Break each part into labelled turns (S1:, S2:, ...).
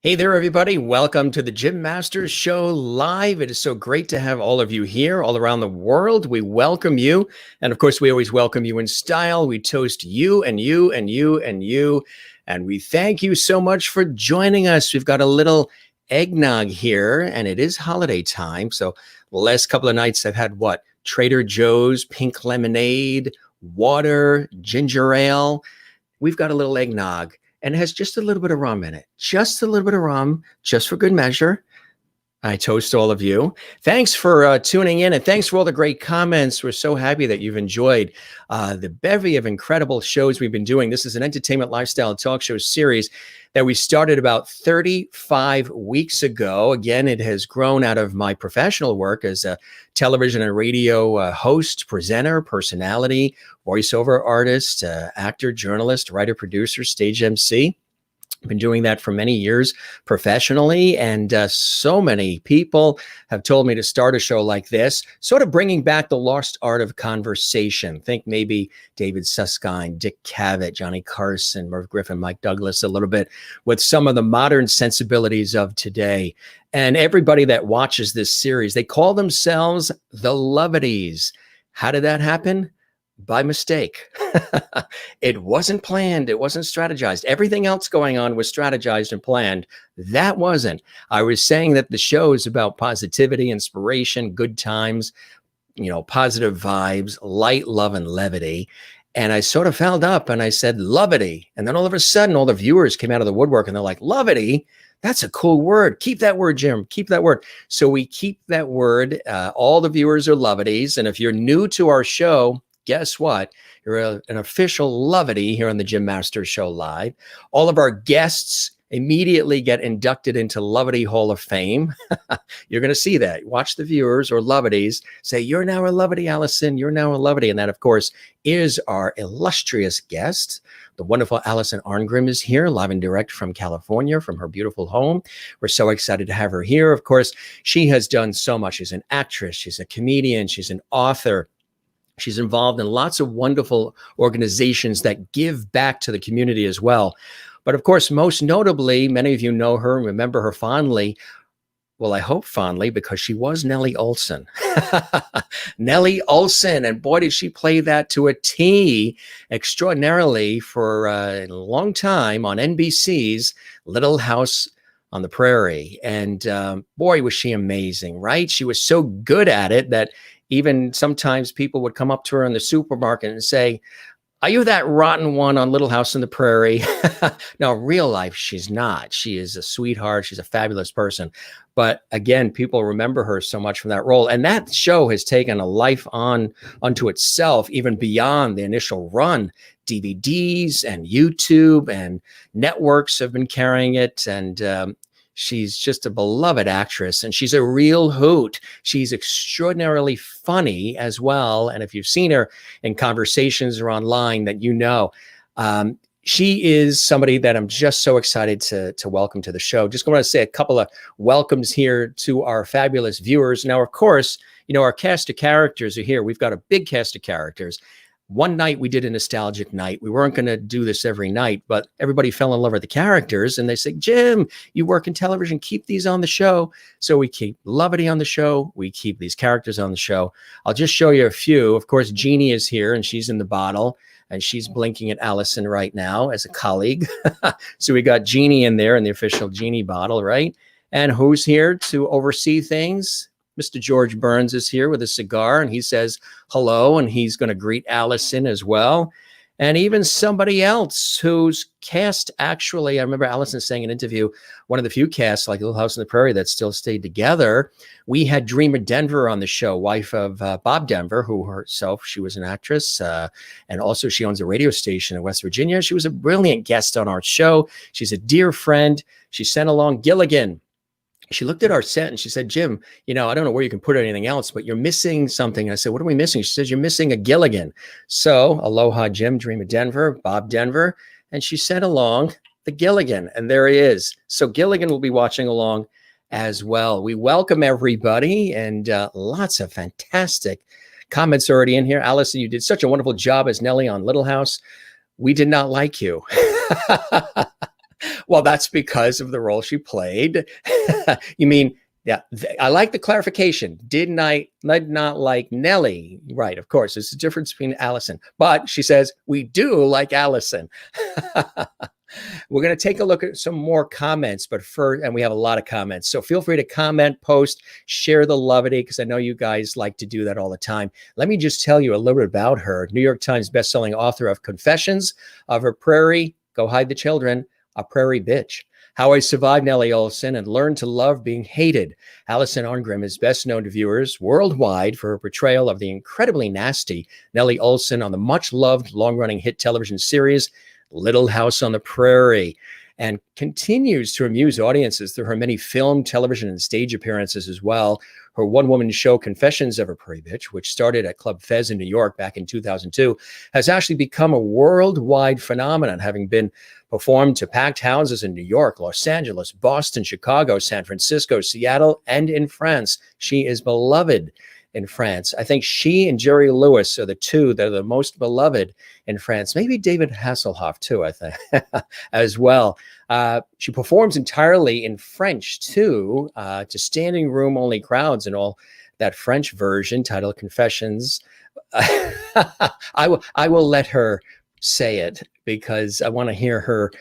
S1: Hey there, everybody. Welcome to the Jim Masters Show live. It is so great to have all of you here all around the world. We welcome you. And of course, we always welcome you in style. We toast you and you and you and you. And we thank you so much for joining us. We've got a little eggnog here, and it is holiday time. So the last couple of nights I've had what? Trader Joe's, pink lemonade, water, ginger ale. We've got a little eggnog. And it has just a little bit of rum in it, just a little bit of rum, just for good measure. I toast all of you. Thanks for tuning in, and thanks for all the great comments. We're so happy that you've enjoyed the bevy of incredible shows we've been doing. This is an entertainment lifestyle talk show series that we started about 35 weeks ago. Again, it has grown out of my professional work as a television and radio host, presenter, personality, voiceover artist, actor, journalist, writer, producer, stage MC. I've been doing that for many years professionally, and so many people have told me to start a show like this, sort of bringing back the lost art of conversation. Think maybe David Susskind, Dick Cavett, Johnny Carson, Merv Griffin, Mike Douglas, a little bit with some of the modern sensibilities of today. And everybody that watches this series, they call themselves the Lovities. How did that happen? By mistake. It wasn't planned. It wasn't strategized. Everything else going on was strategized and planned. That wasn't. I was saying that the show is about positivity, inspiration, good times, positive vibes, light, love, and levity. And I sort of fouled up and I said, Lovity. And then all of a sudden, all the viewers came out of the woodwork and they're like, Lovity? That's a cool word. Keep that word, Jim. Keep that word. So we keep that word. All the viewers are Lovities. And if you're new to our show, guess what? You're an official Lovity here on the Jim Masters Show Live. All of our guests immediately get inducted into Lovity Hall of Fame. You're going to see that. Watch the viewers or Lovities say, you're now a Lovity, Alison. You're now a Lovity. And that, of course, is our illustrious guest. The wonderful Alison Arngrim is here, live and direct from California, from her beautiful home. We're so excited to have her here. Of course, she has done so much. She's an actress. She's a comedian. She's an author. She's involved in lots of wonderful organizations that give back to the community as well. But of course, most notably, many of you know her and remember her fondly. Well, I hope fondly, because she was Nellie Oleson. Nellie Oleson. And boy, did she play that to a T extraordinarily for a long time on NBC's Little House on the Prairie. And boy, was she amazing, right? She was so good at it that even sometimes people would come up to her in the supermarket and say, are you that rotten one on Little House on the Prairie? Now, real life, she's not. She is a sweetheart. She's a fabulous person. But again, people remember her so much from that role. And that show has taken a life unto itself, even beyond the initial run. DVDs and YouTube and networks have been carrying it. And she's just a beloved actress, and she's a real hoot. She's extraordinarily funny as well. And if you've seen her in conversations or online, that she is somebody that I'm just so excited to welcome to the show. Just want to say a couple of welcomes here to our fabulous viewers. Now, of course, our cast of characters are here. We've got a big cast of characters. One night we did a nostalgic night. We weren't going to do this every night, but everybody fell in love with the characters and they said, Jim, you work in television, keep these on the show. So we keep Lovity on the show. We keep these characters on the show. I'll just show you a few. Of course, Jeannie is here and she's in the bottle and she's blinking at Alison right now as a colleague. So we got Jeannie in there in the official Jeannie bottle, right? And who's here to oversee things? Mr. George Burns is here with a cigar, and he says hello, and he's going to greet Alison as well. And even somebody else who's cast, actually, I remember Alison saying in an interview, one of the few casts like Little House on the Prairie that still stayed together. We had Dreamer Denver on the show, wife of Bob Denver, who herself, she was an actress, and also she owns a radio station in West Virginia. She was a brilliant guest on our show. She's a dear friend. She sent along Gilligan. She looked at our set and she said, Jim, I don't know where you can put anything else, but you're missing something. And I said, what are we missing? She says, you're missing a Gilligan. So aloha, Jim, Dream of Denver, Bob Denver. And she sent along the Gilligan. And there he is. So Gilligan will be watching along as well. We welcome everybody and lots of fantastic comments already in here. Alison, you did such a wonderful job as Nellie on Little House. We did not like you. Well, that's because of the role she played. You mean, yeah, I like the clarification. Did not like Nellie. Right, of course. There's a difference between Alison. But she says, we do like Alison. We're going to take a look at some more comments, but first, and we have a lot of comments. So feel free to comment, post, share the lovity, because I know you guys like to do that all the time. Let me just tell you a little bit about her. New York Times bestselling author of Confessions of a Prairie, Go Hide the Children, a Prairie Bitch. How I Survived Nellie Oleson and Learned to Love Being Hated. Alison Arngrim is best known to viewers worldwide for her portrayal of the incredibly nasty Nellie Oleson on the much-loved, long-running hit television series Little House on the Prairie, and continues to amuse audiences through her many film, television, and stage appearances as well. Her one-woman show, Confessions of a Prairie Bitch, which started at Club Fez in New York back in 2002, has actually become a worldwide phenomenon, having been performed to packed houses in New York, Los Angeles, Boston, Chicago, San Francisco, Seattle, and in France. She is beloved in France. I think she and Jerry Lewis are the two that are the most beloved in France. Maybe David Hasselhoff too, I think, as well. She performs entirely in French too, to standing room only crowds and all that French version titled Confessions. I will let her say it because I want to hear her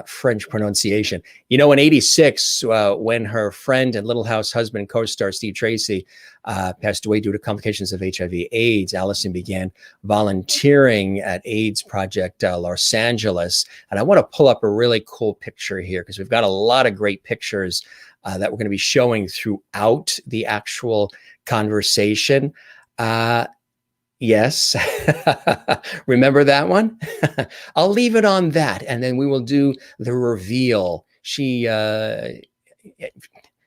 S1: French pronunciation. You know, in '86, when her friend and Little House husband co-star Steve Tracy passed away due to complications of HIV/AIDS, Alison began volunteering at AIDS Project Los Angeles. And I want to pull up a really cool picture here because we've got a lot of great pictures that we're going to be showing throughout the actual conversation. Yes. Remember that one? I'll leave it on that. And then we will do the reveal. She,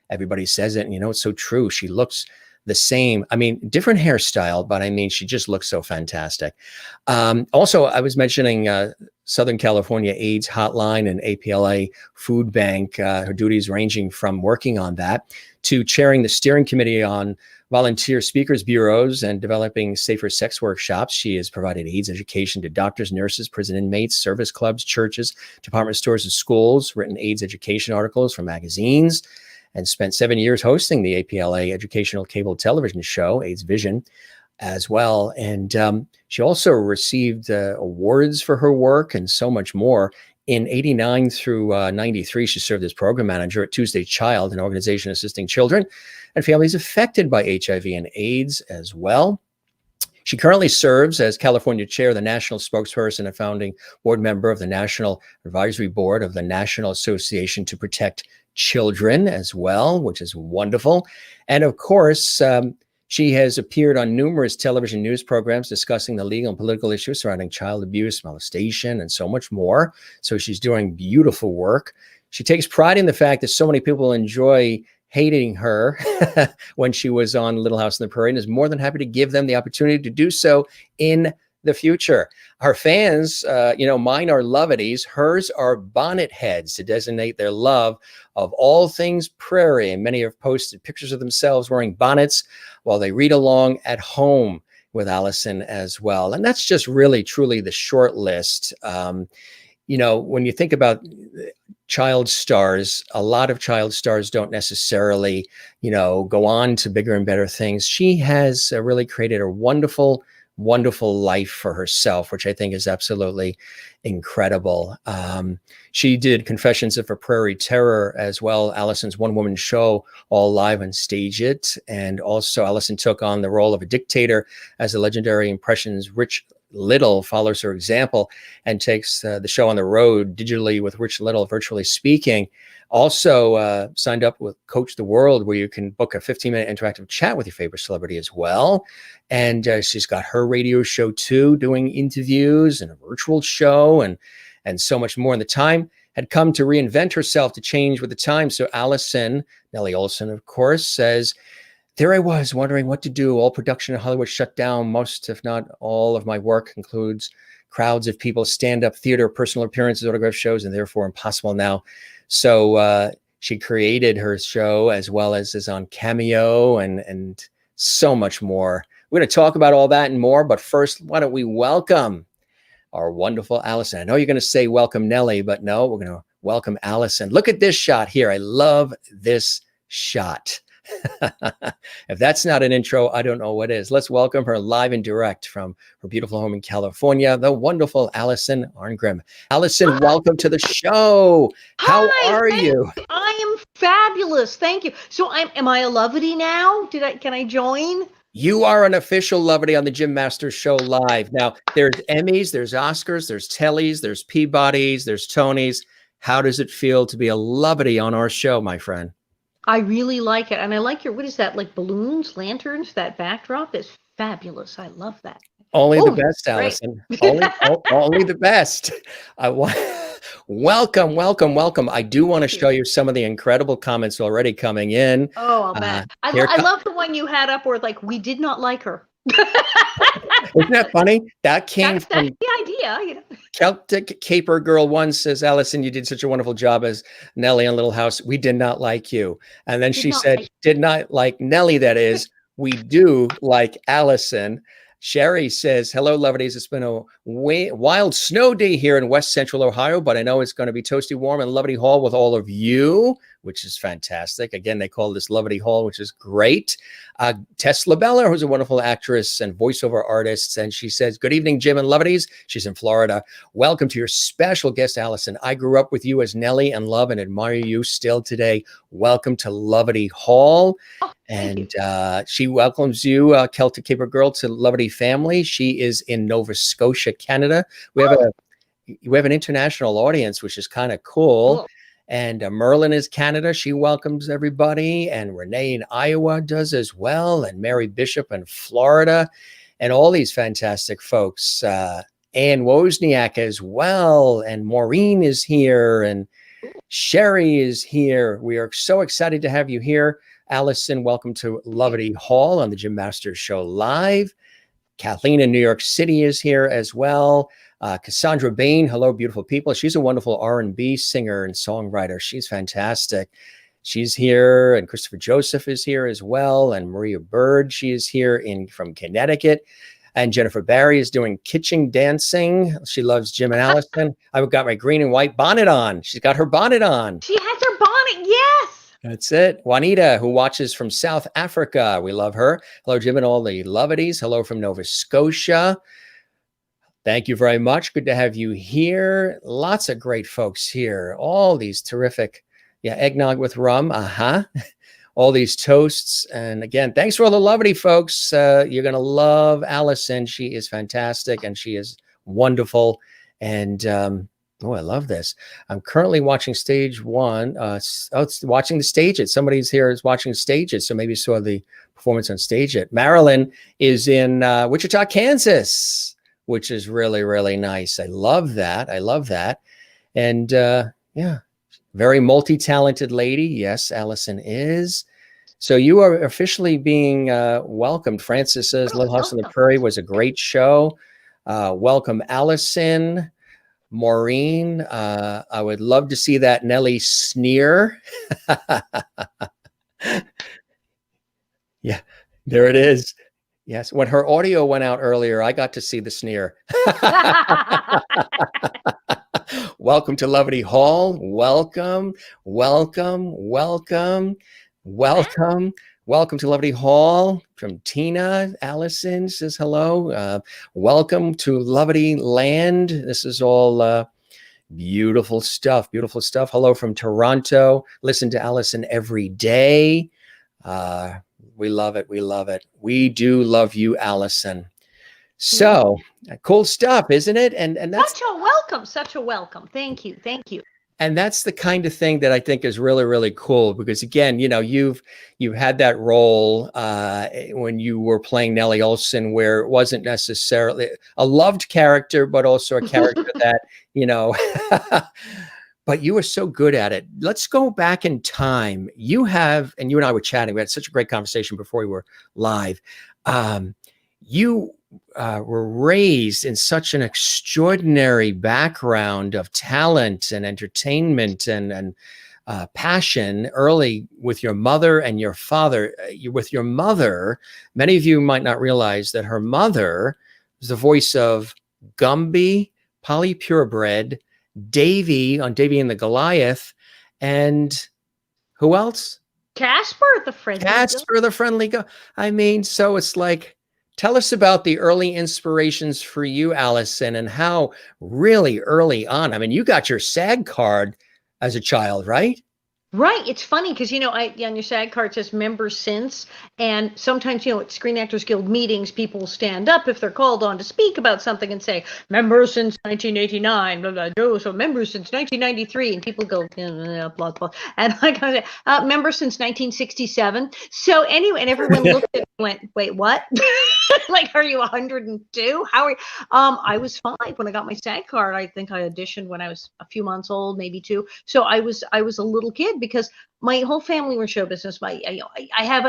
S1: everybody says it, and you know, it's so true. She looks the same. I mean, different hairstyle, but I mean, she just looks so fantastic. Also, I was mentioning Southern California AIDS Hotline and APLA Food Bank, her duties ranging from working on that to chairing the steering committee on volunteer speakers bureaus and developing safer sex workshops. She has provided AIDS education to doctors, nurses, prison inmates, service clubs, churches, department stores, and schools, written AIDS education articles for magazines, and spent 7 years hosting the APLA educational cable television show, AIDS Vision, as well. And she also received awards for her work and so much more. In '89 through '93, she served as program manager at Tuesday Child, an organization assisting children and families affected by HIV and AIDS as well. She currently serves as California chair, the national spokesperson and founding board member of the National Advisory Board of the National Association to Protect Children as well, which is wonderful. And of course, she has appeared on numerous television news programs discussing the legal and political issues surrounding child abuse, molestation, and so much more. So she's doing beautiful work. She takes pride in the fact that so many people enjoy hating her when she was on Little House on the Prairie, and is more than happy to give them the opportunity to do so in the future. Her fans, mine are loveties, hers are bonnet heads to designate their love of all things prairie. And many have posted pictures of themselves wearing bonnets while they read along at home with Alison as well. And that's just really, truly the short list. When you think about child stars, a lot of child stars don't necessarily, go on to bigger and better things. She has really created a wonderful life for herself, which I think is absolutely incredible. She did Confessions of a Prairie Terror as well, Alison's one-woman show, all live on Stage It. And also Alison took on the role of a dictator as the legendary Impressions Rich Little follows her example and takes the show on the road digitally with Rich Little, virtually speaking. Also signed up with Coach the World, where you can book a 15-minute interactive chat with your favorite celebrity as well. And she's got her radio show too, doing interviews and a virtual show and so much more. And the time had come to reinvent herself, to change with the time. So Alison, Nellie Oleson, of course, says, there I was wondering what to do. All production in Hollywood shut down. Most, if not all, of my work includes crowds of people, stand-up theater, personal appearances, autograph shows, and therefore impossible now. So she created her show as well as is on Cameo and so much more. We're going to talk about all that and more. But first, why don't we welcome our wonderful Alison? I know you're going to say welcome Nellie, but no, we're going to Welcome, Alison. Look at this shot here. I love this shot. If that's not an intro, I don't know what is. Let's welcome her live and direct from her beautiful home in California, the wonderful Alison Arngrim. Alison, welcome to the show. How are you?
S2: I am fabulous. Thank you. So am I a lovity now? Can I join?
S1: You are an official lovity on the Jim Masters Show live. Now, there's Emmys, there's Oscars, there's Tellys, there's Peabodys, there's Tonys. How does it feel to be a lovity on our show, my friend?
S2: I really like it. And I like what is that, like balloons, lanterns, that backdrop is fabulous. I love that.
S1: Only the best, Alison. Only the best. Welcome, welcome, welcome. I do want to show you some of the incredible comments already coming in.
S2: Oh, I'll bet. I love the one you had up where like, we did not like her.
S1: Isn't that funny? That's from
S2: the idea.
S1: Celtic Caper Girl 1 says, Alison, you did such a wonderful job as Nellie on Little House. We did not like you. And then she said, did not like Nellie, that is. We do like Alison. Sherry says, hello, lovelies. It's been a wild snow day here in West Central Ohio, but I know it's going to be toasty warm in Lovely Hall with all of you, which is fantastic. Again, they call this Lovely Hall, which is great. Tess LaBella, who's a wonderful actress and voiceover artist, and she says, good evening, Jim and lovelies. She's in Florida. Welcome to your special guest, Alison. I grew up with you as Nellie and love and admire you still today. Welcome to Lovely Hall. And she welcomes you, Celtic Caper Girl, to Lovely family. She is in Nova Scotia, Canada. We have an international audience, which is kind of cool. And Merlin is Canada. She welcomes everybody. And Renee in Iowa does as well. And Mary Bishop in Florida. And all these fantastic folks. Ann Wozniak as well. And Maureen is here. And Sherry is here. We are so excited to have you here. Alison, welcome to Lovely Hall on the Jim Masters Show live. Kathleen in New York City is here as well. Cassandra Bain, hello, beautiful people. She's a wonderful R&B singer and songwriter. She's fantastic. She's here, and Christopher Joseph is here as well, and Maria Bird, she is here from Connecticut. And Jennifer Barry is doing kitchen dancing. She loves Jim and Alison. I've got my green and white bonnet on. She's got her bonnet on.
S2: She has her bonnet, yes.
S1: That's it. Juanita, who watches from South Africa. We love her. Hello, Jim and all the lovedies. Hello from Nova Scotia. Thank you very much. Good to have you here. Lots of great folks here. All these terrific, eggnog with rum. All these toasts. And again, thanks for all the lovely folks. You're going to love Alison. She is fantastic and she is wonderful. And oh, I love this. I'm currently watching stage one. It's watching the Stage It. Somebody's here is watching Stage It. So maybe you saw the performance on Stage It. Marilyn is in Wichita, Kansas, which is really, really nice. I love that. I love that. And very multi-talented lady. Yes, Alison is. So you are officially being welcomed. Francis says Little House on the Prairie was a great show. Welcome, Alison. Maureen, I would love to see that Nellie sneer. Yeah, there it is. Yes, when her audio went out earlier, I got to see the sneer. Welcome to Lovely Hall. Welcome, welcome, welcome, welcome. Welcome to Lovely Hall from Tina. Alison says hello. Welcome to Lovely Land. This is all beautiful stuff. Beautiful stuff. Hello from Toronto. Listen to Alison every day. We love it. We love it. We do love you, Alison. So cool stuff, isn't it? And that's
S2: such a welcome. Such a welcome. Thank you. Thank you.
S1: And that's the kind of thing that I think is really, really cool because again, you've had that role when you were playing Nellie Oleson where it wasn't necessarily a loved character, but also a character that, but you were so good at it. Let's go back in time. And you and I were chatting. We had such a great conversation before we were live. You were raised in such an extraordinary background of talent and entertainment and passion early with your mother and your father. With your mother, many of you might not realize that her mother was the voice of Gumby, Polly Purebred, Davy on Davy and the Goliath, and who else?
S2: Casper the Friendly Ghost.
S1: Casper the Friendly Ghost. I mean, so it's like, tell us about the early inspirations for you, Alison, and how really early on. I mean, you got your SAG card as a child, right?
S2: Right. It's funny because, on your SAG card says members since, and sometimes, at Screen Actors Guild meetings, people will stand up if they're called on to speak about something and say, members since 1989, blah, blah, blah, so members since 1993, and people go, blah, blah, blah. And I go, members since 1967. So anyway, and everyone looked at me and went, wait, what? Like, are you 102? How are you? I was 5 when I got my SAG card. I think I auditioned when I was a few months old, maybe 2. So I was a little kid because my whole family were in show business. I had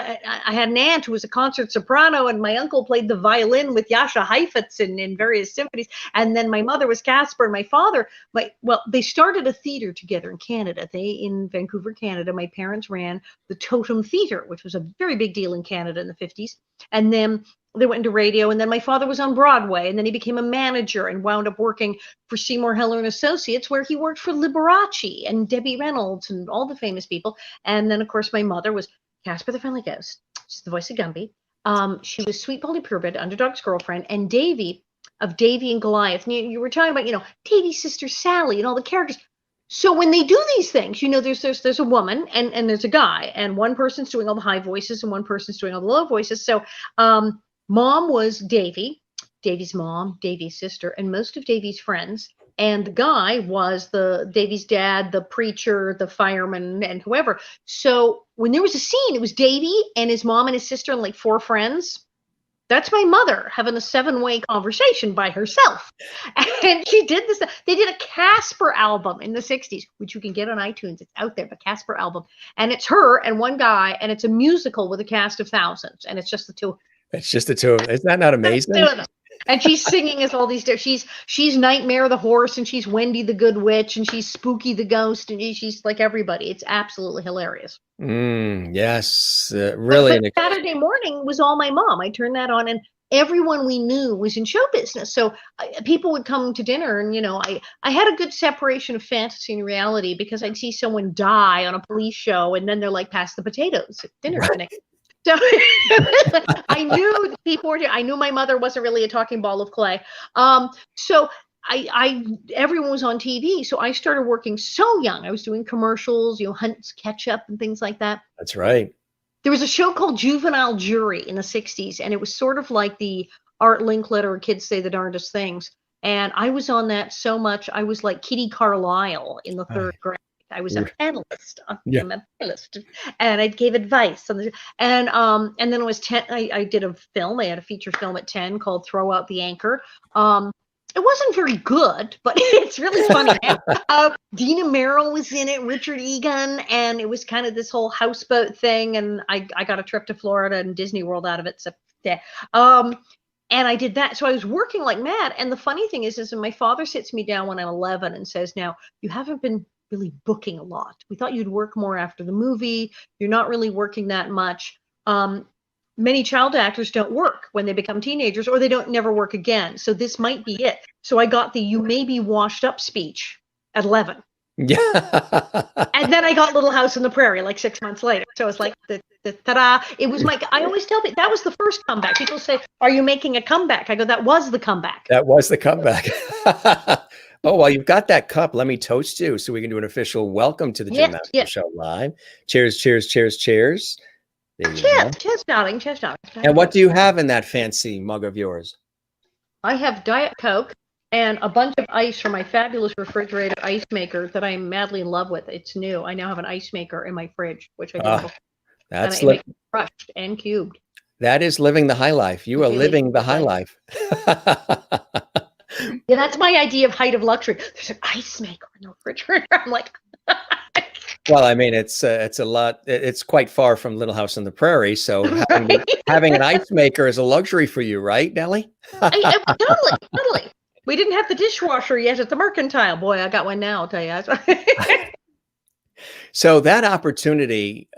S2: an aunt who was a concert soprano, and my uncle played the violin with Jascha Heifetz in various symphonies. And then my mother was Casper, and my father, they started a theater together in Canada. In Vancouver, Canada. My parents ran the Totem Theater, which was a very big deal in Canada in the 50s. And then they went into radio, and then my father was on Broadway, and then he became a manager and wound up working for Seymour Heller and Associates, where he worked for Liberace and Debbie Reynolds and all the famous people. And then, of course, my mother was Casper the Friendly Ghost. She's the voice of Gumby. She was Sweet Polly Purebred, Underdog's girlfriend, and Davy of Davy and Goliath. And you were talking about, Davy's sister Sally and all the characters. So when they do these things, there's a woman and there's a guy, and one person's doing all the high voices and one person's doing all the low voices. So mom was Davy, Davy's mom, Davy's sister, and most of Davy's friends. And the guy was Davy's dad, the preacher, the fireman, and whoever. So when there was a scene, it was Davy and his mom and his sister and like 4 friends. That's my mother having a 7-way conversation by herself. And she did this. They did a Casper album in the 60s, which you can get on iTunes. It's out there, the Casper album. And it's her and one guy, and it's a musical with a cast of thousands. And it's just the two.
S1: It's just the two of them. Isn't that not amazing?
S2: And she's singing as all these she's Nightmare the horse, and she's Wendy the good witch, and she's Spooky the ghost, and she's like everybody. It's absolutely hilarious.
S1: Yes, really.
S2: But Saturday morning was all my mom. I turned that on, and everyone we knew was in show business. So people would come to dinner, and I had a good separation of fantasy and reality, because I'd see someone die on a police show, and then they're like, pass the potatoes at dinner tonight. So I knew people were. I knew my mother wasn't really a talking ball of clay. So everyone was on TV. So I started working so young. I was doing commercials, Hunt's Ketchup and things like that.
S1: That's right.
S2: There was a show called Juvenile Jury in the 60s, and it was sort of like the Art Linkletter or Kids Say the Darndest Things. And I was on that so much. I was like Kitty Carlisle in the 3rd grade. I was a panelist on a panelist, and I gave advice on and then it was 10. I did a film. I had a feature film at 10 called Throw Out the Anchor. It wasn't very good, but it's really funny. Dina Merrill was in it, Richard Egan, and it was kind of this whole houseboat thing. And I got a trip to Florida and Disney World out of it. So yeah. And I did that. So I was working like mad. And the funny thing is my father sits me down when I'm 11 and says, now, you haven't been really booking a lot. We thought you'd work more after the movie. You're not really working that much. Many child actors don't work when they become teenagers, or they don't never work again. So this might be it. So I got the "you may be washed up" speech at 11.
S1: Yeah.
S2: And then I got Little House on the Prairie like 6 months later. So it's like ta-da. It was I always tell people that was the first comeback. People say, "Are you making a comeback?" I go, "That was the comeback."
S1: That was the comeback. Oh, well, you've got that cup. Let me toast you so we can do an official welcome to the Jim Master Show live. Cheers, cheers, cheers, cheers. There you go.
S2: Cheers, darling. Cheers, darling.
S1: And what do you have in that fancy mug of yours?
S2: I have Diet Coke and a bunch of ice from my fabulous refrigerator ice maker that I'm madly in love with. It's new. I now have an ice maker in my fridge, which I did before.
S1: That's
S2: crushed and cubed.
S1: That is living the high life. You are living the high life.
S2: Yeah, that's my idea of height of luxury. There's an ice maker in the refrigerator. I'm like,
S1: well, I mean, it's a lot. It's quite far from Little House on the Prairie, so having an ice maker is a luxury for you, right, Nellie?
S2: Totally. We didn't have the dishwasher yet at the Mercantile. Boy, I got one now. I'll tell you.
S1: So that opportunity,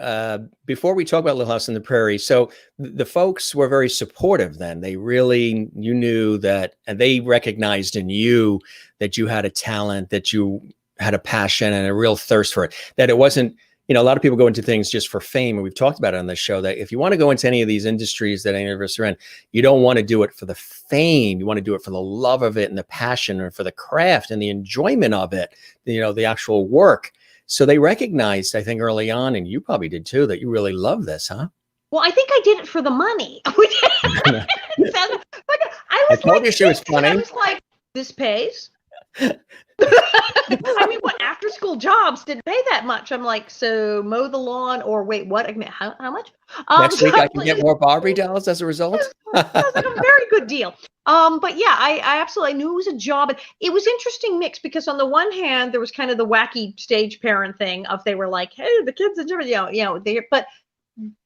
S1: before we talk about Little House on the Prairie, so the folks were very supportive then. They really, you knew that, and they recognized in you that you had a talent, that you had a passion and a real thirst for it, that it wasn't, a lot of people go into things just for fame. And we've talked about it on this show that if you want to go into any of these industries that any of us are in, you don't want to do it for the fame. You want to do it for the love of it and the passion, or for the craft and the enjoyment of it, the actual work. So they recognized, I think, early on, and you probably did too, that you really love this, huh?
S2: Well, I think I did it for the money. It sounded like
S1: I told you she was funny.
S2: I was like, this pays. I mean, what after school jobs didn't pay that much? I'm like, so mow the lawn, or wait, what? I mean, how much?
S1: Next week I can get more Barbie dolls as a result.
S2: Sounds like a very good deal. But yeah, I absolutely knew it was a job. It was interesting mix, because on the one hand, there was kind of the wacky stage parent thing of, they were like, hey, the kids are, but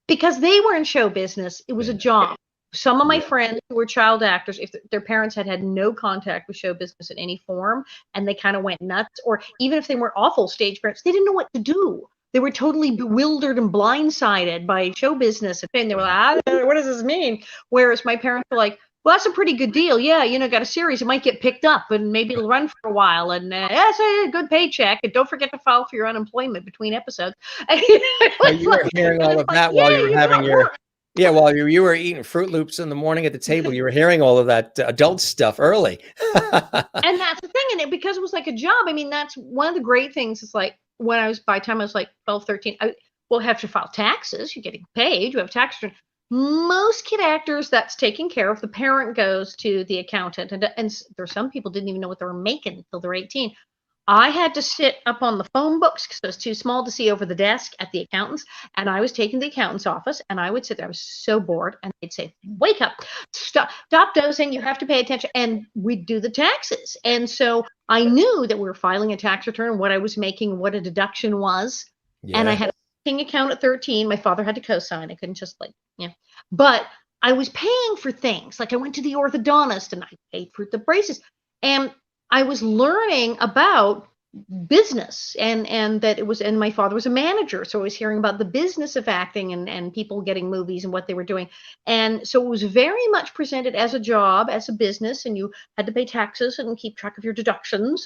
S2: because they were in show business, it was a job. Some of my friends who were child actors, if their parents had no contact with show business in any form, and they kind of went nuts, or even if they weren't awful stage parents, they didn't know what to do. They were totally bewildered and blindsided by show business. And they were like, what does this mean? Whereas my parents were like, well, that's a pretty good deal. Yeah, got a series. It might get picked up, and maybe it'll run for a while. And that's a good paycheck. And don't forget to file for your unemployment between episodes.
S1: You were hearing all of that while you were having your... Yeah, while you were eating Fruit Loops in the morning at the table, you were hearing all of that adult stuff early.
S2: And that's the thing. And because it was like a job, I mean, that's one of the great things. Is like, by the time I was like 12, 13, we'll have to file taxes. You're getting paid. You have tax return. Most kid actors, that's taken care of. The parent goes to the accountant. And there's some people didn't even know what they were making until they're 18. I had to sit up on the phone books because it was too small to see over the desk at the accountant's. And I was taking the accountant's office, and I would sit there. I was so bored. And they'd say, wake up, stop dozing. You have to pay attention. And we'd do the taxes. And so I knew that we were filing a tax return, what I was making, what a deduction was. Yeah. And I had a checking account at 13. My father had to co-sign. I couldn't just but I was paying for things. Like I went to the orthodontist and I paid for the braces. And I was learning about business, and that it was, and my father was a manager. So I was hearing about the business of acting and people getting movies and what they were doing. And so it was very much presented as a job, as a business, and you had to pay taxes and keep track of your deductions.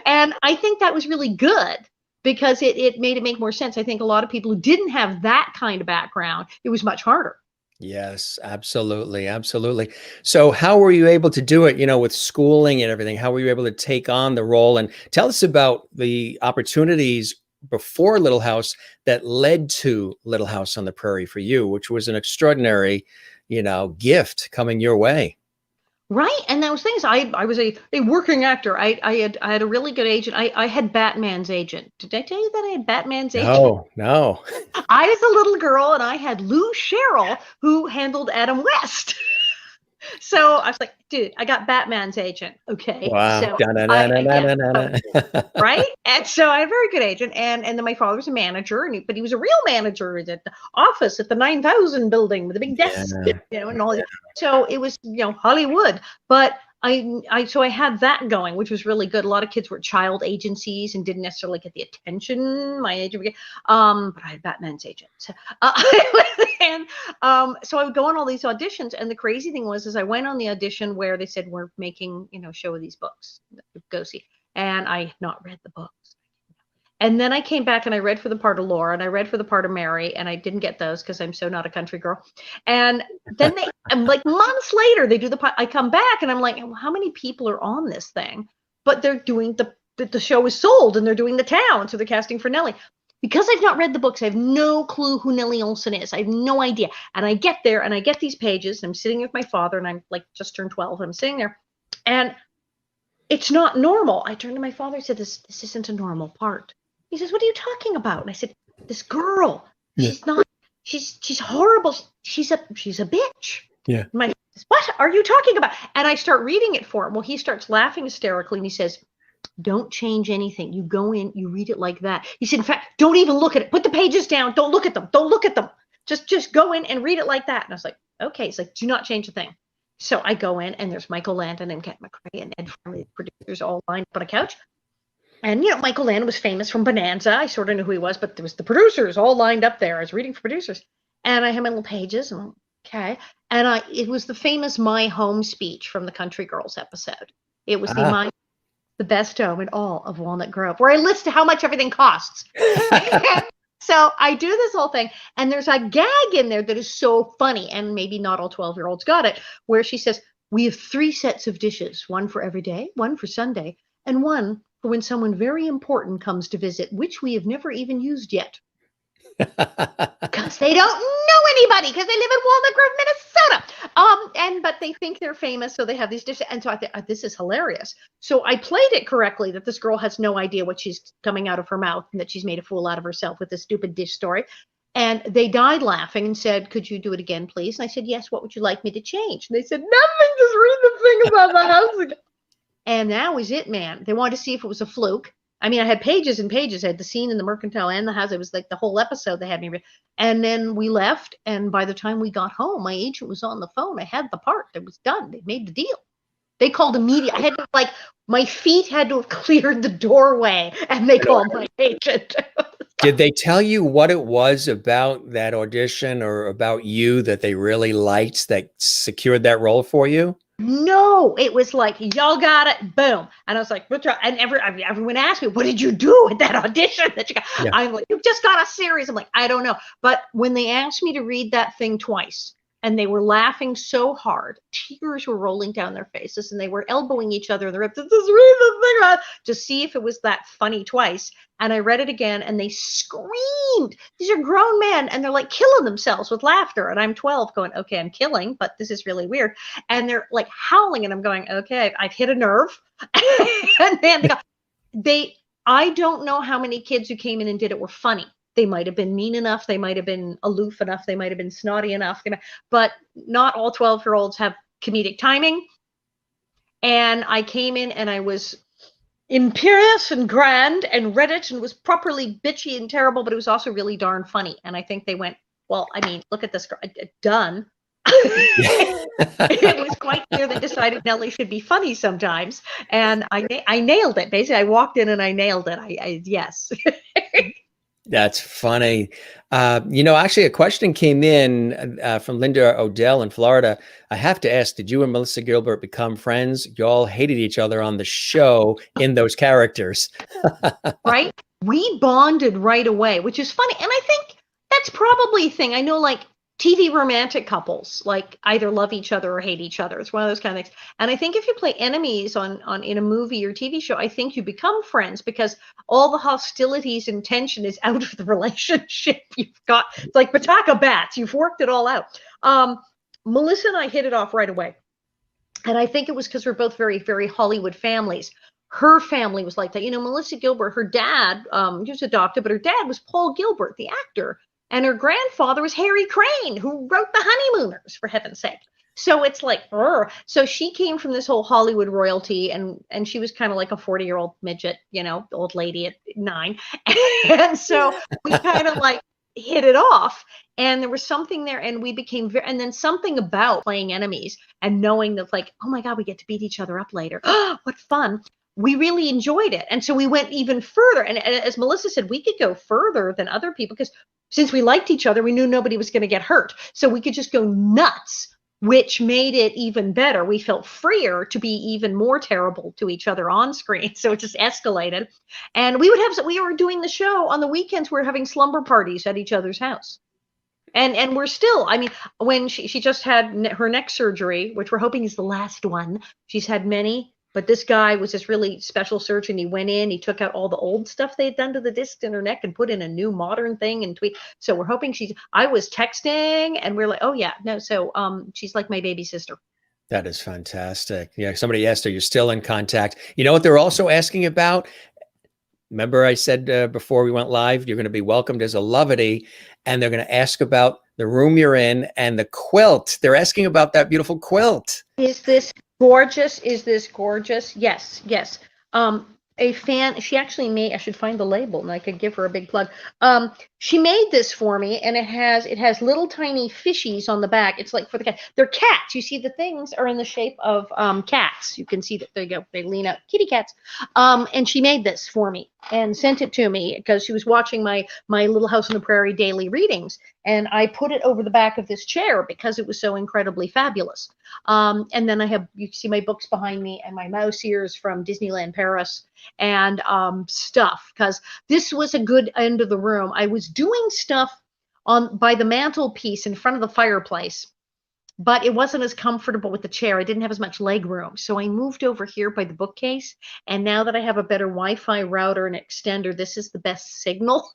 S2: And I think that was really good, because it made it make more sense. I think a lot of people who didn't have that kind of background, it was much harder.
S1: Yes, absolutely. Absolutely. So how were you able to do it, with schooling and everything? How were you able to take on the role? And tell us about the opportunities before Little House that led to Little House on the Prairie for you, which was an extraordinary, gift coming your way.
S2: Right. And that was things. I was a working actor. I had a really good agent. I had Batman's agent. Did I tell you that I had Batman's agent?
S1: No.
S2: I was a little girl, and I had Lou Sherrill, who handled Adam West. So I was like, dude, I got Batman's agent. Okay.
S1: Wow.
S2: So right. And so I had a very good agent. And then my father was a manager, but he was a real manager at the office at the 9000 building with a big desk, and all that. So it was, Hollywood. But so I had that going, which was really good. A lot of kids were child agencies and didn't necessarily get the attention my agent would get. But I had Batman's agent. And so I would go on all these auditions. And the crazy thing was, I went on the audition where they said, we're making, show of these books. Go see. And I had not read the books. And then I came back and I read for the part of Laura, and I read for the part of Mary, and I didn't get those because I'm so not a country girl. And then I'm like, months later, they do I come back and I'm like, well, how many people are on this thing? But they're doing the show is sold, and they're doing the town. So they're casting for Nellie. Because I've not read the books, I have no clue who Nellie Oleson is. I have no idea. And I get there and I get these pages, and I'm sitting with my father, and I'm like just turned 12. And I'm sitting there, and it's not normal. I turned to my father and said, this isn't a normal part. He says, what are you talking about? And I said, this girl, she's not, she's horrible. She's a bitch. Yeah. My father says, what are you talking about? And I start reading it for him. Well, he starts laughing hysterically, and he says, don't change anything. You go in, you read it like that. He said, in fact, don't even look at it. Put the pages down. Don't look at them. Don't look at them. Just go in and read it like that. And I was like, okay. He's like, do not change a thing. So I go in, and there's Michael Landon and Kat McRae and Ed Farley, the producers, all lined up on a couch. And, Michael Landon was famous from Bonanza. I sort of knew who he was, but there was the producers all lined up there. I was reading for producers. And I had my little pages. And I'm okay. And it was the famous My Home speech from the Country Girls episode. It was the best home in all of Walnut Grove, where I list how much everything costs. So I do this whole thing, and there's a gag in there that is so funny, and maybe not all 12-year-olds got it, where she says, we have 3 sets of dishes, one for every day, one for Sunday, and one for when someone very important comes to visit, which we have never even used yet. Because they don't know anybody, because they live in Walnut Grove, Minnesota. But they think they're famous, so they have these dishes. And so I thought, this is hilarious. So I played it correctly, that this girl has no idea what she's coming out of her mouth, and that she's made a fool out of herself with this stupid dish story. And they died laughing and said, could you do it again, please? And I said, yes, what would you like me to change? And they said, nothing, just read the thing about the house again. And that was it, man. They wanted to see if it was a fluke. I mean, I had pages and pages. I had the scene in the Mercantile and the house. It was like the whole episode they had me read. And then we left. And by the time we got home, my agent was on the phone. I had the part. It was done. They made the deal. They called immediately. I had to, my feet had to have cleared the doorway, and they called my agent.
S1: Did they tell you what it was about that audition or about you that they really liked that secured that role for you?
S2: No, it was like, y'all got it, boom. And I was like, what's wrong? And everyone asked me, what did you do at that audition that you got? Yeah. I'm like, you just got a series. I'm like, I don't know. But when they asked me to read that thing twice, and they were laughing so hard, tears were rolling down their faces, and they were elbowing each other in the ribs, just read the thing to see if it was that funny twice. And I read it again, and they screamed. These are grown men, and they're like killing themselves with laughter. And I'm 12 going, okay, I'm killing, but this is really weird. And they're like howling, and I'm going, okay, I've hit a nerve. And then I don't know how many kids who came in and did it were funny. They might have been mean enough. They might have been aloof enough. They might have been snotty enough. But not all 12-year-olds have comedic timing. And I came in and I was imperious and grand and read it and was properly bitchy and terrible, but it was also really darn funny. And I think they went, well, I mean, look at this girl, done. It was quite clear they decided Nellie should be funny sometimes. And I nailed it. Basically, I walked in and I nailed it. Yes.
S1: That's funny. Actually, a question came in from Linda Odell in Florida. I have to ask, did you and Melissa Gilbert become friends? Y'all hated each other on the show in those characters.
S2: Right? We bonded right away, which is funny. And I think that's probably a thing. I know, like, TV romantic couples, like, either love each other or hate each other. It's one of those kind of things. And I think if you play enemies on in a movie or TV show, I think you become friends because all the hostilities and tension is out of the relationship. You've got, it's like Pataka bats. You've worked it all out. Melissa and I hit it off right away. And I think it was because we're both very, very Hollywood families. Her family was like that. Melissa Gilbert, her dad, he was adopted, but her dad was Paul Gilbert, the actor. And her grandfather was Harry Crane, who wrote The Honeymooners, for heaven's sake. So it's like, so she came from this whole Hollywood royalty, and she was kind of like a 40-year-old midget, old lady at 9. And so we kind of like hit it off, and there was something there, and we became and then something about playing enemies and knowing that, like, oh my God, we get to beat each other up later. Oh, what fun. We really enjoyed it. And so we went even further. And as Melissa said, we could go further than other people because since we liked each other, we knew nobody was going to get hurt. So we could just go nuts, which made it even better. We felt freer to be even more terrible to each other on screen. So it just escalated. And we were doing the show on the weekends. We were having slumber parties at each other's house. And we're still, I mean, when she just had her neck surgery, which we're hoping is the last one. She's had many. But this guy was this really special surgeon. He went in, he took out all the old stuff they had done to the disc in her neck and put in a new modern thing and tweak. So we're hoping I was texting and we're like, oh yeah, no. So she's like my baby sister.
S1: That is fantastic. Yeah. Somebody asked her, you're still in contact. You know what they're also asking about? Remember I said before we went live, you're going to be welcomed as a lovety, and they're going to ask about the room you're in and the quilt. They're asking about that beautiful quilt.
S2: Is this gorgeous? Is this gorgeous? Yes, yes. a fan. She actually made, I should find the label and I could give her a big plug. She made this for me, and it has little tiny fishies on the back. It's like for the cat. They're cats. You see the things are in the shape of cats. You can see that they lean up, kitty cats. And she made this for me and sent it to me because she was watching my Little House on the Prairie daily readings, and I put it over the back of this chair because it was so incredibly fabulous. And then you can see my books behind me and my mouse ears from Disneyland Paris and stuff, because this was a good end of the room. I was doing stuff by the mantelpiece in front of the fireplace, but it wasn't as comfortable with the chair. I didn't have as much leg room. So I moved over here by the bookcase. And now that I have a better Wi-Fi router and extender, this is the best signal.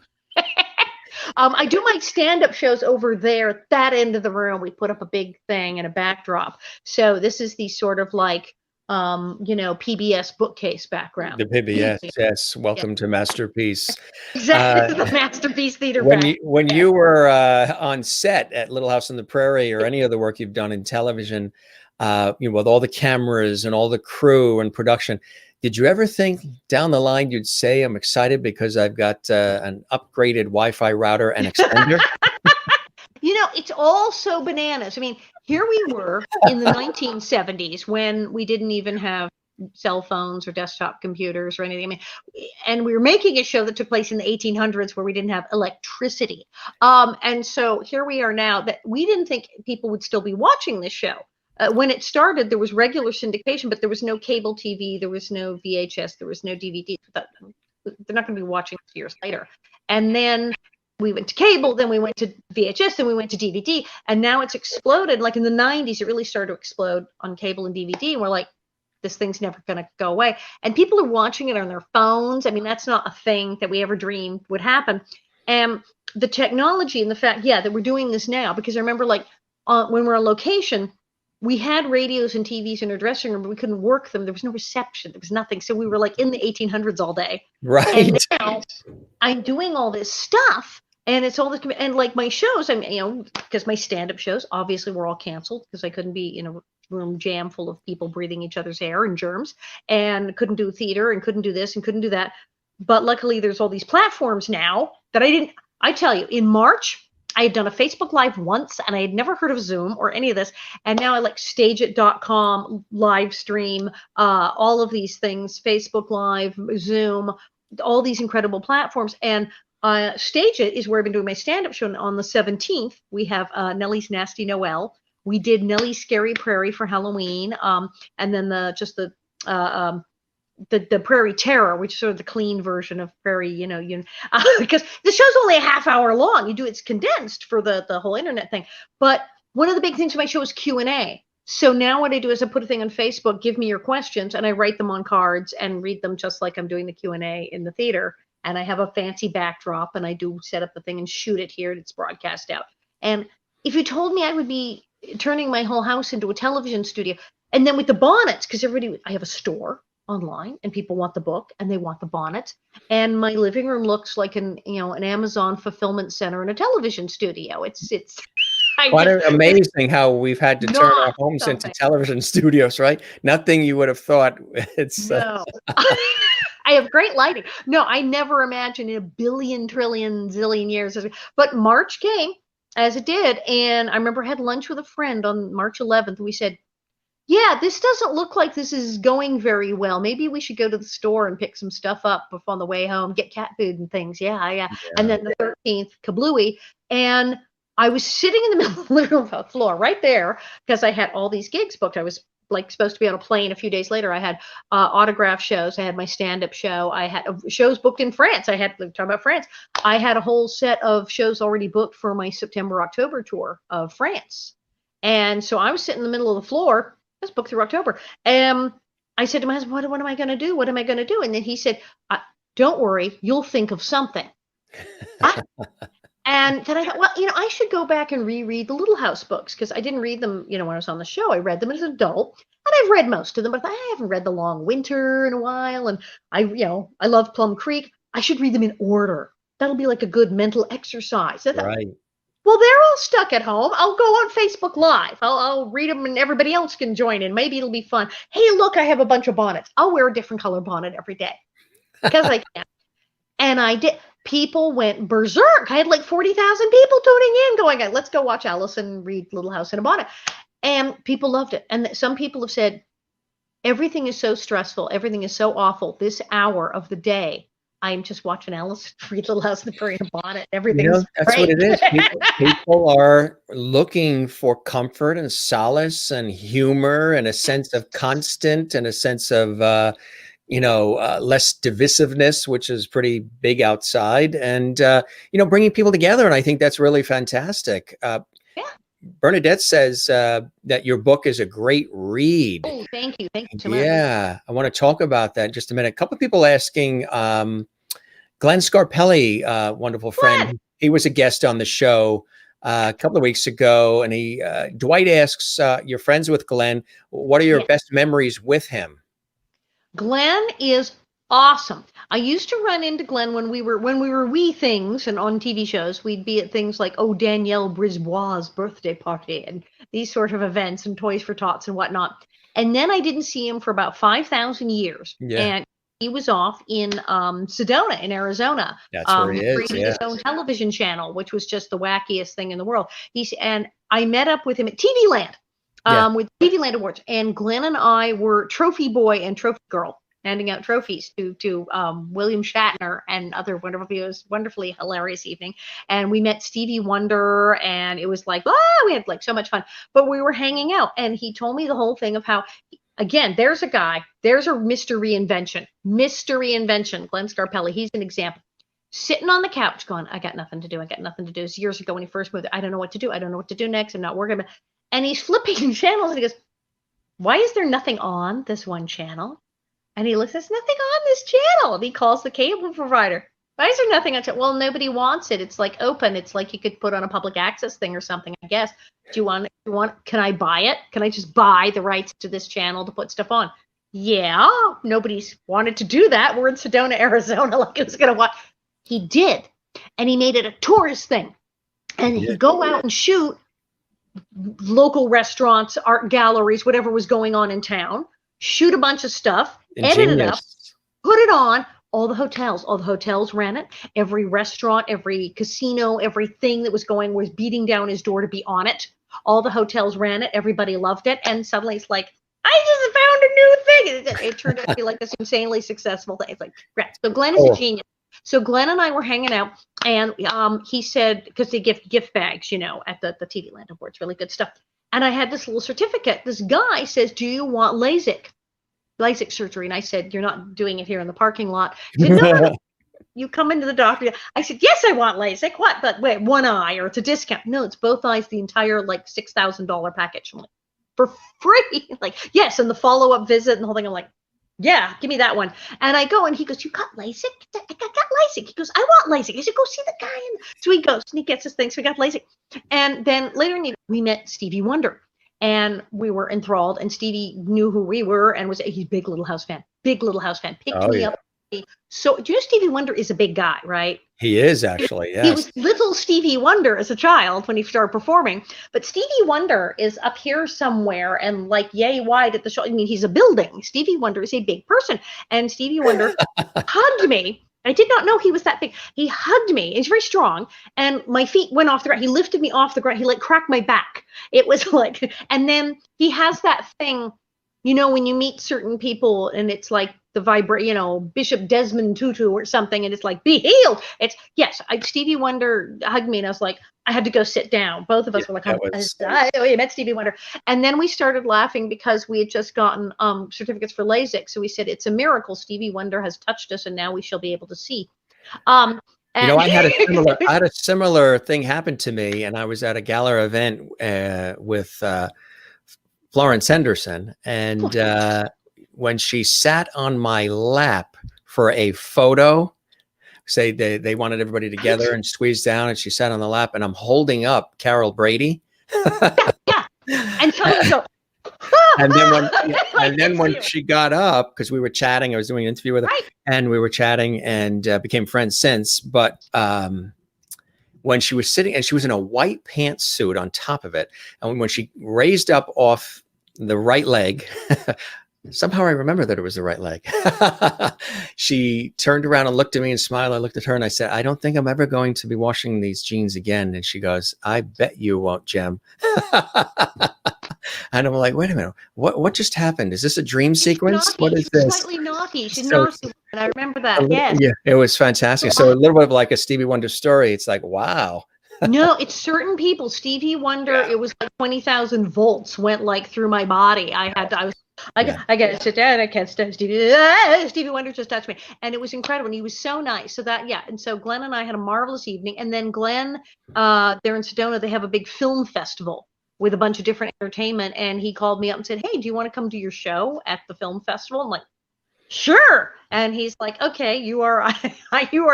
S2: I do my stand-up shows over there at that end of the room. We put up a big thing and a backdrop. So this is the sort of like, PBS bookcase background.
S1: The PBS, yes. Welcome to Masterpiece.
S2: Exactly, the Masterpiece Theater.
S1: When you were on set at Little House on the Prairie or any other work you've done in television, with all the cameras and all the crew and production, did you ever think down the line you'd say, I'm excited because I've got an upgraded Wi-Fi router and extender?
S2: It's all so bananas. I mean, here we were in the 1970s when we didn't even have cell phones or desktop computers or anything. I mean, and we were making a show that took place in the 1800s where we didn't have electricity. And so here we are now that we didn't think people would still be watching this show. When it started, there was regular syndication, but there was no cable TV, there was no VHS, there was no DVD. They're not going to be watching this years later. And then we went to cable, then we went to VHS, then we went to DVD, and now it's exploded. Like in the 90s, it really started to explode on cable and DVD, and we're like, this thing's never going to go away. And people are watching it on their phones. I mean, that's not a thing that we ever dreamed would happen. And the technology and the fact, that we're doing this now, because I remember like when we're on location, we had radios and TVs in our dressing room, but we couldn't work them. There was no reception. There was nothing. So we were like in the 1800s all day.
S1: Right.
S2: And now I'm doing all this stuff. And it's all this, and like my shows, because my stand-up shows obviously were all canceled because I couldn't be in a room jam full of people breathing each other's air and germs, and couldn't do theater and couldn't do this and couldn't do that. But luckily there's all these platforms now that I tell you, in March, I had done a Facebook Live once and I had never heard of Zoom or any of this. And now I like stageit.com, live stream, all of these things, Facebook Live, Zoom, all these incredible platforms. And Stage It is where I've been doing my stand-up show. On the 17th, we have Nellie's Nasty Noel. We did Nellie's Scary Prairie for Halloween, and then the Prairie Terror, which is sort of the clean version of Prairie, because the show's only a half hour long. It's condensed for the whole internet thing. But one of the big things of my show is Q&A. So now what I do is I put a thing on Facebook, give me your questions, and I write them on cards and read them just like I'm doing the Q&A in the theater. And I have a fancy backdrop, and I do set up the thing and shoot it here, and it's broadcast out. And if you told me I would be turning my whole house into a television studio, and then with the bonnets, because I have a store online, and people want the book, and they want the bonnet, and my living room looks like an Amazon fulfillment center and a television studio. It's
S1: quite amazing how we've had to turn our homes into television studios, right? Nothing you would have thought. It's
S2: no. I have great lighting. No, I never imagined in a billion, trillion, zillion years. But March came as it did. And I remember I had lunch with a friend on March 11th. We said, this doesn't look like this is going very well. Maybe we should go to the store and pick some stuff up on the way home, get cat food and things. Yeah. And then the 13th, kablooey. And I was sitting in the middle of the living room floor right there because I had all these gigs booked. I was like supposed to be on a plane a few days later. I had autograph shows. I had my stand-up show. I had shows booked in France. Talking about France. I had a whole set of shows already booked for my September-October tour of France. And so I was sitting in the middle of the floor. I was booked through October. And I said to my husband, what am I going to do? What am I going to do? And then he said, don't worry, you'll think of something. And then I thought, well, I should go back and reread the Little House books because I didn't read them, when I was on the show. I read them as an adult, and I've read most of them, but I haven't read The Long Winter in a while. And I love Plum Creek. I should read them in order. That'll be like a good mental exercise.
S1: Right.
S2: Well, they're all stuck at home. I'll go on Facebook Live. I'll read them, and everybody else can join in. Maybe it'll be fun. Hey, look, I have a bunch of bonnets. I'll wear a different color bonnet every day. because I can. And I did. People went berserk. I had like 40,000 people tuning in going, let's go watch Alison read Little House in a Bonnet. And people loved it. And some people have said, everything is so stressful. Everything is so awful. This hour of the day, I'm just watching Alice read Little House in the Prairie Bonnet. Everything's
S1: That's
S2: great.
S1: what it is. People are looking for comfort and solace and humor and a sense of constant and a sense of, less divisiveness, which is pretty big outside, and, bringing people together. And I think that's really fantastic.
S2: Yeah.
S1: Bernadette says that your book is a great read.
S2: Oh, thank you. Thank you so much.
S1: Yeah, I want to talk about that in just a minute. A couple of people asking, Glenn Scarpelli, wonderful friend, he was a guest on the show a couple of weeks ago, and Dwight asks, you're friends with Glenn. What are your best memories with him?
S2: Glenn is awesome. I used to run into Glenn when we were wee things and on TV shows. We'd be at things like Danielle Brisbois' birthday party and these sort of events and Toys for Tots and whatnot. And then I didn't see him for about 5,000 years. Yeah. And he was off in Sedona in Arizona.
S1: That's where he is.
S2: Creating his own television channel, which was just the wackiest thing in the world. And I met up with him at TV Land. With TV Land Awards, and Glenn and I were trophy boy and trophy girl, handing out trophies to William Shatner and other wonderful viewers. Wonderfully hilarious evening, and we met Stevie Wonder, and it was like, we had like so much fun. But we were hanging out, and he told me the whole thing of how, again, there's a Mr. Reinvention, Glenn Scarpelli. He's an example. Sitting on the couch going, I got nothing to do. It was years ago when he first moved. I don't know what to do. I don't know what to do next. I'm not working. And he's flipping channels and he goes, why is there nothing on this one channel? And he looks, there's nothing on this channel. And he calls the cable provider. Why is there nothing on channel? Well, nobody wants it. It's like open. It's like you could put on a public access thing or something, I guess. Do you want, can I buy it? Can I just buy the rights to this channel to put stuff on? Yeah, nobody's wanted to do that. We're in Sedona, Arizona. Like it was going to watch. He did. And he made it a tourist thing. And he'd go out and shoot local restaurants, art galleries, whatever was going on in town, shoot a bunch of stuff, edit it up, put it on. All the hotels ran it. Every restaurant, every casino, everything that was going was beating down his door to be on it. All the hotels ran it. Everybody loved it. And suddenly it's like, I just found a new thing. It turned out to be like this insanely successful thing. It's like, great. So Glenn is a genius. So Glenn and I were hanging out, and he said, because they give gift bags, at the TV Land Awards, really good stuff. And I had this little certificate. This guy says, do you want LASIK surgery? And I said, you're not doing it here in the parking lot. He said, no. You come into the doctor. I said, yes, I want LASIK. What? But wait, one eye, or it's a discount. No, it's both eyes, the entire like $6,000 package. I'm like, for free? Like, yes. And the follow-up visit and the whole thing. I'm like, yeah, give me that one. And I go, and he goes, you got LASIK? I got LASIK. He goes, I want LASIK. I said, go see the guy. So he goes, and he gets his thing. So we got LASIK. And then later in the evening, we met Stevie Wonder. And we were enthralled. And Stevie knew who we were and he's a big Little House fan. Picked me up. So do you know Stevie Wonder is a big guy, right?
S1: He is actually, yes.
S2: He was little Stevie Wonder as a child when he started performing. But Stevie Wonder is up here somewhere and like yay wide at the show. I mean, he's a building. Stevie Wonder is a big person. And Stevie Wonder hugged me. I did not know he was that big. He hugged me. He's very strong. And my feet went off the ground. He lifted me off the ground. He like cracked my back. It was like, and then he has that thing, when you meet certain people and it's like the Bishop Desmond Tutu or something, and it's like, be healed. It's Stevie Wonder hugged me, and I was like, I had to go sit down. Both of us were like, you met Stevie Wonder. And then we started laughing because we had just gotten certificates for LASIK. So we said, it's a miracle. Stevie Wonder has touched us, and now we shall be able to see. I
S1: had a similar thing happen to me, and I was at a gala event with Florence Henderson, and when she sat on my lap for a photo, say they wanted everybody together and squeezed down, and she sat on the lap, and I'm holding up Carol Brady.
S2: And so
S1: and then when she got up, because we were chatting, I was doing an interview with her, and we were chatting and became friends since. But when she was sitting, and she was in a white pantsuit on top of it, and when she raised up off the right leg, Somehow I remember that it was the right leg. She turned around and looked at me and smiled. I looked at her and I said, I don't think I'm ever going to be washing these jeans again. And she goes, I bet you won't, Jem. And I'm like, wait a minute, what just happened? Is this a dream
S2: She's
S1: sequence?
S2: naughty.
S1: What is
S2: She was
S1: this?
S2: slightly naughty. She's
S1: So
S2: naughty. And I remember that. Yes.
S1: yeah, it was fantastic. So a little bit of like a Stevie Wonder story. It's like, wow.
S2: No, it's certain people. Stevie Wonder,
S1: Yeah.
S2: it was like 20,000 volts went like through my body. I gotta sit down. I can't stand Stevie. Stevie Wonder just touched me. And it was incredible. And he was so nice. So that, yeah. And so Glenn and I had a marvelous evening. And then Glenn, they're in Sedona, they have a big film festival with a bunch of different entertainment. And he called me up and said, hey, do you want to come to your show at the film festival? I'm like, sure. And he's like, okay, you are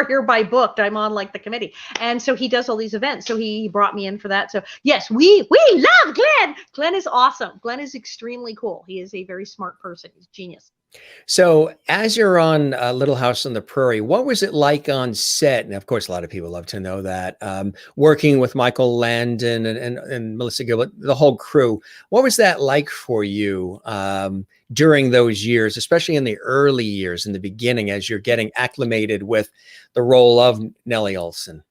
S2: hereby booked. I'm on like the committee. And so he does all these events. So he brought me in for that. So yes, we love Glenn. Glenn is awesome. Glenn is extremely cool. He is a very smart person. He's a genius.
S1: So as you're on Little House on the Prairie, what was it like on set? And of course, a lot of people love to know that. Working with Michael Landon and Melissa Gilbert, the whole crew, what was that like for you during those years, especially in the early years, in the beginning, as you're getting acclimated with the role of Nellie Oleson?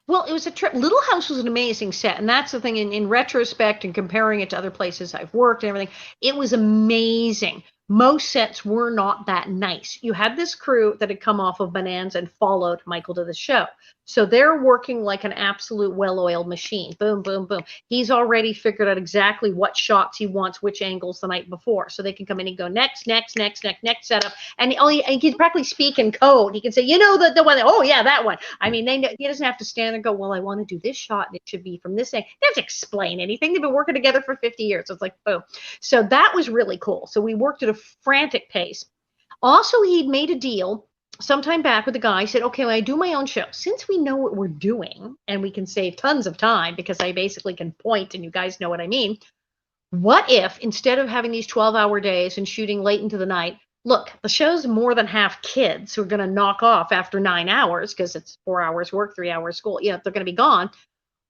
S2: Well, it was a trip. Little House was an amazing set. And that's the thing in retrospect and comparing it to other places I've worked and everything, it was amazing. Most sets were not that nice. You had this crew that had come off of Bonanza and followed Michael to the show. So they're working like an absolute well-oiled machine. Boom, boom, boom. He's already figured out exactly what shots he wants, which angles the night before. So they can come in and go next setup. And he can practically speak in code. He can say, you know, the one, oh yeah, that one. I mean, he doesn't have to stand and go, well, I want to do this shot and it should be from this angle. They don't have to explain anything. They've been working together for 50 years. So it's like, boom. So that was really cool. So we worked at a frantic pace. Also, he'd made a deal sometime back with the guy. He said, okay, when I do my own show, since we know what we're doing and we can save tons of time because I basically can point and you guys know what I mean, what if instead of having these 12-hour days and shooting late into the night, look, the show's more than half kids who are going to knock off after 9 hours because it's 4 hours work, 3 hours school. You know, they're going to be gone.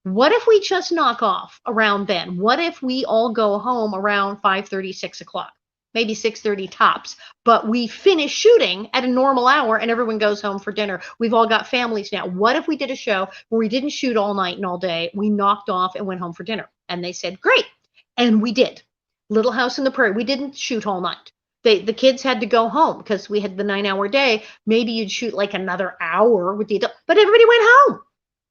S2: What if we just knock off around then? What if we all go home around 5:30, 6 o'clock? Maybe 6:30 tops, but we finish shooting at a normal hour and everyone goes home for dinner. We've all got families now. What if we did a show where we didn't shoot all night and all day? We knocked off and went home for dinner. And they said, great. And we did. Little House on the Prairie. We didn't shoot all night. The kids had to go home because we had the 9-hour day. Maybe you'd shoot like another hour with the adult, but everybody went home.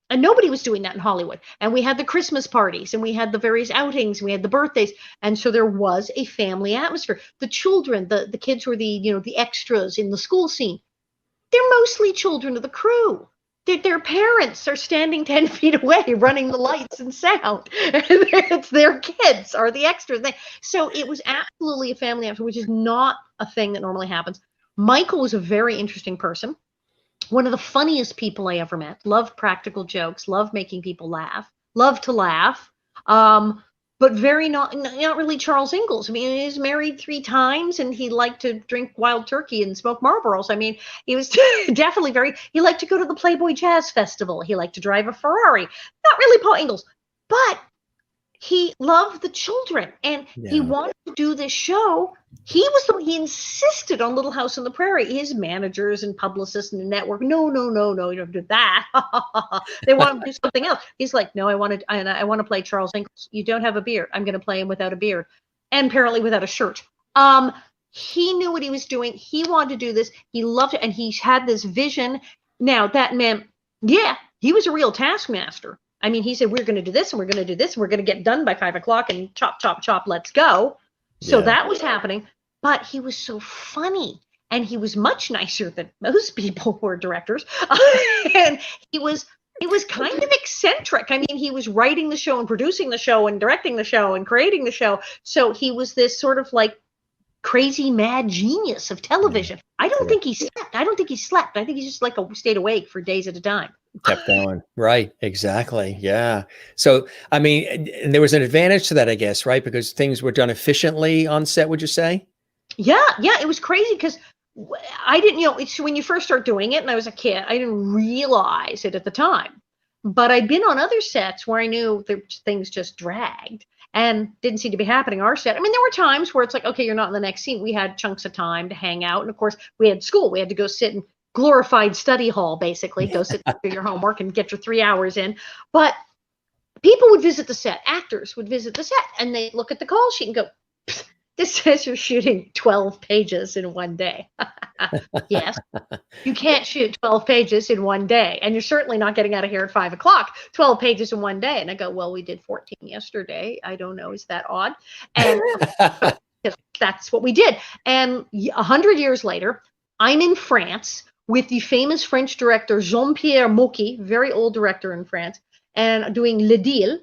S2: And nobody was doing that in Hollywood. And we had the Christmas parties and we had the various outings, and we had the birthdays. And so there was a family atmosphere. The children, the kids were the extras in the school scene. They're mostly children of the crew. Their parents are standing 10 feet away running the lights and sound. It's their kids are the extras. So it was absolutely a family atmosphere, which is not a thing that normally happens. Michael was a very interesting person. One of the funniest people I ever met. Loved practical jokes. Loved making people laugh. Loved to laugh. But very not really Charles Ingalls. I mean, he's married 3 times and he liked to drink wild turkey and smoke Marlboros. I mean, he was definitely he liked to go to the Playboy Jazz Festival. He liked to drive a Ferrari. Not really Paul Ingalls, but he loved the children and he wanted to do this show. He insisted on Little House on the Prairie. His managers and publicists and the network, no, you don't do that. They want him to do something else. He's like, no, I want to play Charles Ingalls. You don't have a beard. I'm going to play him without a beard and apparently without a shirt. He knew what he was doing. He wanted to do this. He loved it. And he had this vision. Now that meant, he was a real taskmaster. I mean, he said, we're going to do this and we're going to do this. And we're going to get done by 5 o'clock and chop, chop, chop. Let's go. So that was happening. But he was so funny. And he was much nicer than most people who are directors. And he was kind of eccentric. I mean, he was writing the show and producing the show and directing the show and creating the show. So he was this sort of like crazy mad genius of television. I don't think he slept. I think he just stayed awake for days at a time.
S1: Kept going. Right. Exactly. Yeah. So, I mean, and there was an advantage to that, I guess, right? Because things were done efficiently on set, would you say?
S2: Yeah. It was crazy because I didn't, it's when you first start doing it and I was a kid, I didn't realize it at the time. But I'd been on other sets where I knew things just dragged and didn't seem to be happening. Our set, I mean, there were times where it's like, okay, you're not in the next scene. We had chunks of time to hang out. And of course, we had school. We had to go sit in glorified study hall, basically, go sit and do your homework and get your 3 hours in. But people would visit the set. Actors would visit the set and they'd look at the call sheet and go, this says you're shooting 12 pages in one day. Yes, you can't shoot 12 pages in one day. And you're certainly not getting out of here at 5 o'clock, 12 pages in one day. And I go, well, we did 14 yesterday. I don't know. Is that odd? And that's what we did. And 100 years later, I'm in France with the famous French director, Jean-Pierre Mocky, very old director in France, and doing Le Deal.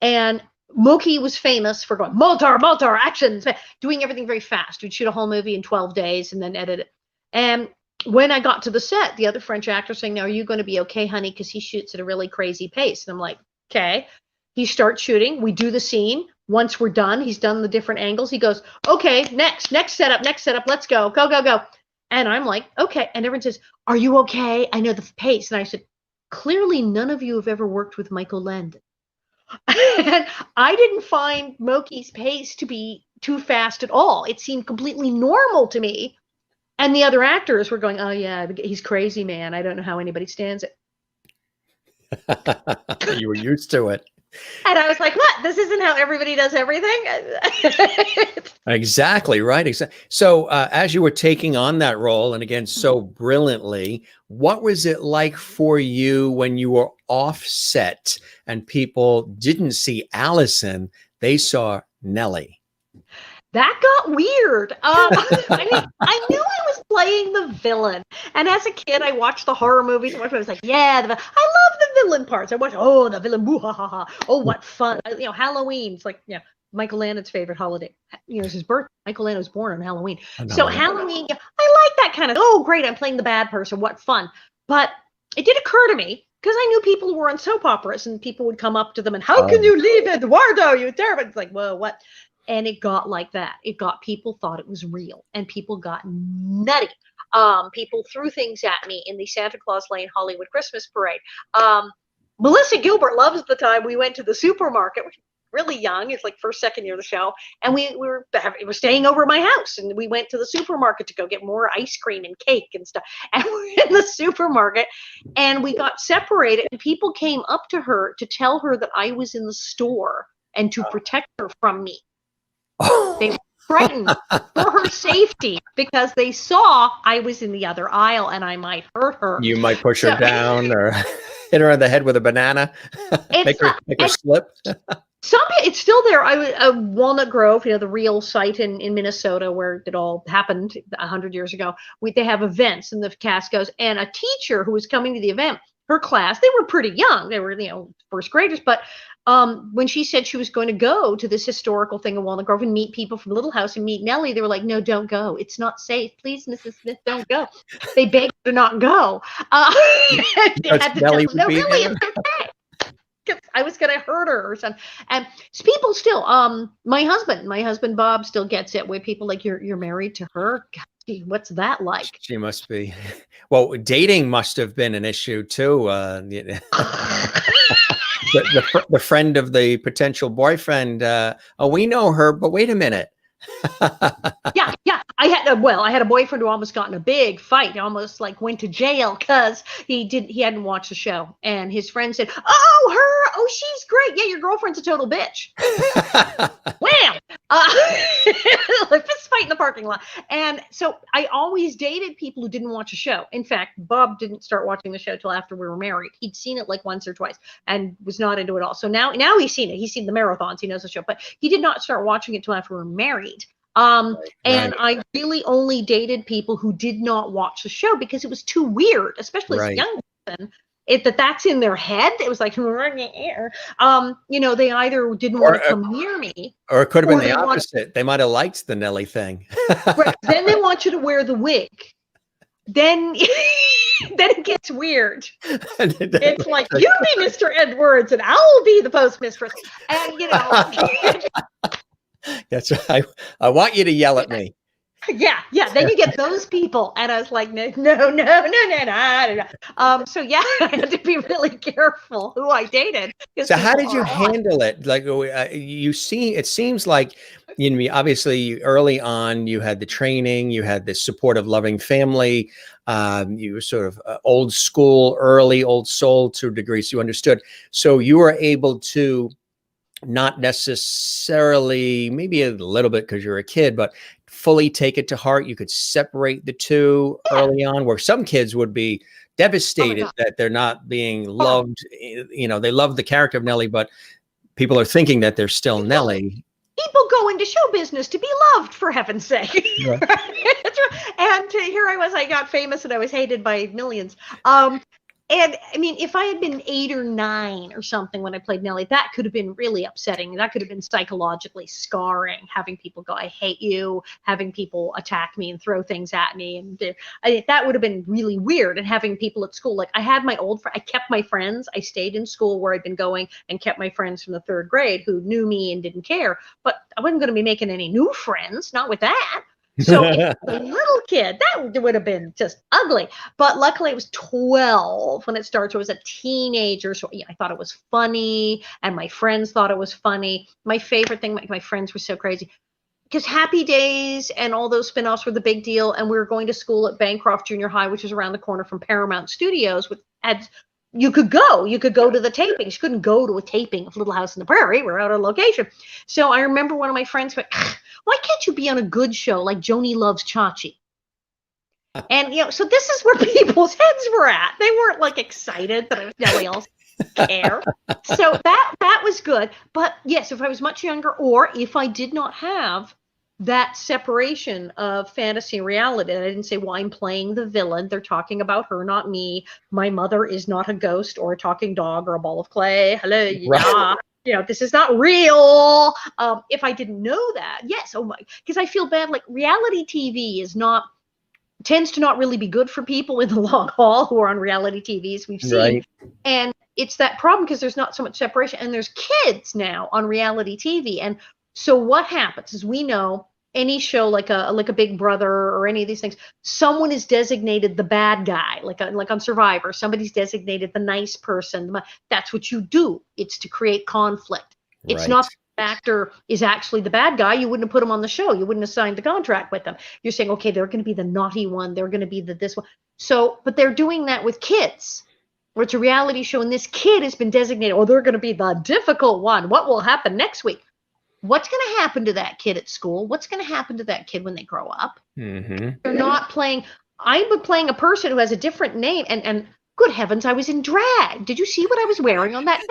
S2: And Mocky was famous for going, motor, action, doing everything very fast. We'd shoot a whole movie in 12 days and then edit it. And when I got to the set, the other French actor saying, now, are you going to be okay, honey? Because he shoots at a really crazy pace. And I'm like, okay. He starts shooting. We do the scene. Once we're done, he's done the different angles. He goes, okay, next setup. Let's go. Go. And I'm like, okay. And everyone says, are you okay? I know the pace. And I said, clearly none of you have ever worked with Michael Landon. And I didn't find Moki's pace to be too fast at all. It seemed completely normal to me. And the other actors were going, oh, yeah, he's crazy, man. I don't know how anybody stands it.
S1: You were used to it.
S2: And I was like, what? This isn't how everybody does everything?
S1: Exactly, right. So as you were taking on that role, and again, so brilliantly, what was it like for you when you were offset and people didn't see Alison, they saw Nellie?
S2: That got weird. I mean, I knew I was playing the villain. And as a kid, I watched the horror movies. I was like, yeah, I love the villain parts. I watched, oh, the villain, boo, ha, ha, ha. Oh, what fun. Halloween. It's like, Michael Landon's favorite holiday. It's his birthday. Michael Landon was born on Halloween. So Halloween, I like that kind of, oh, great, I'm playing the bad person. What fun. But it did occur to me, because I knew people who were on soap operas and people would come up to them and, how can you leave Eduardo? You terrible. It's like, whoa, what? And it got like that. People thought it was real and people got nutty. People threw things at me in the Santa Claus Lane Hollywood Christmas parade. Melissa Gilbert loves the time we went to the supermarket. We were really young. It's like second year of the show. And we were staying over at my house and we went to the supermarket to go get more ice cream and cake and stuff. And we're in the supermarket and we got separated and people came up to her to tell her that I was in the store and to protect her from me. They were frightened for her safety because they saw I was in the other aisle and I might hurt her.
S1: You might push her down or hit her on the head with a banana, make her slip.
S2: It's still there. I was Walnut Grove, the real site in Minnesota where it all happened 100 years ago. They have events and the cast goes, and a teacher who was coming to the event, her class, they were pretty young. They were, first graders, but when she said she was going to go to this historical thing in Walnut Grove and meet people from Little House and meet Nellie, they were like, no, don't go. It's not safe. Please, Mrs. Smith, don't go. They begged her to not go. Nellie would be really, it's okay. Because I was going to hurt her or something. And people still, my husband Bob still gets it where people like, you're married to her? God, gee, what's that like?
S1: She must be. Well, dating must have been an issue too. The friend of the potential boyfriend. We know her, but wait a minute.
S2: Yeah. I had a boyfriend who almost got in a big fight. Almost like went to jail because he hadn't watched the show, and his friend said, "Oh, her! Oh, she's great. Yeah, your girlfriend's a total bitch." Wham! Like fist fight in the parking lot. And so I always dated people who didn't watch a show. In fact, Bob didn't start watching the show till after we were married. He'd seen it like once or twice and was not into it all. So now he's seen it. He's seen the marathons. He knows the show, but he did not start watching it till after we were married. And I really only dated people who did not watch the show because it was too weird, especially as a young person. That's in their head. It was like, they either didn't want to come near me.
S1: Or it could have been the opposite. They might have liked the Nellie thing.
S2: Right. Then they want you to wear the wig. Then it gets weird. It's like, you be Mr. Edwards and I'll be the postmistress. And,
S1: That's right. I want you to yell at me.
S2: Yeah. Then you get those people, and I was like, no. So yeah, I had to be really careful who I dated.
S1: So how did you handle it? Like it seems like, obviously early on you had the training, you had this supportive, loving family. You were sort of old school, old soul to a degree, so you understood. So you were able to not necessarily, maybe a little bit because you're a kid, but fully take it to heart. You could separate the two early on, where some kids would be devastated that they're not being loved. They love the character of Nellie, but people are thinking that they're still Nellie.
S2: People go into show business to be loved, for heaven's sake. Right. And here I got famous and I was hated by millions. And I mean, if I had been 8 or 9 or something when I played Nellie, that could have been really upsetting. That could have been psychologically scarring, having people go, I hate you, having people attack me and throw things at me. And that would have been really weird. And having people at school, like I had I kept my friends. I stayed in school where I'd been going and kept my friends from the 3rd grade who knew me and didn't care. But I wasn't going to be making any new friends, not with that. So if a little kid, that would have been just ugly. But luckily, it was 12 when it started. So I was a teenager. So I thought it was funny, and my friends thought it was funny. My favorite thing, my friends were so crazy, because Happy Days and all those spinoffs were the big deal. And we were going to school at Bancroft Junior High, which is around the corner from Paramount Studios. You could go to the tapings. You couldn't go to a taping of Little House on the Prairie. We're out of location. So I remember one of my friends went, why can't you be on a good show like Joni Loves Chachi? And, so this is where people's heads were at. They weren't like excited that I was Nellie Oleson. Care. So that was good. But yes, if I was much younger, or if I did not have that separation of fantasy and reality, I didn't say, well, I'm playing the villain. They're talking about her, not me. My mother is not a ghost or a talking dog or a ball of clay. Hello,
S1: right.
S2: This is not real. If I didn't know that, yes, oh my, because I feel bad. Like reality TV tends to not really be good for people in the long haul who are on reality TVs. We've seen, right. And it's that problem because there's not so much separation, and there's kids now on reality TV, and so what happens is, we know any show like a Big Brother or any of these things, someone is designated the bad guy, like on Survivor, somebody's designated the nice person. That's what you do. It's to create conflict. It's not the actor is actually the bad guy. You wouldn't have put him on the show. You wouldn't have signed the contract with them. You're saying, okay, they're going to be the naughty one. They're going to be this one. So, but they're doing that with kids, where it's a reality show, and this kid has been designated, they're going to be the difficult one. What will happen next week? What's going to happen to that kid at school? What's going to happen to that kid when they grow up? Mm-hmm. They're not playing. I'm playing a person who has a different name. And good heavens, I was in drag. Did you see what I was wearing on that?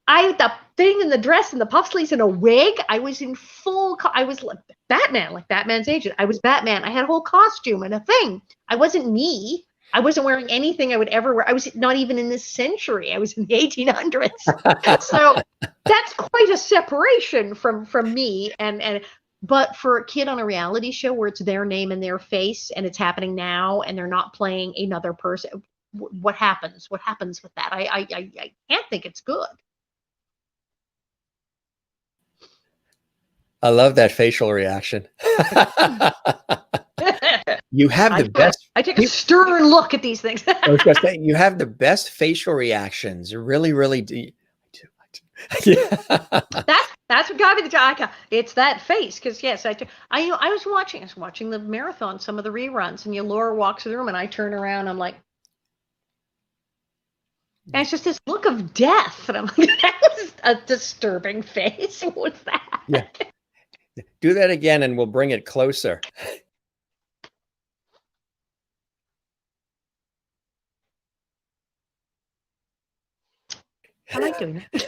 S2: The thing in the dress and the puff sleeves and a wig. I was in I was like Batman, like Batman's agent. I was Batman. I had a whole costume and a thing. I wasn't me. I wasn't wearing anything I would ever wear. I was not even in this century. I was in the 1800s. So that's quite a separation from me. But for a kid on a reality show where it's their name and their face and it's happening now and they're not playing another person, what happens? What happens with that? I can't think it's good.
S1: I love that facial reaction. You have the best.
S2: I take a stern look at these things.
S1: I was going to say, you have the best facial reactions. Really, really do. Yeah.
S2: That's what got me the job. It's that face, because yes, I was watching the marathon, some of the reruns, and Laura walks through the room, and I turn around, I'm like, and it's just this look of death, and I'm like, that was a disturbing face. What was that?
S1: Yeah. Do that again, and we'll bring it closer.
S2: I like doing it.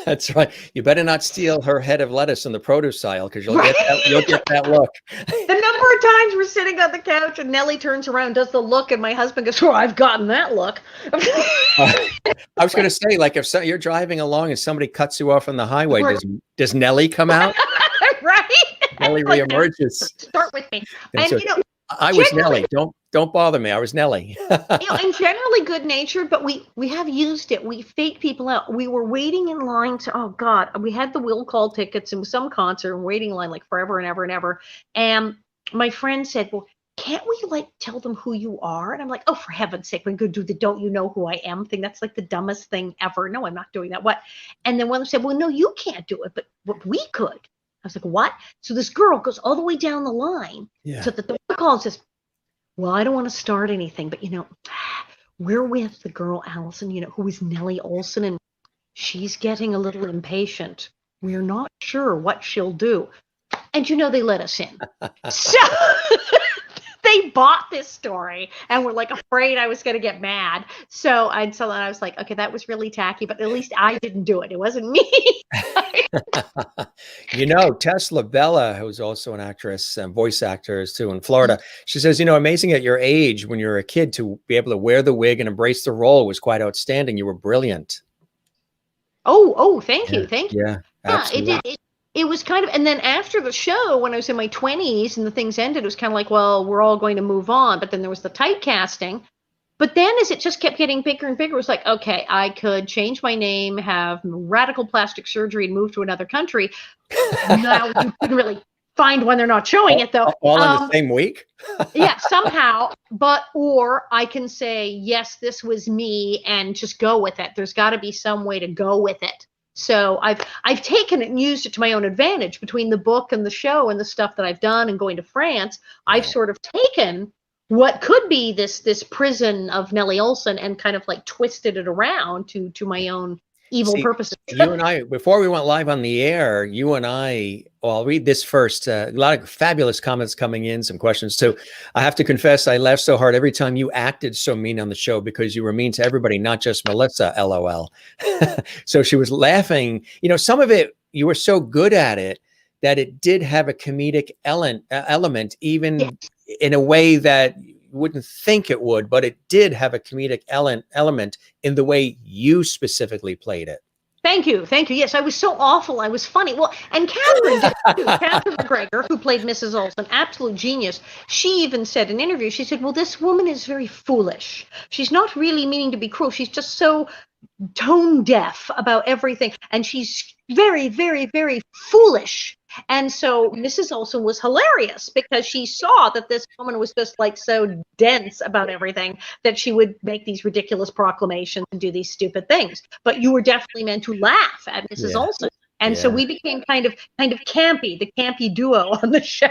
S1: That's right. You better not steal her head of lettuce in the produce aisle, because you'll get that look.
S2: The number of times we're sitting on the couch and Nellie turns around, does the look, and my husband goes, "Oh, I've gotten that look."
S1: I was going to say, like, if you're driving along and somebody cuts you off on the highway, does Nellie come out?
S2: Right.
S1: Nellie reemerges.
S2: Start with me.
S1: And I was Nellie. Don't Don't bother me. I was Nellie.
S2: And generally good natured, but we have used it. We fake people out. We were waiting in line to, oh God, we had the will call tickets and some concert and waiting in line like forever and ever and ever. And my friend said, well, can't we like tell them who you are? And I'm like, oh, for heaven's sake, we're going to do the don't you know who I am thing. That's like the dumbest thing ever. No, I'm not doing that. What? And then one of them said, well, no, you can't do it, but we could. I was like, what? So this girl goes all the way down the line.
S1: Yeah.
S2: So that the will call and says, well, I don't want to start anything, but we're with the girl, Alison, who is Nellie Oleson, and she's getting a little impatient. We're not sure what she'll do. And they let us in. So they bought this story and were like afraid I was going to get mad. So I was like, okay, that was really tacky, but at least I didn't do it. It wasn't me.
S1: Tesla Bella, who's also an actress and voice actor too in Florida, she says, amazing at your age when you're a kid to be able to wear the wig and embrace the role was quite outstanding. You were brilliant.
S2: Oh, thank you. Thank you.
S1: Yeah, absolutely.
S2: It was kind of, and then after the show, when I was in my 20s and the things ended, it was kind of like, well, we're all going to move on. But then there was the typecasting. But then as it just kept getting bigger and bigger, it was like, okay, I could change my name, have radical plastic surgery, and move to another country. Now you couldn't really find when they're not showing it, though.
S1: All in the same week?
S2: Yeah, somehow. Or I can say, yes, this was me, and just go with it. There's got to be some way to go with it. So I've taken it and used it to my own advantage between the book and the show and the stuff that I've done and going to France. I've sort of taken what could be this prison of Nellie Oleson and kind of like twisted it around to my own evil purposes.
S1: You and I, before we went live on the air, I'll read this first. A lot of fabulous comments coming in, some questions too. I have to confess, I laughed so hard every time you acted so mean on the show because you were mean to everybody, not just Melissa, LOL. So she was laughing. Some of it, you were so good at it that it did have a comedic element, even in a way that you wouldn't think it would, but it did have a comedic element in the way you specifically played it.
S2: Thank you. Yes, I was so awful. I was funny. Well, and Catherine did too. Catherine McGregor, who played Mrs. Oleson, absolute genius. She even said in an interview, she said, well, this woman is very foolish. She's not really meaning to be cruel. She's just so tone deaf about everything. And she's very, very, very foolish. And so Mrs. Oleson was hilarious because she saw that this woman was just like so dense about everything that she would make these ridiculous proclamations and do these stupid things. But you were definitely meant to laugh at Mrs. Oleson. And so we became kind of campy, the campy duo on the show.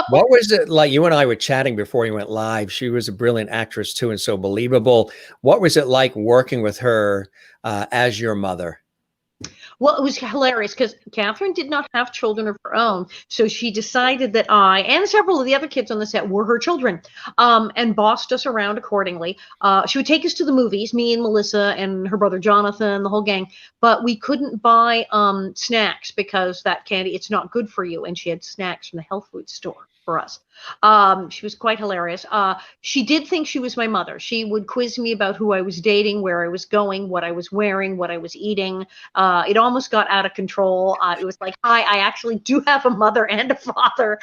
S1: What was it like? You and I were chatting before you went live. She was a brilliant actress too, and so believable. What was it like working with her as your mother?
S2: Well, it was hilarious because Catherine did not have children of her own. So she decided that I and several of the other kids on the set were her children, and bossed us around accordingly. She would take us to the movies, me and Melissa and her brother Jonathan, the whole gang. But we couldn't buy snacks because that candy, it's not good for you. And she had snacks from the health food store for us. She was quite hilarious. She did think she was my mother. She would quiz me about who I was dating, where I was going, what I was wearing, what I was eating. It almost got out of control. It was like, hi, I actually do have a mother and a father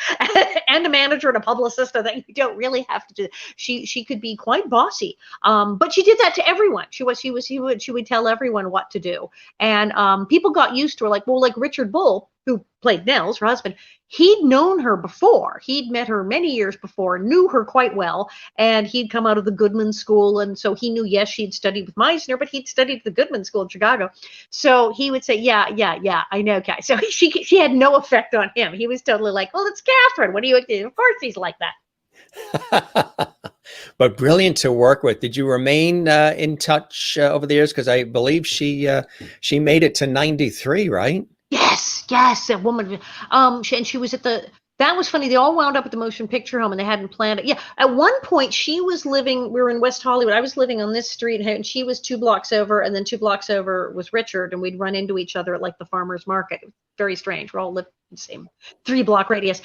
S2: and a manager and a publicist that you don't really have to do. She could be quite bossy. But she did that to everyone. She would tell everyone what to do. And people got used to her, like Richard Bull, who played Nels, her husband. He'd known her before. He'd met her many years before, knew her quite well, and he'd come out of the Goodman School, and so he knew, yes, she'd studied with Meisner, but he'd studied at the Goodman School in Chicago. So he would say, yeah, I know, Kai. So she had no effect on him. He was totally like, well, it's Catherine. What do you do? Of course he's like that.
S1: But brilliant to work with. Did you remain in touch over the years? Because I believe she made it to 93, right?
S2: Yes, that woman. And she was that was funny. They all wound up at the motion picture home and they hadn't planned it. Yeah. At one point she was living, we were in West Hollywood. I was living on this street and she was 2 blocks over, and then 2 blocks over was Richard, and we'd run into each other at like the farmer's market. It was very strange. We all lived in the same 3-block radius.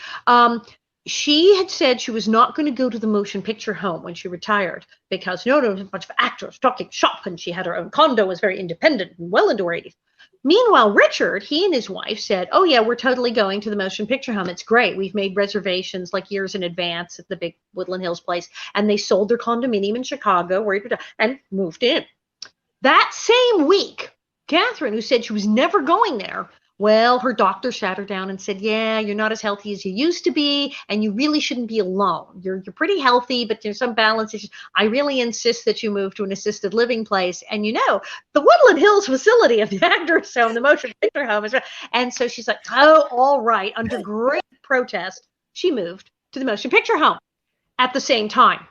S2: She had said she was not going to go to the motion picture home when she retired because there was a bunch of actors talking shop, and she had her own condo, was very independent and well into her 80s. Meanwhile, Richard, he and his wife said, "Oh yeah, we're totally going to the motion picture home. It's great. We've made reservations like years in advance at the big Woodland Hills place." And they sold their condominium in Chicago and moved in. That same week, Catherine, who said she was never going there, well, her doctor sat her down and said, "Yeah, you're not as healthy as you used to be, and you really shouldn't be alone. You're pretty healthy, but there's some balance issues. I really insist that you move to an assisted living place." And the Woodland Hills facility of the Actors Home, the motion picture home, is right. And so she's like, "Oh, all right." Under great protest, she moved to the motion picture home at the same time.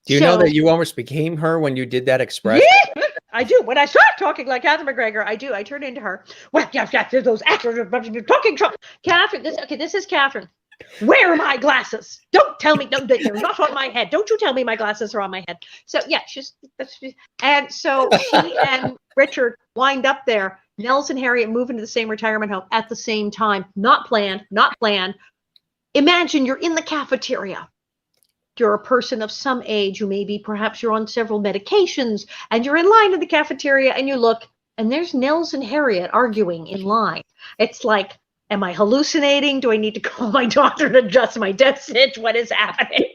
S1: Do you know that you almost became her when you did that expression?
S2: Yeah, I do. When I start talking like Catherine McGregor, I do. I turn into her. Well, yeah, those actors are talking trouble. Catherine, this is Catherine. Where are my glasses? Don't tell me. No, they're not on my head. Don't you tell me my glasses are on my head. So yeah, and so she and Richard wind up there. Nels and Harriet move into the same retirement home at the same time. Not planned. Not planned. Imagine you're in the cafeteria. You're a person of some age who maybe perhaps you're on several medications, and you're in line in the cafeteria and you look and there's Nels and Harriet arguing in line. It's like, am I hallucinating? Do I need to call my doctor to adjust my dosage? What is happening?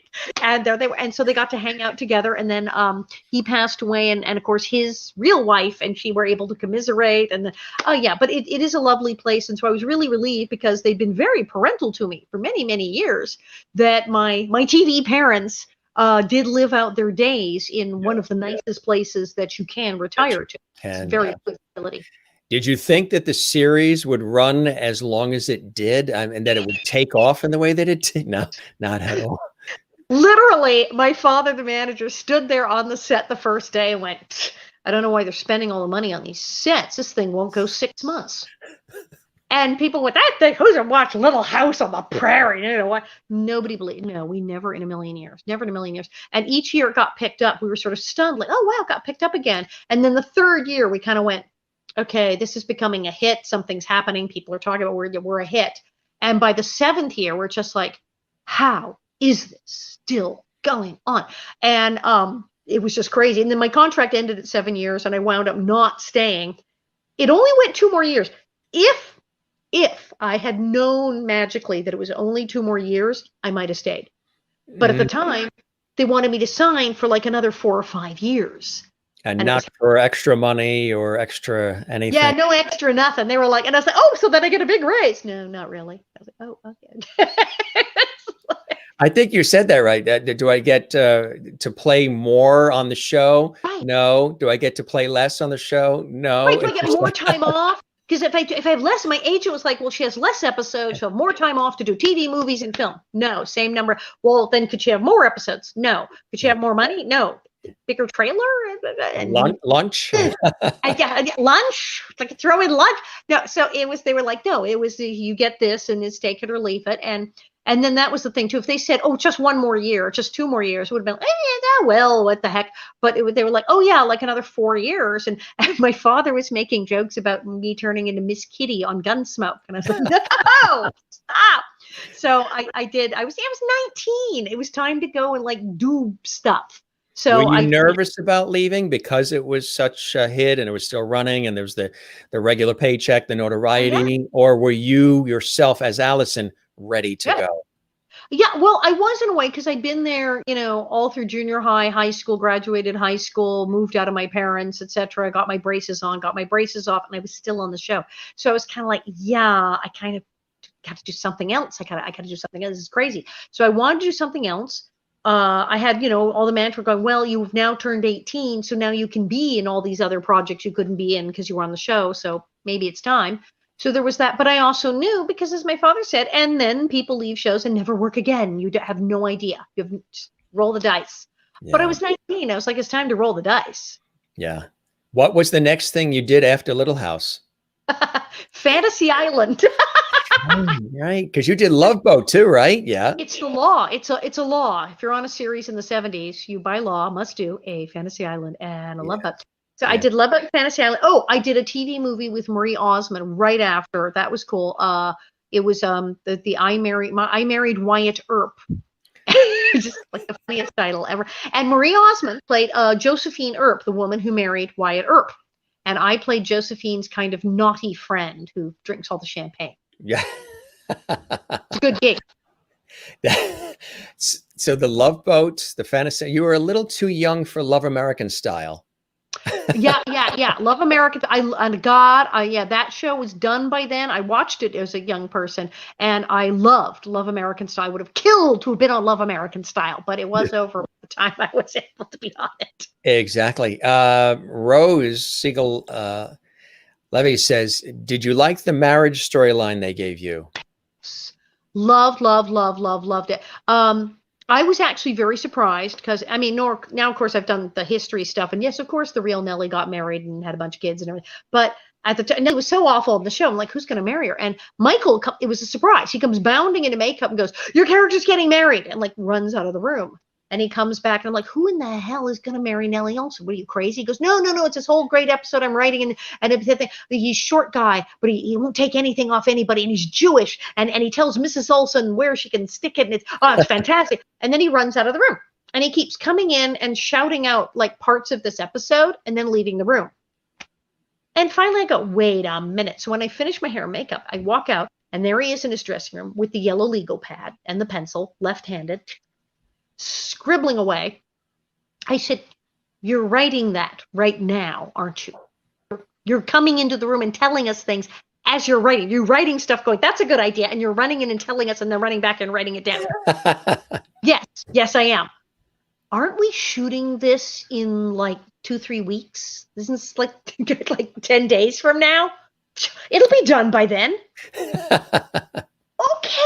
S2: And there they were. And so they got to hang out together. And then he passed away. And of course, his real wife and she were able to commiserate. And but it is a lovely place. And so I was really relieved because they've been very parental to me for many, many years, that my TV parents did live out their days in one of the nicest places that you can retire to. It's very good facility.
S1: Did you think that the series would run as long as it did, and that it would take off in the way that it did? No, not at all.
S2: Literally, my father, the manager, stood there on the set the first day and went, "I don't know why they're spending all the money on these sets. This thing won't go 6 months." And people went, "That thing, who's gonna watch Little House on the Prairie?" You know what? Nobody believed. No, we never in a million years. Never in a million years. And each year it got picked up. We were sort of stunned, like, "Oh wow, it got picked up again." And then the third year, we kind of went, "Okay, this is becoming a hit. Something's happening. People are talking about we're a hit." And by the 7th year, we're just like, "How is this still going on?" And it was just crazy. And then my contract ended at 7 years, and I wound up not staying. It only went 2 more years. If I had known magically that it was only 2 more years, I might have stayed. But at the time, they wanted me to sign for like another 4 or 5 years.
S1: And not for extra money or extra anything.
S2: Yeah, no extra nothing. They were like, and I was like, "Oh, so then I get a big raise?" "No, not really." I was like, "Oh, okay."
S1: I think you said that right. Do I get to play more on the show?
S2: Right.
S1: No. Do I get to play less on the show? No.
S2: Right, do I get more time off? Because if I have less, my agent was like, "Well, she has less episodes, she'll have more time off to do TV, movies, and film." No, same number. "Well, then could she have more episodes?" No. Could she have more money? No. Bigger trailer? And
S1: lunch?
S2: yeah, lunch. Like throw in lunch. No, so they were like, "No, it was you get this and it's take it or leave it." And then that was the thing too. If they said, "Oh, just 1 more year, just 2 more years," it would have been, well, what the heck? But they were like, "Oh yeah, like another 4 years." And my father was making jokes about me turning into Miss Kitty on Gunsmoke, and I was like, "No, stop." So I did. I was 19. It was time to go and like do stuff. So
S1: were you nervous about leaving because it was such a hit and it was still running and there was the regular paycheck, the notoriety, or were you yourself as Alison ready to go?
S2: Yeah, well, I was in a way because I'd been there, all through junior high school, graduated high school, moved out of my parents, etc. Got my braces on, got my braces off, and I was still on the show. So I was kind of like, yeah, I kind of got to do something else. I got to do something else. This is crazy. So I wanted to do something else. I had, all the management going, "Well, you've now turned 18, so now you can be in all these other projects you couldn't be in because you were on the show. So maybe it's time." So there was that. But I also knew, because as my father said, and then people leave shows and never work again. You have no idea. You have just roll the dice. Yeah. But I was 19. I was like, it's time to roll the dice.
S1: Yeah. What was the next thing you did after Little House?
S2: Fantasy Island.
S1: Right, because you did Love Boat too, right? Yeah.
S2: It's the law. It's a law. If you're on a series in the 70s, you by law must do a Fantasy Island and a Love Boat. So I did Love Boat and Fantasy Island. Oh, I did a TV movie with Marie Osmond right after. That was cool. It was the I Married Wyatt Earp. Just like the funniest title ever. And Marie Osmond played Josephine Earp, the woman who married Wyatt Earp. and I played Josephine's kind of naughty friend who drinks all the champagne.
S1: Yeah.
S2: It's a good gig.
S1: So the Love Boat, the fantasy, you were a little too young for Love American Style.
S2: Yeah. Love American. Yeah, that show was done by then. I watched it as a young person, and I loved Love American Style. I would have killed to have been on Love American Style, but it was over by the time I was able to be on it.
S1: Exactly. Rose Siegel Levy says, "Did you like the marriage storyline they gave you?"
S2: Loved it. I was actually very surprised because I mean, now of course I've done the history stuff, and yes, of course the real Nellie got married and had a bunch of kids and everything. But at the time, it was so awful in the show. I'm like, who's going to marry her? And Michael, it was a surprise. He comes bounding into makeup and goes, "Your character's getting married," and like runs out of the room. And he comes back and I'm like, who in the hell is going to marry Nellie Oleson? What are you, crazy? He goes, no, it's this whole great episode I'm writing. And everything. He's short guy, but he won't take anything off anybody. And he's Jewish. And he tells Mrs. Oleson where she can stick it. And it's fantastic. And then he runs out of the room. And he keeps coming in and shouting out like parts of this episode and then leaving the room. And finally I go, wait a minute. So when I finish my hair and makeup, I walk out and there he is in his dressing room with the yellow legal pad and the pencil, left-handed, scribbling away. I said, you're writing that right now, aren't you? You're coming into the room and telling us things as you're writing. You're writing stuff going, that's a good idea. And you're running in and telling us and then running back and writing it down. Yes, I am. Aren't we shooting this in like 2-3 weeks? Isn't this like 10 days from now? It'll be done by then. Okay.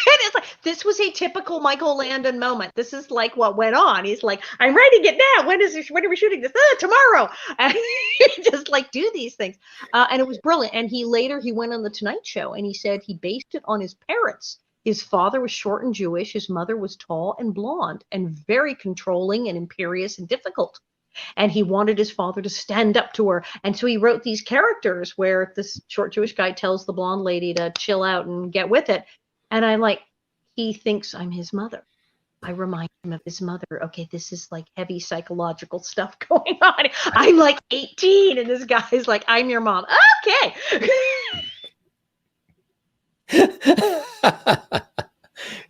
S2: And it's like, this was a typical Michael Landon moment. This is like what went on. He's like, I'm writing it now. When are we shooting this? Tomorrow. And he just like do these things. And it was brilliant. And he went on the Tonight Show and he said he based it on his parents. His father was short and Jewish. His mother was tall and blonde and very controlling and imperious and difficult. And he wanted his father to stand up to her. And so he wrote these characters where this short Jewish guy tells the blonde lady to chill out and get with it. And I'm like, he thinks I'm his mother. I remind him of his mother. Okay, this is like heavy psychological stuff going on. I'm like 18 and this guy's like, I'm your mom. Okay.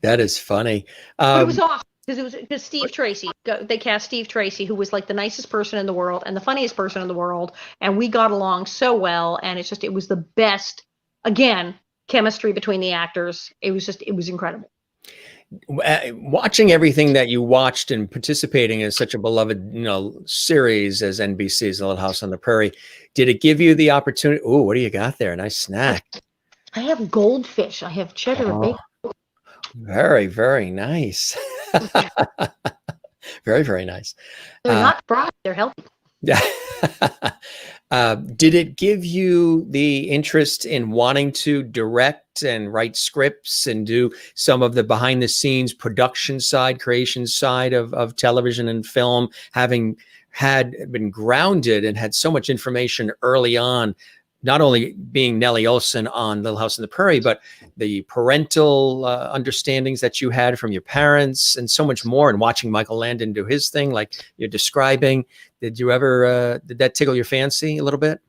S1: That is funny.
S2: But it was awesome. Because Steve Tracy, they cast Steve Tracy, who was like the nicest person in the world and the funniest person in the world. And we got along so well. And it was the best, again, chemistry between the actors. It was incredible.
S1: Watching everything that you watched and participating in such a beloved, series as NBC's Little House on the Prairie, did it give you the opportunity? Oh, what do you got there? Nice snack.
S2: I have goldfish. I have cheddar bacon.
S1: Very, very nice. Very, very nice.
S2: They're not fried. They're healthy.
S1: Yeah. Did it give you the interest in wanting to direct and write scripts and do some of the behind the scenes production side, creation side of television and film, having been grounded and had so much information early on, not only being Nellie Oleson on Little House on the Prairie, but the parental understandings that you had from your parents and so much more, and watching Michael Landon do his thing like you're describing. Did you ever, did that tickle your fancy a little bit?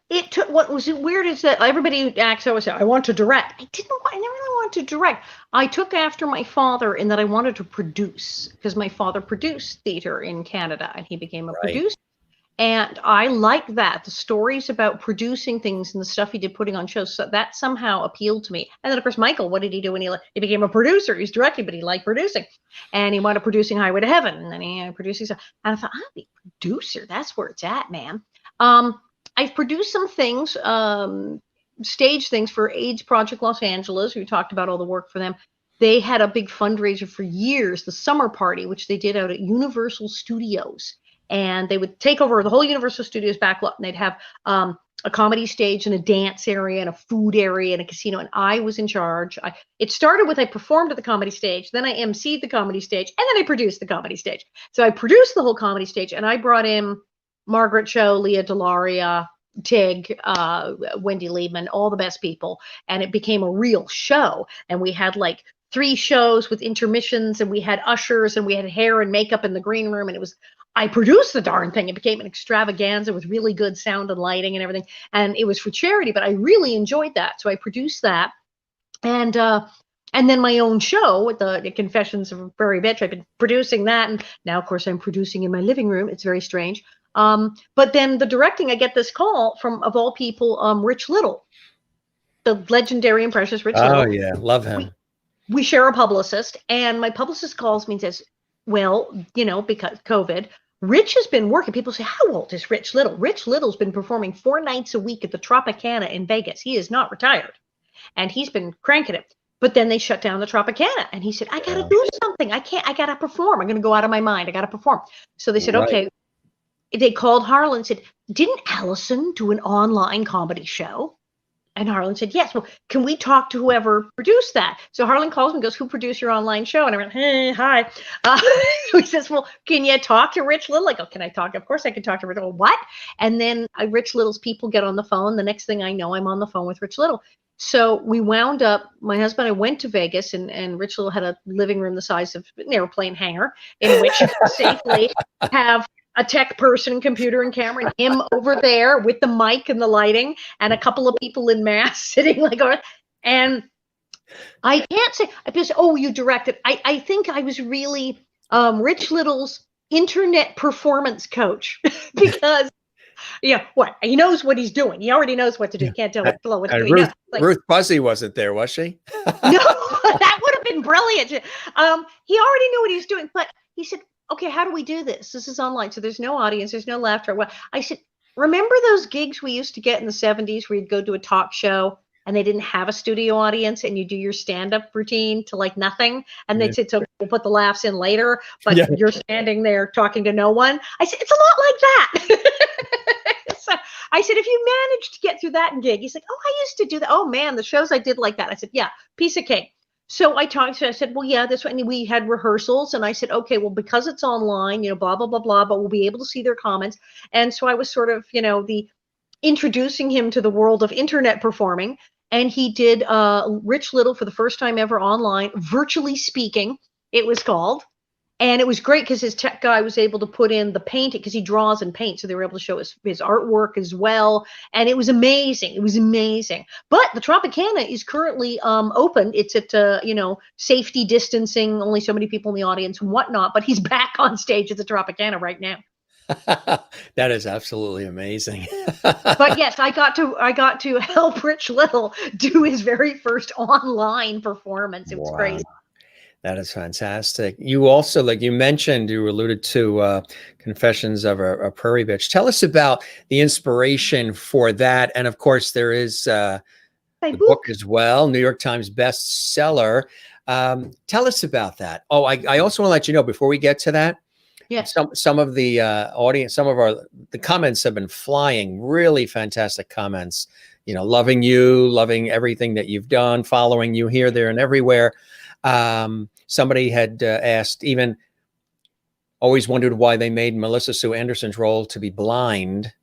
S2: It took, what was weird is that everybody who acts always say, I want to direct. I never really wanted to direct. I took after my father in that I wanted to produce, because my father produced theater in Canada and he became a producer. And I like that, the stories about producing things and the stuff he did putting on shows. So that somehow appealed to me. And then, of course, Michael, what did he do when he became a producer? He's directing, but he liked producing. And he wound up producing Highway to Heaven. And then he producing stuff. And I thought, I'll be a producer. That's where it's at, man. I've produced some things, stage things for AIDS Project Los Angeles. We talked about all the work for them. They had a big fundraiser for years, the summer party, which they did out at Universal Studios. And they would take over the whole Universal Studios back lot, and they'd have a comedy stage and a dance area and a food area and a casino. And I was in charge. It started with I performed at the comedy stage, then I emceed the comedy stage, and then I produced the comedy stage. So I produced the whole comedy stage, and I brought in Margaret Cho, Leah Delaria, Tig, Wendy Liebman, all the best people. And it became a real show. And we had like 3 shows with intermissions, and we had ushers, and we had hair and makeup in the green room, and it was I produced the darn thing. It became an extravaganza with really good sound and lighting and everything. And it was for charity, but I really enjoyed that. So I produced that. And then my own show, the Confessions of a Prairie Bitch, I've been producing that. And now, of course, I'm producing in my living room. It's very strange. But then the directing, I get this call from, of all people, Rich Little, the legendary and precious Rich Little.
S1: Oh, yeah. Love him.
S2: We share a publicist, and my publicist calls me and says, well, because COVID, Rich has been working. People say, how old is Rich Little? Rich Little's been performing 4 nights a week at the Tropicana in Vegas. He is not retired, and he's been cranking it. But then they shut down the Tropicana, and he said, I got to do something. I got to perform. I'm going to go out of my mind. I got to perform. So they said, okay. They called Harlan and said, didn't Alison do an online comedy show? And Harlan said, yes. Well, can we talk to whoever produced that? So Harlan calls me and goes, who produced your online show? And I went, hey, hi. So he says, well, can you talk to Rich Little? I go, can I talk? Of course I can talk to Rich Little. What? And then Rich Little's people get on the phone. The next thing I know, I'm on the phone with Rich Little. So we wound up, my husband and I went to Vegas, and Rich Little had a living room the size of an airplane hangar in which you could safely have a tech person, computer and camera, and him over there with the mic and the lighting, and a couple of people in masks sitting like, and I can't say, because, oh, you directed. I think I was really Rich Little's internet performance coach because, what? He knows what he's doing. He already knows what to do. You can't tell Rich Little what to do.
S1: Ruth Buzzy wasn't there, was she?
S2: No, that would have been brilliant. He already knew what he was doing, but he said, okay, how do we do this? This is online, so there's no audience, there's no laughter. Well, I said, remember those gigs we used to get in the 70s where you'd go to a talk show and they didn't have a studio audience and you do your stand-up routine to like nothing? And they'd say, so we'll put the laughs in later, but you're standing there talking to no one. I said, it's a lot like that. So I said, if you managed to get through that gig, he's like, oh, I used to do that. Oh, man, the shows I did like that. I said, yeah, piece of cake. So I talked to him, I said, well, yeah, this one, and we had rehearsals, and I said, okay, well, because it's online, blah, blah, blah, blah, but we'll be able to see their comments. And so I was sort of, the introducing him to the world of internet performing, and he did Rich Little for the first time ever online, Virtually Speaking, it was called. And it was great because his tech guy was able to put in the painting, because he draws and paints. So they were able to show his artwork as well. And it was amazing. It was amazing. But the Tropicana is currently open. It's at, safety distancing, only so many people in the audience and whatnot. But he's back on stage at the Tropicana right now.
S1: That is absolutely amazing.
S2: But yes, I got to help Rich Little do his very first online performance. It was crazy.
S1: That is fantastic. You also, like you mentioned, you alluded to Confessions of a Prairie Bitch. Tell us about the inspiration for that. And of course, there is the book as well, New York Times bestseller. Tell us about that. Oh, I also want to let you know, before we get to that, some of the audience, the comments have been flying, really fantastic comments, loving you, loving everything that you've done, following you here, there, and everywhere. Somebody had asked, even always wondered why they made Melissa Sue Anderson's role to be blind,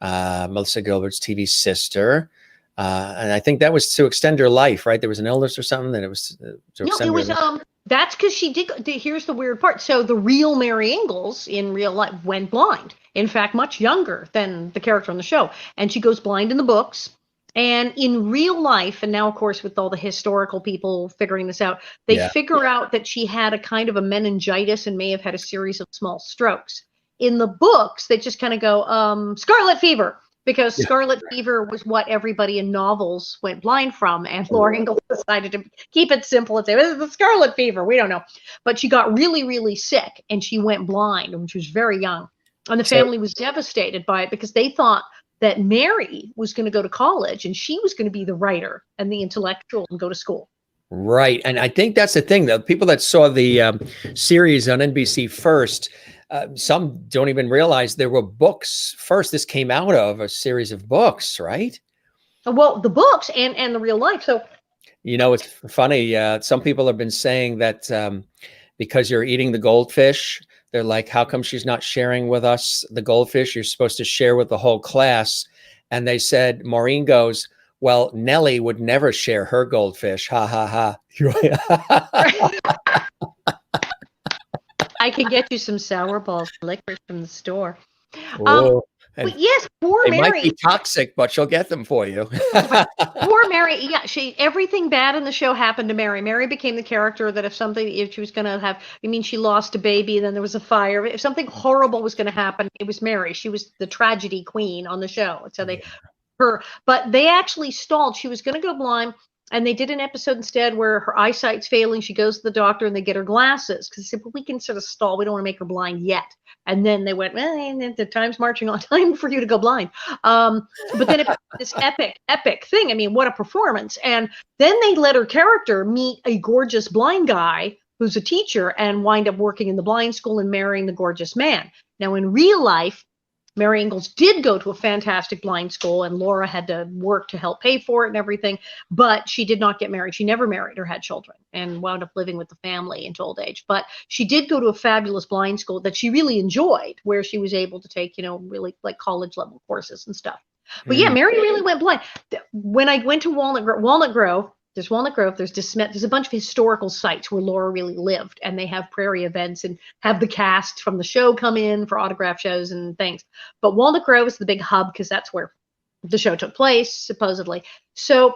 S1: Melissa Gilbert's TV sister. And I think that was to extend her life, right? There was an illness or something that it was to extend her life.
S2: That's because she did. Here's the weird part. So the real Mary Ingalls in real life went blind. In fact, much younger than the character on the show. And she goes blind in the books. And in real life, and now, of course, with all the historical people figuring this out, they figure out that she had a kind of a meningitis and may have had a series of small strokes. In the books, they just kind of go, scarlet fever, because scarlet fever was what everybody in novels went blind from. And Laura Ingalls decided to keep it simple and say, this is the scarlet fever. We don't know. But she got really, really sick and she went blind when she was very young. And the family was devastated by it because they thought that Mary was going to go to college and she was going to be the writer and the intellectual and go to school. Right.
S1: And I think that's the thing, the people that saw the series on NBC first, some don't even realize there were books first. This came out of a series of books, right?
S2: Well, the books and the real life. So,
S1: it's funny. Some people have been saying that because you're eating the goldfish, they're like, how come she's not sharing with us the goldfish? You're supposed to share with the whole class. And they said, Maureen goes, well, Nellie would never share her goldfish. Ha, ha, ha.
S2: I can get you some sour balls licorice from the store.
S1: Oh, and
S2: But yes, poor
S1: they might be
S2: Mary.
S1: toxic, but she'll get them for you.
S2: But poor Mary, yeah, everything bad in the show happened to Mary. Mary became the character that if she was gonna have, I mean, she lost a baby, and then there was a fire. If something horrible was gonna happen, it was Mary. She was the tragedy queen on the show. So but they actually stalled. She was gonna go blind. And they did an episode instead where her eyesight's failing. She goes to the doctor and they get her glasses because they said, well, we can sort of stall. We don't want to make her blind yet. And then they went, well, the time's marching on. Time for you to go blind. But then this epic thing. I mean, what a performance. And then they let her character meet a gorgeous blind guy who's a teacher and wind up working in the blind school and marrying the gorgeous man. Now, in real life, Mary Ingalls did go to a fantastic blind school, and Laura had to work to help pay for it and everything, but she did not get married. She never married or had children and wound up living with the family into old age. But she did go to a fabulous blind school that she really enjoyed, where she was able to take, really like college level courses and stuff. But yeah, Mary really went blind. When I went to Walnut Grove, there's Walnut Grove, there's a bunch of historical sites where Laura really lived, and they have Prairie events and have the cast from the show come in for autograph shows and things. But Walnut Grove is the big hub because that's where the show took place, supposedly. So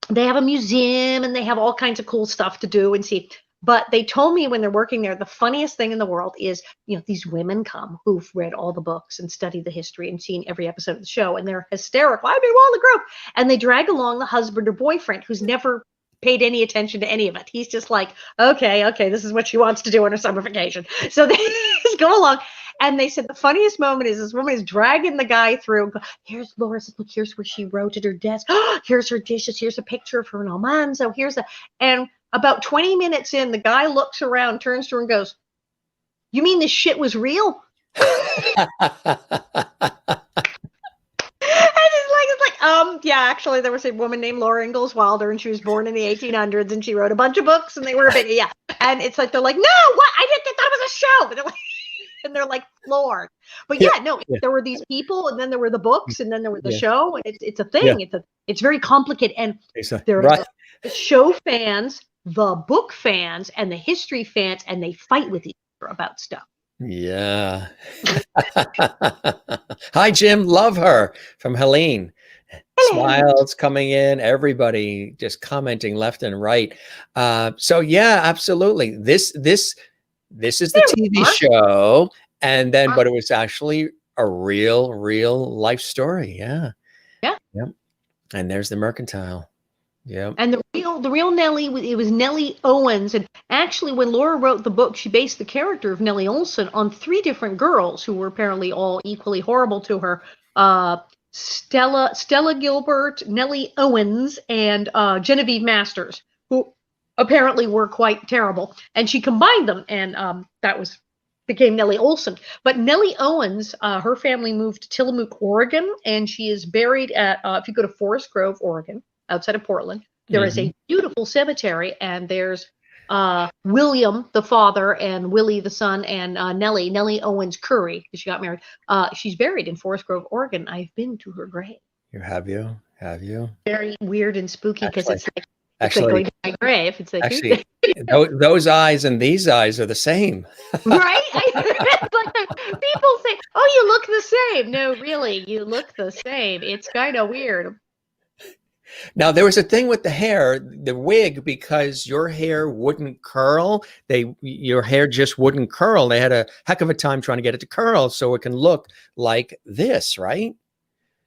S2: they have a museum and they have all kinds of cool stuff to do and see. But they told me when they're working there, the funniest thing in the world is, these women come who've read all the books and studied the history and seen every episode of the show, and they're hysterical. I'm in Walnut Grove. And they drag along the husband or boyfriend who's never paid any attention to any of it. He's just like, okay, this is what she wants to do on her summer vacation. So they just go along. And they said the funniest moment is this woman is dragging the guy through. Here's Laura's, look, here's where she wrote at her desk. Here's her dishes. Here's a picture of her in Almanzo. And about 20 minutes in, the guy looks around, turns to her and goes, you mean this shit was real? Yeah, actually, there was a woman named Laura Ingalls Wilder, and she was born in the 1800s, and she wrote a bunch of books, and they were a bit, yeah. And it's like, they're like, no, what? I didn't thought it was a show. But they're like floored. But there were these people, and then there were the books, and then there was the show, and it's a thing. Yeah. It's very complicated, and there are the show fans, the book fans, and the history fans, and they fight with each other about stuff.
S1: Yeah. Hi, Jim. Love her from Helene. Smiles coming in. Everybody just commenting left and right. So yeah, absolutely. This is the TV show, and then but it was actually a real life story. Yeah. And there's the mercantile. Yeah.
S2: And the real Nellie, it was Nellie Owens. And actually, when Laura wrote the book, she based the character of Nellie Oleson on 3 different girls who were apparently all equally horrible to her. Stella Gilbert, Nellie Owens, and Genevieve Masters, who apparently were quite terrible. And she combined them, and became Nellie Oleson. But Nellie Owens, her family moved to Tillamook, Oregon, and she is buried at, if you go to Forest Grove, Oregon, outside of Portland, there is a beautiful cemetery, and there's William, the father, and Willie, the son, and Nellie Owens Curry, because she got married. She's buried in Forest Grove, Oregon. I've been to her grave.
S1: Have you?
S2: Very weird and spooky, because it's like going to my grave. It's like,
S1: actually, those eyes and these eyes are the same.
S2: Right? People say, oh, you look the same. No, really, you look the same. It's kind of weird.
S1: Now, there was a thing with the hair, the wig, because your hair wouldn't curl. Your hair just wouldn't curl. They had a heck of a time trying to get it to curl so it can look like this, right?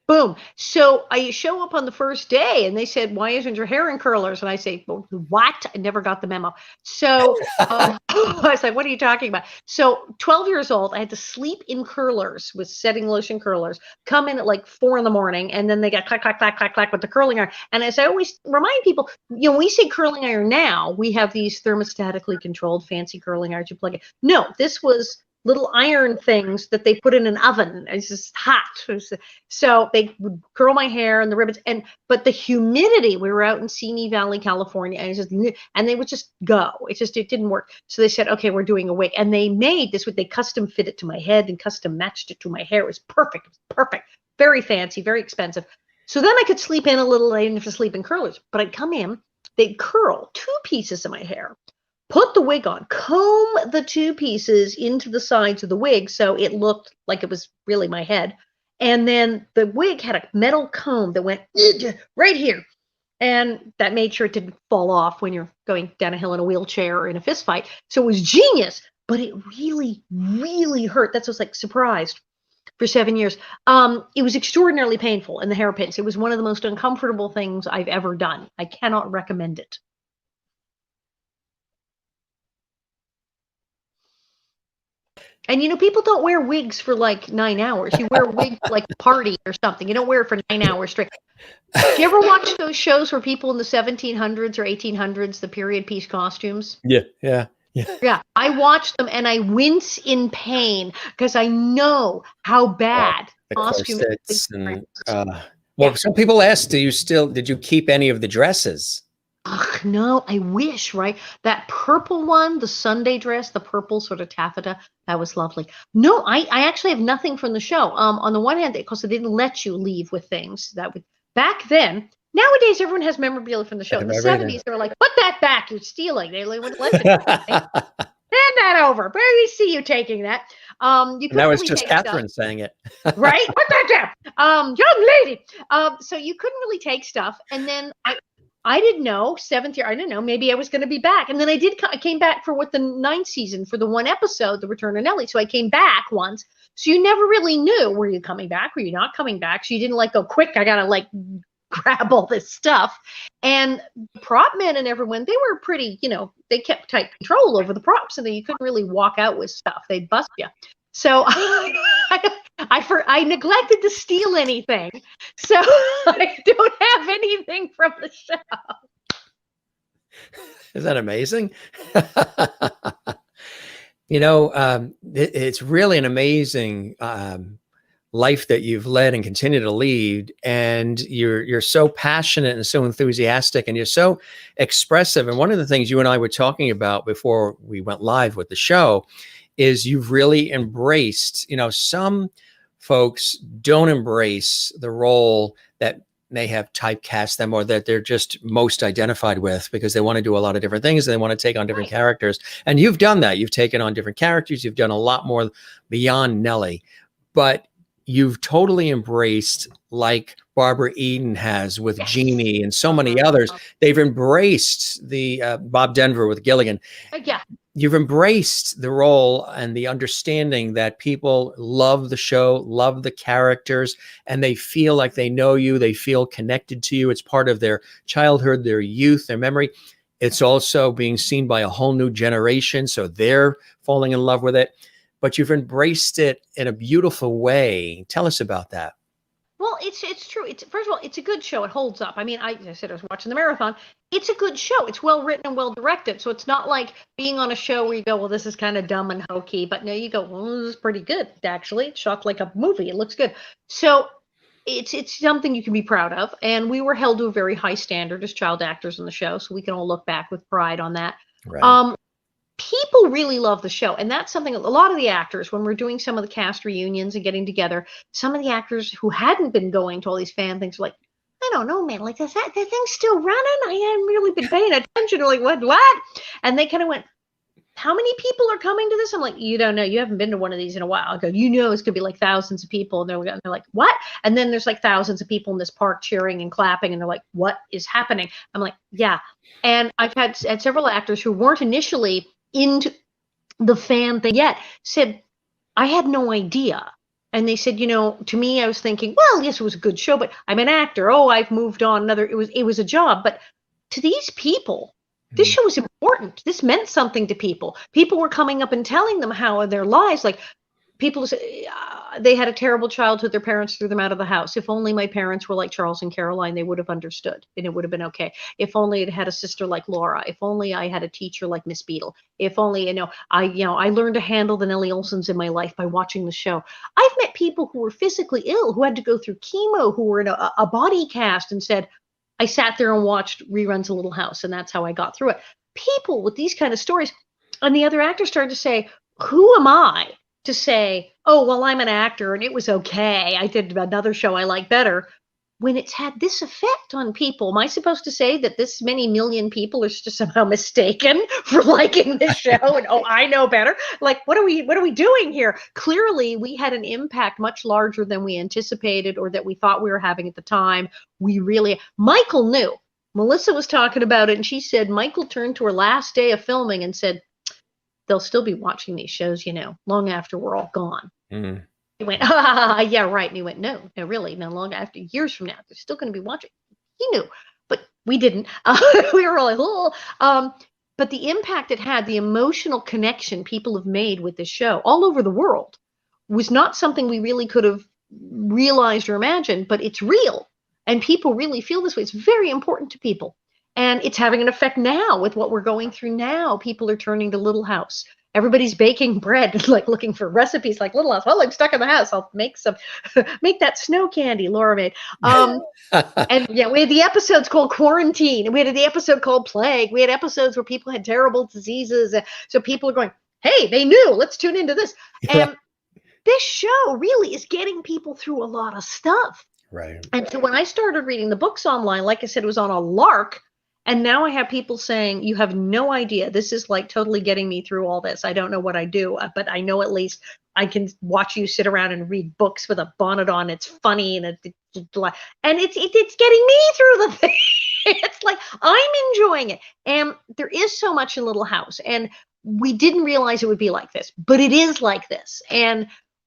S2: Boom. So I show up on the first day, and they said, why isn't your hair in curlers? And I say, well, what? I never got the memo. So I was like, what are you talking about? So 12 years old, I had to sleep in curlers with setting lotion curlers, come in at like 4 a.m, and then they got clack, clack, clack, clack, clack with the curling iron. And as I always remind people, when we say curling iron now, we have these thermostatically controlled fancy curling irons you plug in. No, this was little iron things that they put in an oven. It's just hot. So they would curl my hair and the ribbons. But the humidity, we were out in Simi Valley, California, and they would just go. It didn't work. So they said, okay, we're doing a wig. And they made this, they custom fit it to my head and custom matched it to my hair. It was perfect. Very fancy, very expensive. So then I could sleep in a little. I didn't have to sleep in curlers, but I'd come in, they'd curl 2 pieces of my hair. put the wig on, comb the two pieces into the sides of the wig so it looked like it was really my head. And then the wig had a metal comb that went right here. And that made sure it didn't fall off when you're going down a hill in a wheelchair or in a fist fight. So it was genius, but it really, really hurt. That's what's like surprised for 7 years. It was extraordinarily painful in the hairpins. It was one of the most uncomfortable things I've ever done. I cannot recommend it. And people don't wear wigs for like 9 hours. You wear a wig like a party or something. You don't wear it for 9 hours straight. Do you ever watch those shows where people in the 1700s or 1800s, the period piece costumes?
S1: Yeah.
S2: Yeah, I watch them and I wince in pain because I know how bad
S1: The
S2: costumes.
S1: corsets and some people ask, did you keep any of the dresses?
S2: Ugh, no, I wish, right? That purple one, the Sunday dress, the purple sort of taffeta, that was lovely. No, I actually have nothing from the show. On the one hand, because they didn't let you leave with things back then. Nowadays, everyone has memorabilia from the show. In the 70s, they were like, put that back, you're stealing. They wouldn't let you. Hand that over. We see you taking that.
S1: That was just Catherine saying it.
S2: Right? Put that down. Young lady. So you couldn't really take stuff. And then I didn't know, 7th year, I didn't know, maybe I was going to be back. And then I came back for the 9th season for the one episode, The Return of Nellie. So I came back once. So you never really knew, were you coming back? Were you not coming back? So you didn't go quick. I got to grab all this stuff. And the prop men and everyone, they were pretty, they kept tight control over the props, and then you couldn't really walk out with stuff. They'd bust you. So I neglected to steal anything. So I don't have anything from the show.
S1: Is that amazing? It's really an amazing life that you've led and continue to lead, and you're so passionate and so enthusiastic, and you're so expressive. And one of the things you and I were talking about before we went live with the show is you've really embraced, some folks don't embrace the role that may have typecast them or that they're just most identified with, because they want to do a lot of different things and they want to take on different characters. And you've done that. You've taken on different characters. You've done a lot more beyond Nellie, but you've totally embraced, like Barbara Eden has with Jeannie and so many others. They've embraced the Bob Denver with Gilligan.
S2: Yeah.
S1: You've embraced the role and the understanding that people love the show, love the characters, and they feel like they know you. They feel connected to you. It's part of their childhood, their youth, their memory. It's also being seen by a whole new generation, so they're falling in love with it. But you've embraced it in a beautiful way. Tell us about that.
S2: Well, it's true. First of all, it's a good show. It holds up. I mean, I said I was watching the marathon. It's a good show. It's well written and well directed. So it's not like being on a show where you go, well, this is kind of dumb and hokey. But no, you go, well, this is pretty good, actually. It's shot like a movie. It looks good. So it's something you can be proud of. And we were held to a very high standard as child actors in the show. So we can all look back with pride on that.
S1: Right.
S2: People really love the show, and that's something a lot of the actors, when we're doing some of the cast reunions and getting together, some of the actors who hadn't been going to all these fan things were like, I don't know, man, like, is that thing still running? I haven't really been paying attention. Like, what? And they kind of went, how many people are coming to this? I'm like, you don't know. You haven't been to one of these in a while. I go, it's going to be like thousands of people. And they're like, what? And then there's like thousands of people in this park cheering and clapping. And they're like, what is happening? I'm like, yeah. And I've had several actors who weren't initially into the fan thing yet said, I had no idea. And they said, to me, I was thinking, well, yes, it was a good show, but I'm an actor. Oh, I've moved on. It was a job. But to these people, this show was important. This meant something to people. People were coming up and telling them how their lives, like people say, they had a terrible childhood. Their parents threw them out of the house. If only my parents were like Charles and Caroline, they would have understood and it would have been okay. If only it had a sister like Laura. If only I had a teacher like Miss Beadle. If only, I learned to handle the Nellie Olesons in my life by watching the show. I've met people who were physically ill, who had to go through chemo, who were in a body cast, and said, I sat there and watched reruns of Little House, and that's how I got through it. People with these kind of stories, and the other actors started to say, who am I to say, oh, well, I'm an actor and it was okay. I did another show I like better. when it's had this effect on people, am I supposed to say that this many million people are just somehow mistaken for liking this show? And oh, I know better. Like, what are we doing here? Clearly, we had an impact much larger than we anticipated or that we thought we were having at the time. Michael knew. Melissa was talking about it, and she said Michael turned to her last day of filming and said, they'll still be watching these shows, long after we're all gone.
S1: Mm.
S2: He went, yeah, right. And he went, no, really, no long after, years from now, they're still going to be watching. He knew, but we didn't. We were all like, oh. But the impact it had, the emotional connection people have made with this show all over the world was not something we really could have realized or imagined, but it's real. And people really feel this way. It's very important to people. And it's having an effect now with what we're going through now. People are turning to Little House. Everybody's baking bread, like looking for recipes like Little House. Well, I'm stuck in the house. I'll make that snow candy Laura made. And yeah, we had the episodes called Quarantine, and we had the episode called Plague. We had episodes where people had terrible diseases. So people are going, hey, they knew, let's tune into this. And this show really is getting people through a lot of stuff.
S1: Right.
S2: And so when I started reading the books online, like I said, it was on a lark. And now I have people saying, you have no idea. This is like totally getting me through all this. I don't know what I do, but I know at least I can watch you sit around and read books with a bonnet on. It's funny and it's getting me through the thing. It's like I'm enjoying it. And there is so much in Little House. And we didn't realize it would be like this, but it is like this. And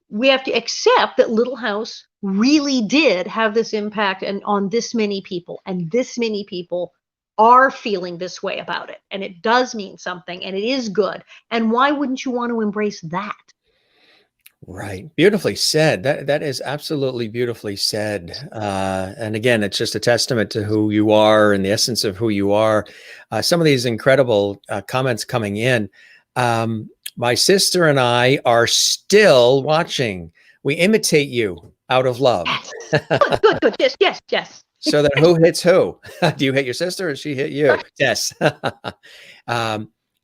S2: we have to accept that Little House really did have this impact and on this many people. And this many people are feeling this way about it, and it does mean something, and it is good. And why wouldn't you want to embrace that?
S1: Right. Beautifully said. That is absolutely beautifully said. And again, it's just a testament to who you are and the essence of who you are. Some of these incredible comments coming in. My sister and I are still watching. We imitate you out of love.
S2: Yes. Good. Yes.
S1: So then who hits who? Do you hit your sister or does she hit you? Yes.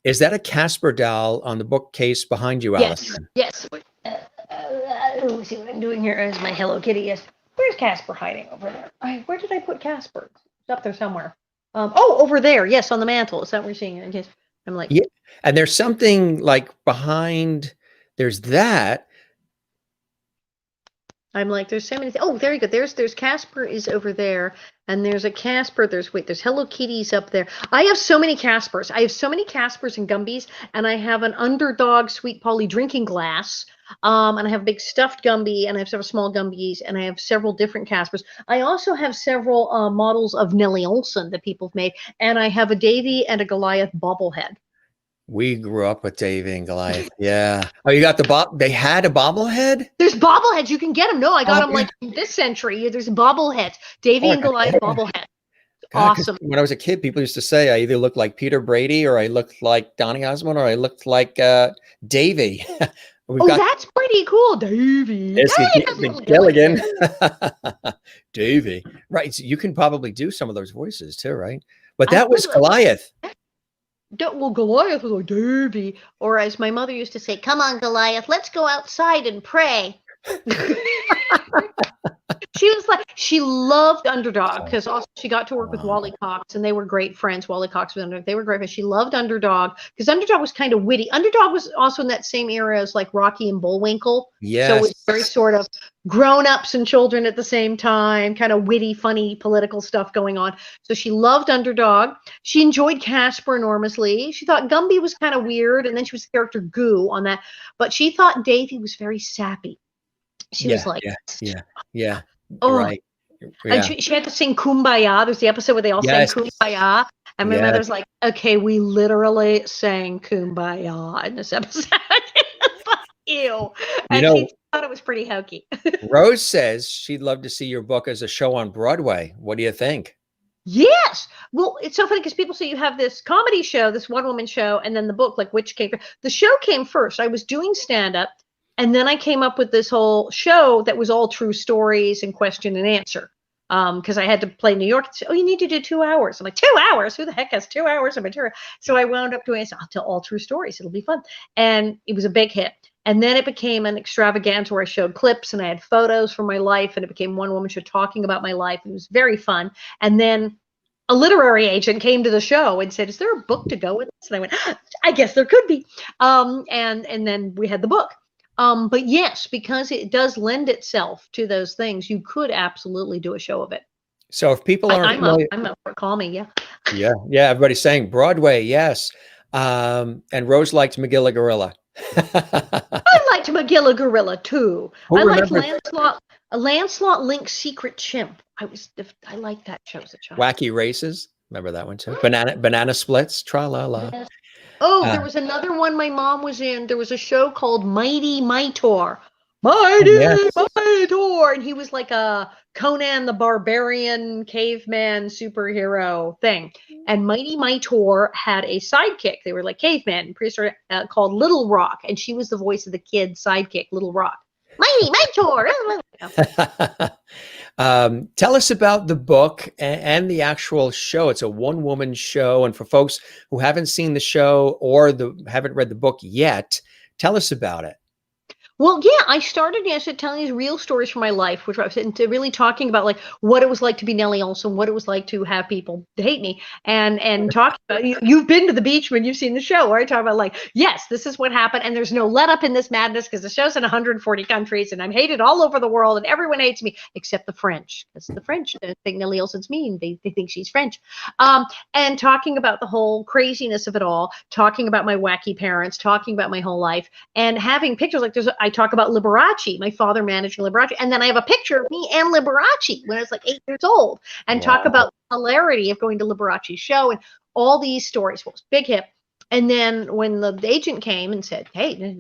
S1: Is that a Casper doll on the bookcase behind you, Alison?
S2: Yes. Let me see what I'm doing here. Is my Hello Kitty. Yes. Where's Casper hiding over there? Where did I put Casper? It's up there somewhere. Over there. Yes, on the mantle. Is that what we're seeing? In case I'm like,
S1: yeah. And there's something like behind. There's that.
S2: I'm like, there's so many. Oh, there you go. There's Casper is over there, and there's a Casper. There's Hello Kitties up there. I have so many Caspers. I have so many Caspers and Gumbies, and I have an Underdog Sweet Polly drinking glass. And I have a big stuffed Gumby, and I have several small Gumbies, and I have several different Caspers. I also have several models of Nellie Oleson that people have made, and I have a Davy and a Goliath bobblehead.
S1: We grew up with Davy and Goliath. Yeah. Oh, you got they had a bobblehead?
S2: There's bobbleheads. You can get them. No, I got them like this century. There's bobbleheads. Davy and Goliath bobblehead. Awesome.
S1: When I was a kid, people used to say I either looked like Peter Brady or I looked like Donny Osmond or I looked like Davy.
S2: That's pretty cool. Davy.
S1: Yes, Gilligan. Davy. Right. So you can probably do some of those voices too, right? But that was Goliath.
S2: Well, Goliath was like, Davy. Or as my mother used to say, come on, Goliath, let's go outside and pray. She loved Underdog because also she got to work with Wally Cox and they were great friends. Wally Cox was Underdog. They were great friends. She loved Underdog because Underdog was kind of witty. Underdog was also in that same era as like Rocky and Bullwinkle.
S1: Yes.
S2: So it's very sort of grown-ups and children at the same time, kind of witty, funny political stuff going on. So she loved Underdog. She enjoyed Casper enormously. She thought Gumby was kind of weird, and then she was the character Goo on that. But she thought Davy was very sappy. She was like,
S1: yeah.
S2: Oh,
S1: right. Yeah.
S2: And she had to sing Kumbaya. There's the episode where they all sang Kumbaya. And my mother's like, okay, we literally sang Kumbaya in this episode. Ew. And she thought it was pretty hokey.
S1: Rose says she'd love to see your book as a show on Broadway. What do you think?
S2: Yes. Well, it's so funny because people say you have this comedy show, this one-woman show, and then the book, like which came first. The show came first. I was doing stand-up. And then I came up with this whole show that was all true stories and question and answer. Because I had to play New York. So, you need to do 2 hours. I'm like, 2 hours? Who the heck has 2 hours of material? So I wound up doing it. I'll tell all true stories. It'll be fun. And it was a big hit. And then it became an extravaganza where I showed clips and I had photos from my life, and it became one woman show talking about my life. It was very fun. And then a literary agent came to the show and said, "Is there a book to go with this?" And I went, "I guess there could be." And then we had the book. But yes, because it does lend itself to those things, you could absolutely do a show of it.
S1: So if people aren't familiar,
S2: I'm up for it. Call me. Yeah.
S1: yeah, everybody's saying Broadway, yes. And Rose liked McGilla Gorilla.
S2: I liked Magilla Gorilla too.
S1: Who
S2: I liked
S1: remembers
S2: Lancelot Link's Secret Chimp. I liked that show as a child.
S1: Wacky Races? Remember that one too? Banana Splits, tra la la.
S2: Yes. Oh, there was another one my mom was in. There was a show called Mighty Mightor. Mighty
S1: Yes.
S2: Mightor. And he was like a Conan the Barbarian caveman superhero thing. And Mighty Mightor had a sidekick. They were like cavemen, prehistoric, called Little Rock. And she was the voice of the kid sidekick, Little Rock. Mighty Mightor.
S1: Tell us about the book and the actual show. It's a one-woman show. And for folks who haven't seen the show or haven't read the book yet, tell us about it.
S2: Well, yeah, I started telling these real stories from my life, which I was into really talking about like what it was like to be Nellie Oleson, what it was like to have people hate me, and talking about you've been to the beach when you've seen the show, where I talk about like, yes, this is what happened, and there's no let up in this madness because the show's in 140 countries, and I'm hated all over the world, and everyone hates me except the French, because the French think Nellie Oleson's mean. They think she's French, and talking about the whole craziness of it all, talking about my wacky parents, talking about my whole life, and having pictures like I talk about Liberace, my father managing Liberace, and then I have a picture of me and Liberace when I was like 8 years old, and talk about the hilarity of going to Liberace's show and all these stories. Well, it was big hit. And then when the agent came and said, "Hey,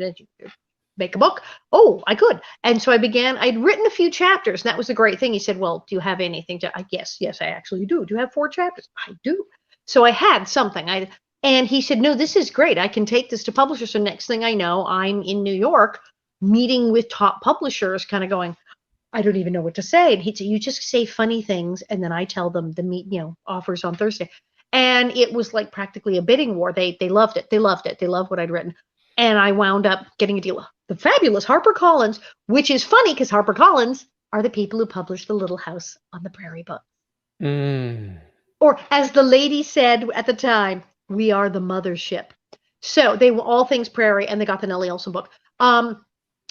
S2: make a book," oh, I could. And so I'd written a few chapters, and that was the great thing. He said, "Well, do you have anything to?" Yes, I actually do. Do you have 4 chapters? I do. So I had something. And he said, "No, this is great. I can take this to publishers." So next thing I know, I'm in New York meeting with top publishers, kind of going, I don't even know what to say. And he'd say, "You just say funny things, and then I tell them the offers on Thursday." And it was like practically a bidding war. They loved it. They loved it. They loved what I'd written. And I wound up getting a deal with the fabulous HarperCollins, which is funny because HarperCollins are the people who published The Little House on the Prairie book. Or as the lady said at the time, we are the mothership. So they were all things Prairie, and they got the Nellie Oleson book.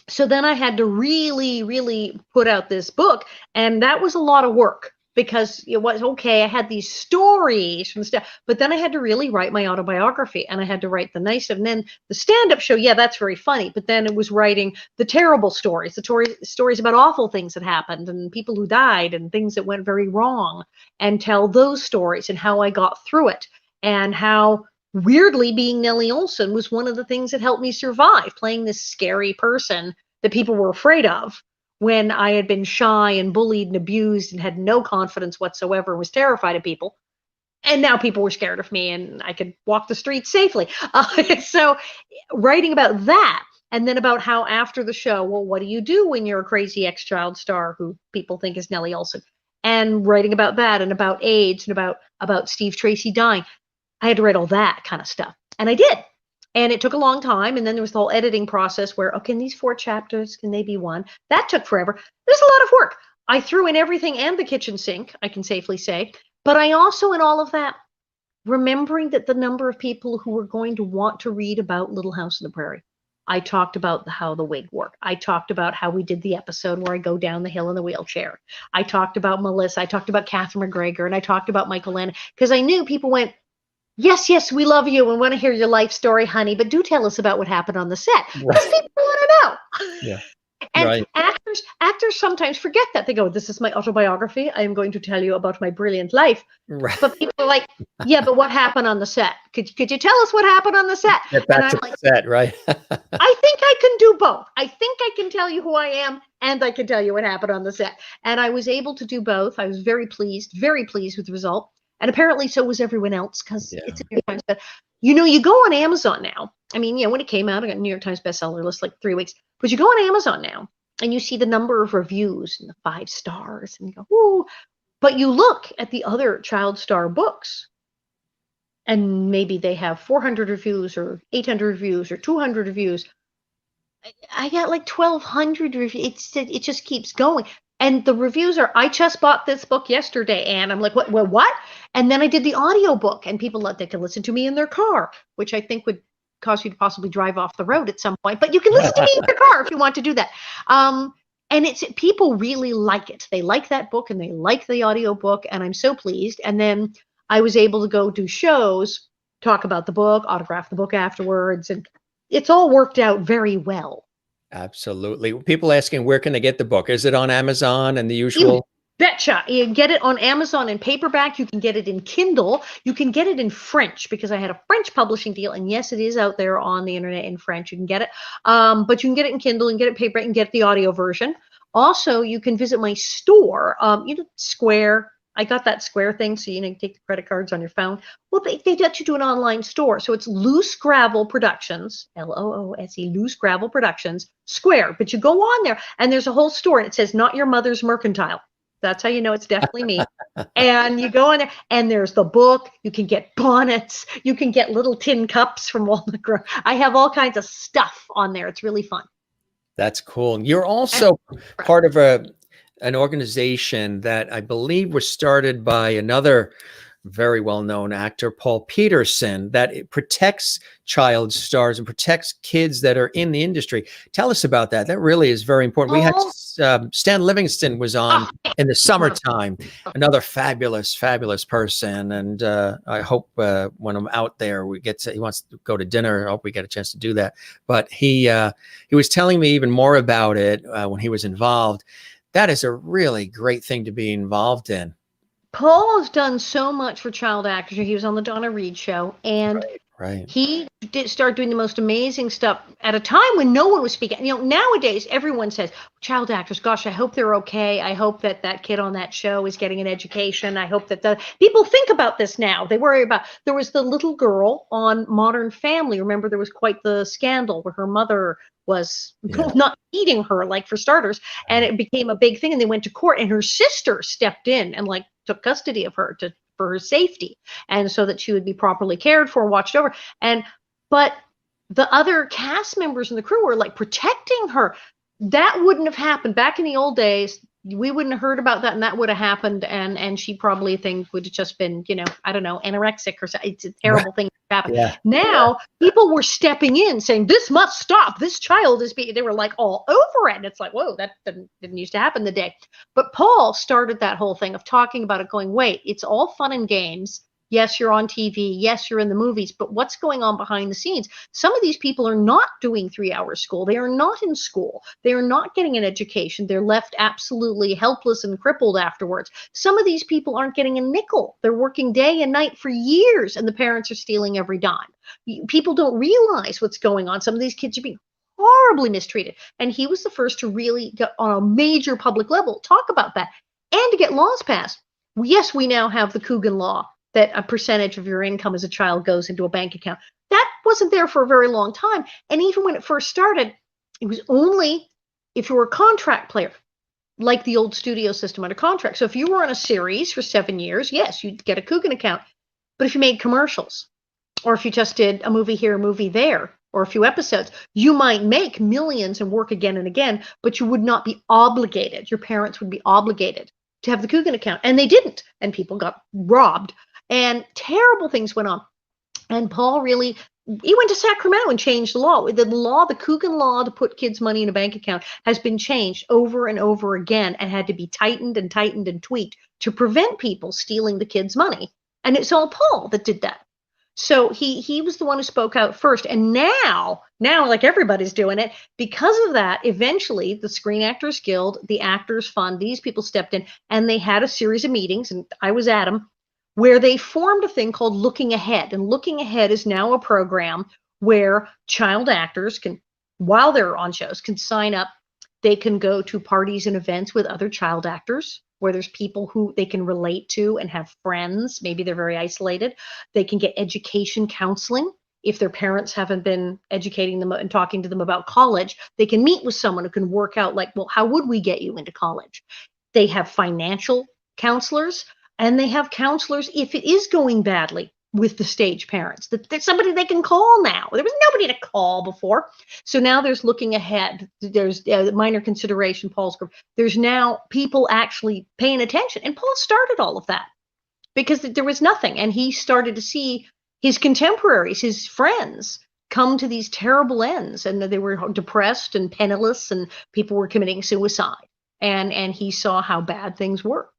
S2: So then I had to really, really put out this book, and that was a lot of work because it was okay. I had these stories from stuff, but then I had to really write my autobiography, and I had to write the nice stuff. And then the stand-up show, yeah, that's very funny, but then it was writing the terrible stories, the stories about awful things that happened and people who died and things that went very wrong, and tell those stories and how I got through it, and how weirdly being Nellie Oleson was one of the things that helped me survive, playing this scary person that people were afraid of when I had been shy and bullied and abused and had no confidence whatsoever and was terrified of people. And now people were scared of me and I could walk the streets safely. So writing about that, and then about how after the show, well, what do you do when you're a crazy ex-child star who people think is Nellie Oleson? And writing about that, and about AIDS, and about Steve Tracy dying. I had to write all that kind of stuff. And I did. And it took a long time. And then there was the whole editing process where, okay, in these 4 chapters, can they be 1? That took forever. There's a lot of work. I threw in everything and the kitchen sink, I can safely say. But I also, in all of that, remembering that the number of people who were going to want to read about Little House on the Prairie. I talked about how the wig worked. I talked about how we did the episode where I go down the hill in the wheelchair. I talked about Melissa. I talked about Catherine McGregor. And I talked about Michael Landon. Because I knew people went, yes, we love you and want to hear your life story, honey, but do tell us about what happened on the set. Because people want to know.
S1: Yeah.
S2: And
S1: right.
S2: actors sometimes forget that. They go, this is my autobiography. I am going to tell you about my brilliant life.
S1: Right.
S2: But people are like, yeah, but what happened on the set? Could you tell us what happened on the set?
S1: Get back to the set, right?
S2: I think I can do both. I think I can tell you who I am, and I can tell you what happened on the set. And I was able to do both. I was very pleased with the result. And apparently so was everyone else, because it's a New York Times. But you go on Amazon now. I mean, when it came out, I got New York Times bestseller list like 3 weeks. But you go on Amazon now and you see the number of reviews and the 5 stars, and you go, ooh. But you look at the other child star books, and maybe they have 400 reviews or 800 reviews or 200 reviews. I got like 1,200 reviews. It just keeps going. And the reviews are, I just bought this book yesterday, and I'm like, what? And then I did the audio book, and people they can listen to me in their car, which I think would cause you to possibly drive off the road at some point. But you can listen to me in your car if you want to do that. And it's people really like it. They like that book and they like the audio book, and I'm so pleased. And then I was able to go do shows, talk about the book, autograph the book afterwards, and it's all worked out very well.
S1: Absolutely. People asking, where can they get the book? Is it on Amazon and the
S2: You
S1: usual?
S2: betcha. You can get it on Amazon in paperback. You can get it in Kindle. You can get it in French because I had a French publishing deal. And yes, it is out there on the internet in French. You can get it. But you can get it in Kindle and get it paperback and get the audio version. Also, you can visit my store, Square. I got that Square thing, so you can take the credit cards on your phone. Well, they let you do an online store. So it's Loose Gravel Productions, Loose, Loose Gravel Productions, Square. But you go on there, and there's a whole store, and it says, Not Your Mother's Mercantile. That's how you know it's definitely me. And you go in there, and there's the book. You can get bonnets. You can get little tin cups from Walnut Grove. I have all kinds of stuff on there. It's really fun.
S1: That's cool. You're also part of an organization that I believe was started by another very well-known actor, Paul Peterson, that it protects child stars and protects kids that are in the industry. Tell us about that. That really is very important. We had Stan Livingston was on in the summertime, another fabulous, fabulous person. And I hope when I'm out there, he wants to go to dinner. I hope we get a chance to do that. But he was telling me even more about it when he was involved. That is a really great thing to be involved in.
S2: Paul has done so much for child actors. He was on the Donna Reed show, and he did start doing the most amazing stuff at a time when no one was speaking. Nowadays everyone says child actors. Gosh, I hope they're okay. I hope that kid on that show is getting an education. I hope that the people think about this now. They worry about. There was the little girl on Modern Family. Remember, there was quite the scandal where her mother was not feeding her, like, for starters, and it became a big thing. And they went to court, and her sister stepped in and took custody of her for her safety, and so that she would be properly cared for, watched over. But the other cast members in the crew were protecting her. That wouldn't have happened back in the old days. We wouldn't have heard about that, and that would have happened, and she probably would have just been, I don't know, anorexic or something. It's a terrible thing to happen. Yeah. Now people were stepping in saying, this must stop. This child is being, they were all over it. And it's whoa, that didn't used to happen the day. But Paul started that whole thing of talking about it, going, wait, it's all fun and games. Yes, you're on TV. Yes, you're in the movies. But what's going on behind the scenes? Some of these people are not doing 3-hour school. They are not in school. They are not getting an education. They're left absolutely helpless and crippled afterwards. Some of these people aren't getting a nickel. They're working day and night for years, and the parents are stealing every dime. People don't realize what's going on. Some of these kids are being horribly mistreated. And he was the first to really get on a major public level talk about that and to get laws passed. Yes, we now have the Coogan law, that a percentage of your income as a child goes into a bank account. That wasn't there for a very long time. And even when it first started, it was only if you were a contract player, like the old studio system under contract. So if you were on a series for 7 years, yes, you'd get a Coogan account. But if you made commercials, or if you just did a movie here, a movie there, or a few episodes, you might make millions and work again and again, but you would not be obligated. Your parents would be obligated to have the Coogan account. And they didn't. And people got robbed. And terrible things went on. And Paul he went to Sacramento and changed the law. The Coogan law to put kids' money in a bank account has been changed over and over again and had to be tightened and tightened and tweaked to prevent people stealing the kids' money. And it's all Paul that did that. So he was the one who spoke out first. And now everybody's doing it. Because of that, eventually the Screen Actors Guild, the Actors Fund, these people stepped in and they had a series of meetings, and I was at them, where they formed a thing called Looking Ahead. And Looking Ahead is now a program where child actors can, while they're on shows, can sign up. They can go to parties and events with other child actors, where there's people who they can relate to and have friends. Maybe they're very isolated. They can get education counseling. If their parents haven't been educating them and talking to them about college, they can meet with someone who can work out, well, how would we get you into college? They have financial counselors. And they have counselors if it is going badly with the stage parents, that there's somebody they can call now. There was nobody to call before. So now there's looking ahead. There's minor consideration, Paul's group. There's now people actually paying attention. And Paul started all of that because there was nothing. And he started to see his contemporaries, his friends, come to these terrible ends. And they were depressed and penniless, and people were committing suicide. And he saw how bad things were.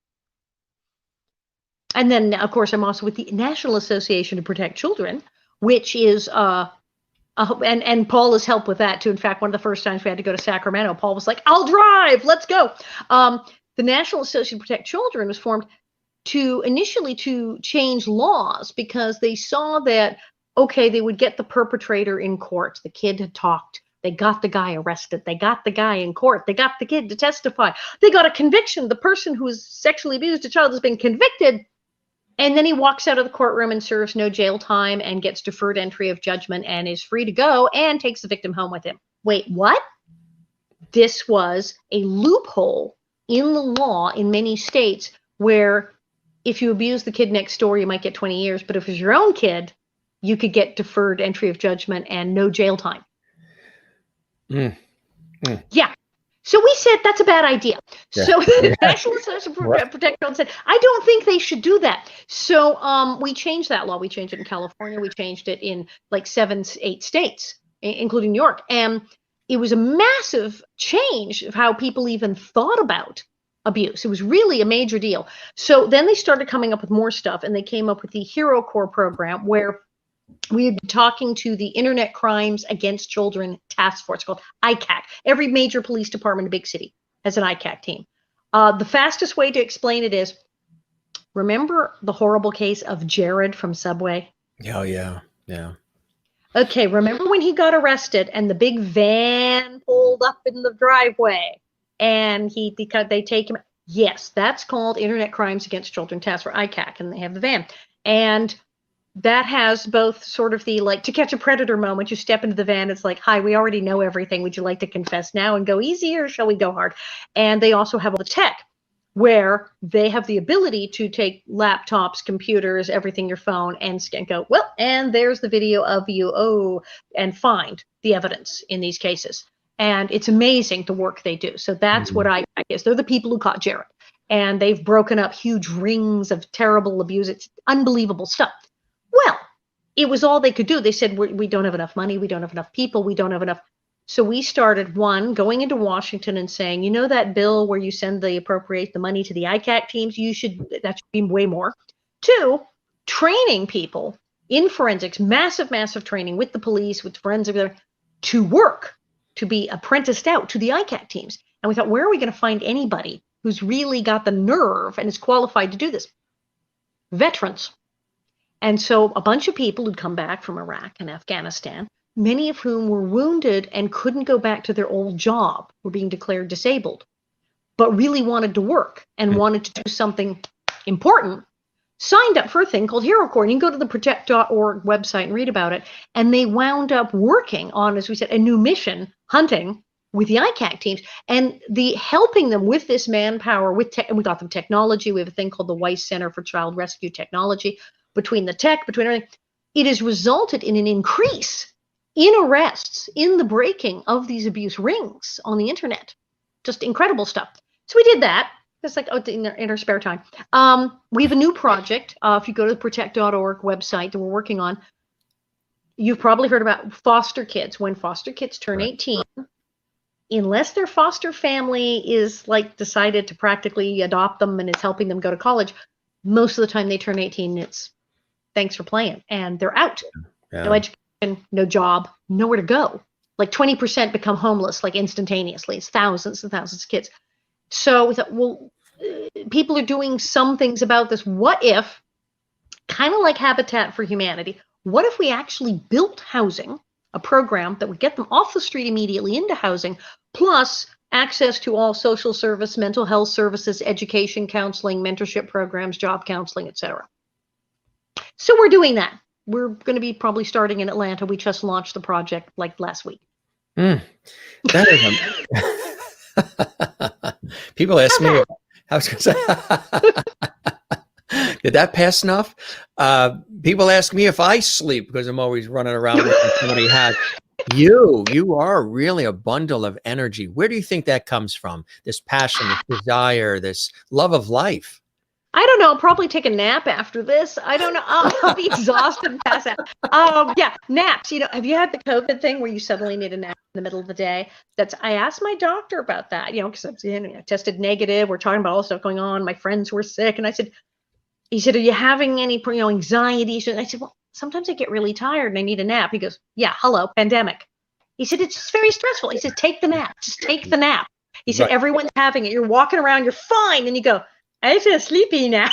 S2: And then, of course, I'm also with the National Association to Protect Children, which is, and Paul has helped with that too. In fact, one of the first times we had to go to Sacramento, Paul was like, "I'll drive, let's go." The National Association to Protect Children was formed initially to change laws because they saw that, okay, they would get the perpetrator in court. The kid had talked. They got the guy arrested. They got the guy in court. They got the kid to testify. They got a conviction. The person who has sexually abused a child has been convicted. And then he walks out of the courtroom and serves no jail time and gets deferred entry of judgment and is free to go and takes the victim home with him. Wait, what? This was a loophole in the law in many states where if you abuse the kid next door, you might get 20 years. But if it was your own kid, you could get deferred entry of judgment and no jail time. Yeah. So we said that's a bad idea. Yeah. So the National Association for Protect Children said, I don't think they should do that. So we changed that law. We changed it in California. We changed it in like 7, 8 states, including New York. And it was a massive change of how people even thought about abuse. It was really a major deal. So then they started coming up with more stuff, and they came up with the Hero Corps program, where we had been talking to the Internet Crimes Against Children Task Force called ICAC. Every major police department in a big city has an ICAC team. The fastest way to explain it is, remember the horrible case of Jared from Subway?
S1: Oh, yeah.
S2: Okay, remember when he got arrested and the big van pulled up in the driveway and they take him? Yes, that's called Internet Crimes Against Children Task Force, ICAC, and they have the van. And that has both sort of the like To Catch a Predator moment. You step into the van, it's like, hi, we already know everything. Would you like to confess now and go easy, or shall we go hard? And they also have all the tech where they have the ability to take laptops, computers, everything, your phone, and go, well, and there's the video of you, and find the evidence in these cases. And it's amazing the work they do. So that's what I guess. They're the people who caught Jared. And they've broken up huge rings of terrible abuse. It's unbelievable stuff. Well, it was all they could do. They said, we don't have enough money. We don't have enough people. We don't have enough. So we started, one, going into Washington and saying, you know that bill where you appropriate the money to the ICAC teams? That should be way more. 2, training people in forensics, massive training with the police, with forensic, to work, to be apprenticed out to the ICAC teams. And we thought, where are we going to find anybody who's really got the nerve and is qualified to do this? Veterans. And so a bunch of people who'd come back from Iraq and Afghanistan, many of whom were wounded and couldn't go back to their old job, were being declared disabled, but really wanted to work and wanted to do something important, signed up for a thing called Hero Corps. And you can go to the protect.org website and read about it. And they wound up working on, as we said, a new mission, hunting with the ICAC teams, and helping them with this manpower, and we got them technology. We have a thing called the Weiss Center for Child Rescue Technology. Between the tech, between everything, it has resulted in an increase in arrests, in the breaking of these abuse rings on the internet. Just incredible stuff. So we did that. It's like in our spare time. We have a new project. If you go to the protect.org website that we're working on, you've probably heard about foster kids. When foster kids turn 18, unless their foster family is like decided to practically adopt them and is helping them go to college, most of the time they turn 18, it's thanks for playing, and they're out. No education, no job, nowhere to go. Like 20% become homeless, like instantaneously. It's thousands and thousands of kids. So we thought, well, people are doing some things about this. What if, kind of like Habitat for Humanity, what if we actually built housing, a program that would get them off the street immediately into housing, plus access to all social service, mental health services, education, counseling, mentorship programs, job counseling, etc. So we're doing that. We're going to be probably starting in Atlanta. We just launched the project like last week.
S1: That is people ask me, I was going to say, Did that pass enough? People ask me if I sleep because I'm always running around looking somebody has. You are really a bundle of energy. Where do you think that comes from? This passion, this desire, this love of life.
S2: I don't know. I'll probably take a nap after this. I don't know. I'll be exhausted and pass out. Yeah, naps. Have you had the COVID thing where you suddenly need a nap in the middle of the day? I asked my doctor about that, because I tested negative. We're talking about all the stuff going on. My friends were sick. And he said, are you having any, anxiety? And I said, well, sometimes I get really tired and I need a nap. He goes, yeah, hello, pandemic. He said, it's just very stressful. He said, take the nap. Just take the nap. He said, everyone's having it. You're walking around, you're fine. And you go, I feel sleepy now.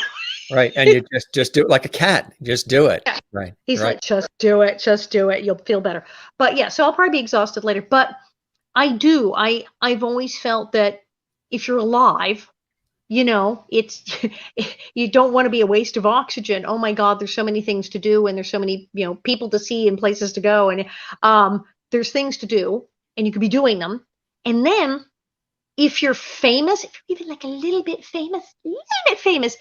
S1: Right. And you just do it like a cat. Just do it. Yeah. Right.
S2: He's like, just do it. Just do it. You'll feel better. But yeah, so I'll probably be exhausted later. But I've always felt that if you're alive, it's you don't want to be a waste of oxygen. Oh my God, there's so many things to do, and there's so many, people to see and places to go. And there's things to do, and you could be doing them. And then if you're famous, if you're even like a little bit famous,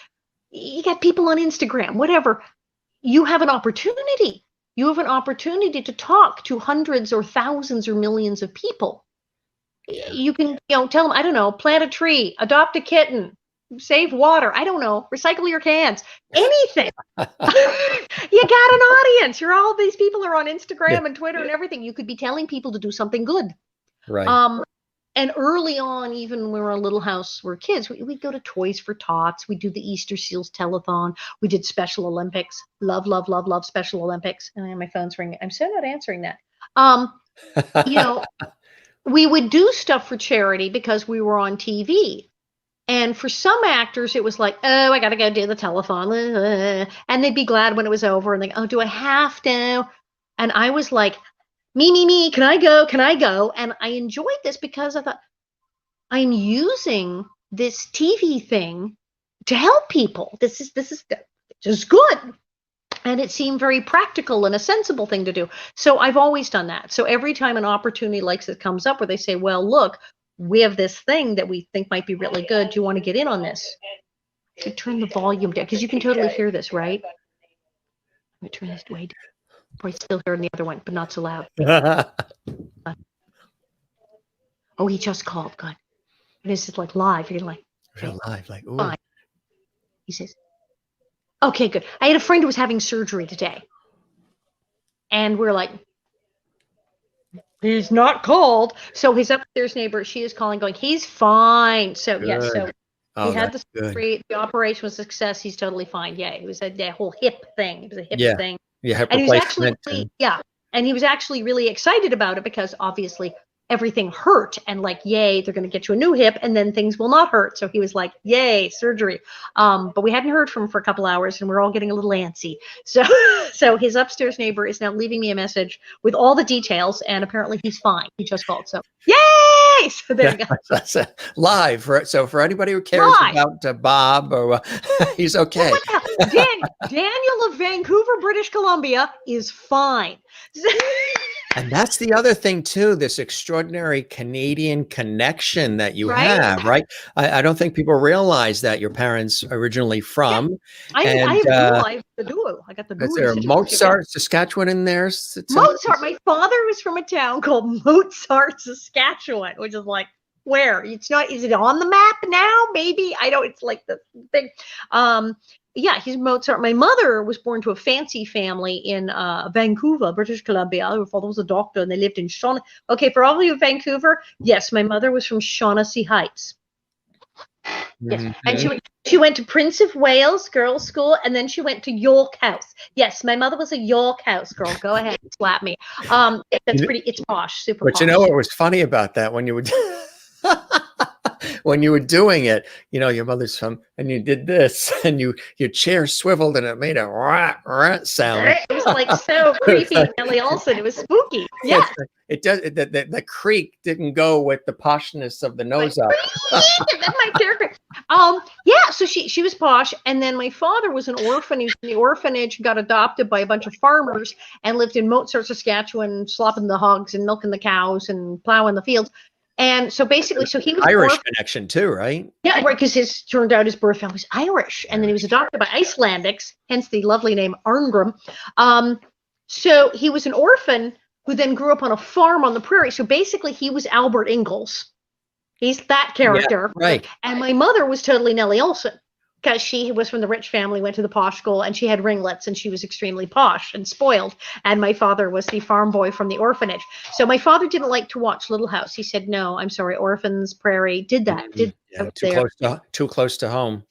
S2: you got people on Instagram, whatever, you have an opportunity. You have an opportunity to talk to hundreds or thousands or millions of people. You can, tell them, I don't know, plant a tree, adopt a kitten, save water. I don't know, recycle your cans, anything. You got an audience. All these people are on Instagram and Twitter and everything. You could be telling people to do something good.
S1: Right.
S2: And early on, even when we were in a little house, we're kids, we'd go to Toys for Tots. We do the Easter Seals telethon. We did Special Olympics. Love, love, love, love Special Olympics. And my phone's ringing. I'm so not answering that. We would do stuff for charity because we were on TV. And for some actors, it was like, oh, I got to go do the telethon. And they'd be glad when it was over. And they go, oh, do I have to? And I was like, me, can I go? Can I go? And I enjoyed this because I thought, I'm using this TV thing to help people. This is good. And it seemed very practical and a sensible thing to do. So I've always done that. So every time an opportunity like this comes up where they say, well, look, we have this thing that we think might be really good. Do you want to get in on this? I should turn the volume down because you can totally hear this, right? Let me turn this way down. Probably still hearing the other one, but not so loud. Oh, he just called. God. And this is like live. You're like,
S1: real live, like, ooh.
S2: Fine. He says, okay, good. I had a friend who was having surgery today. And we're like, he's not called. So his upstairs neighbor, she is calling, going, he's fine. So, good. Yes, so he had the surgery. The operation was a success. He's totally fine. Yeah, it was that whole hip thing. It was a hip thing.
S1: Yeah,
S2: and he was actually and he was actually really excited about it because obviously everything hurt and like, yay, they're going to get you a new hip and then things will not hurt. So he was like, yay, surgery. But we hadn't heard from him for a couple hours and we're all getting a little antsy. So his upstairs neighbor is now leaving me a message with all the details and apparently he's fine. He just called. So yay! So there you go.
S1: That's live. So for anybody who cares about Bob, or he's okay.
S2: Daniel of Vancouver, British Columbia is fine.
S1: And that's the other thing too, this extraordinary Canadian connection that you have, right? I don't think people realize that your parents originally from.
S2: I have the duo. I got the duo.
S1: Is there a Mozart, Saskatchewan in there?
S2: Mozart. My father was from a town called Mozart, Saskatchewan, which is like, where? It's not, is it on the map now? Maybe. I don't, it's like the thing. Yeah, he's Mozart. My mother was born to a fancy family in Vancouver, British Columbia. Her father was a doctor, and they lived in Shaughnessy. Okay, for all of you in Vancouver, yes, my mother was from Shaughnessy Heights. Yes, mm-hmm. And she went to Prince of Wales Girls' School, and then she went to York House. Yes, my mother was a York House girl. Go ahead and slap me. That's pretty. It's posh, super.
S1: But
S2: posh.
S1: You know what was funny about that when you would. When you were doing it, your mother's from, and you did this, and your chair swiveled, and it made a rat sound.
S2: It was like so creepy, Nellie Oleson. It was spooky. Yeah,
S1: it does. The creak didn't go with the poshness of the nose up.
S2: That's my character. Yeah. So she was posh, and then my father was an orphan. He was in the orphanage, got adopted by a bunch of farmers, and lived in Mozart, Saskatchewan, slopping the hogs and milking the cows and plowing the fields. And so basically, so he was
S1: Irish connection too, right?
S2: Yeah, right, because his turned out his birth family was Irish, and then he was adopted by Icelandics, hence the lovely name Arngrim. So he was an orphan who then grew up on a farm on the prairie. So basically, he was Albert Ingalls. He's that character.
S1: Yeah, right.
S2: And my mother was totally Nellie Oleson, because she was from the rich family, went to the posh school, and she had ringlets, and she was extremely posh and spoiled. And my father was the farm boy from the orphanage. So my father didn't like to watch Little House. He said, no, I'm sorry, Orphans, Prairie, did that.
S1: Too close to home.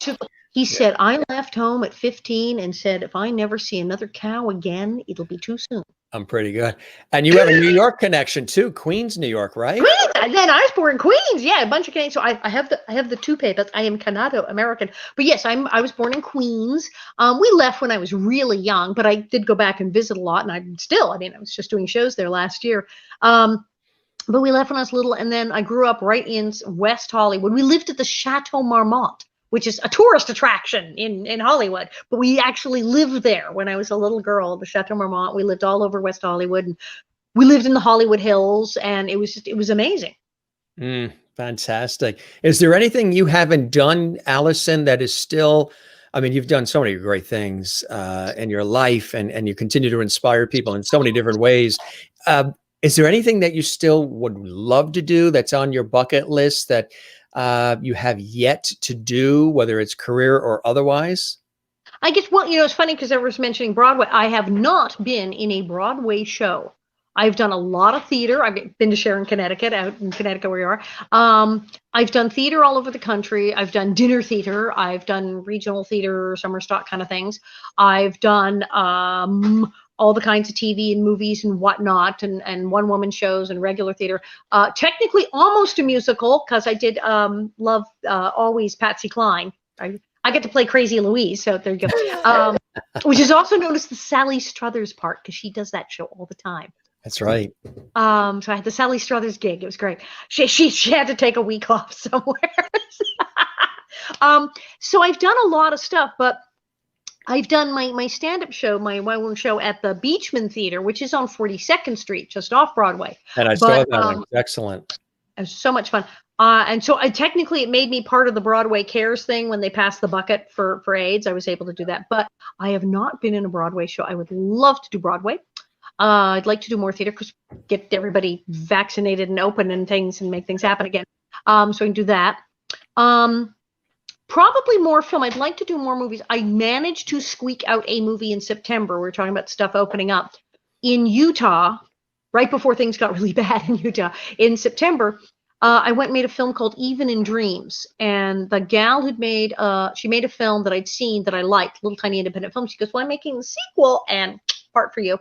S2: He said, I left home at 15 and said, if I never see another cow again, it'll be too soon.
S1: I'm pretty good. And you have a New York connection too, Queens, New York, right?
S2: Queens. And then I was born in Queens. Yeah, a bunch of Canadians. So I have the toupee, but I am Canado American. But yes, I was born in Queens. We left when I was really young, but I did go back and visit a lot. And I was just doing shows there last year. But we left when I was little, and then I grew up right in West Hollywood. We lived at the Chateau Marmont, which is a tourist attraction in Hollywood. But we actually lived there when I was a little girl, the Chateau Marmont. We lived all over West Hollywood, and we lived in the Hollywood Hills, and it was amazing.
S1: Fantastic. Is there anything you haven't done, Alison, that is still, I mean, you've done so many great things in your life, and you continue to inspire people in so many different ways. Is there anything that you still would love to do that's on your bucket list that you have yet to do, whether it's career or otherwise?
S2: I guess, well, it's funny because I was mentioning Broadway. I have not been in a Broadway show. I've done a lot of theater. I've been to Sharon, Connecticut, out in Connecticut where you are. I've done theater all over the country. I've done dinner theater. I've done regional theater, summer stock kind of things. I've done all the kinds of TV and movies and whatnot, and one-woman shows and regular theater. Technically almost a musical, because I did love always Patsy Cline. I get to play Crazy Louise, so there you go. Which is also known as the Sally Struthers part, because she does that show all the time.
S1: That's right.
S2: So I had the Sally Struthers gig. It was great. She had to take a week off somewhere. So I've done a lot of stuff, but I've done my stand-up show, my one show at the Beechman Theater, which is on 42nd Street, just off Broadway.
S1: And I saw that one. It was excellent.
S2: It was so much fun. And so technically it made me part of the Broadway Cares thing when they passed the bucket for AIDS. I was able to do that. But I have not been in a Broadway show. I would love to do Broadway. I'd like to do more theater, because get everybody vaccinated and open and things and make things happen again. So I can do that. Probably more film. I'd like to do more movies. I managed to squeak out a movie in September. We're talking about stuff opening up in Utah, right before things got really bad in Utah. In September, I went and made a film called Even in Dreams. And the gal who'd made, she made a film that I'd seen that I liked, little tiny independent film. She goes, well, I'm making the sequel, and part for you.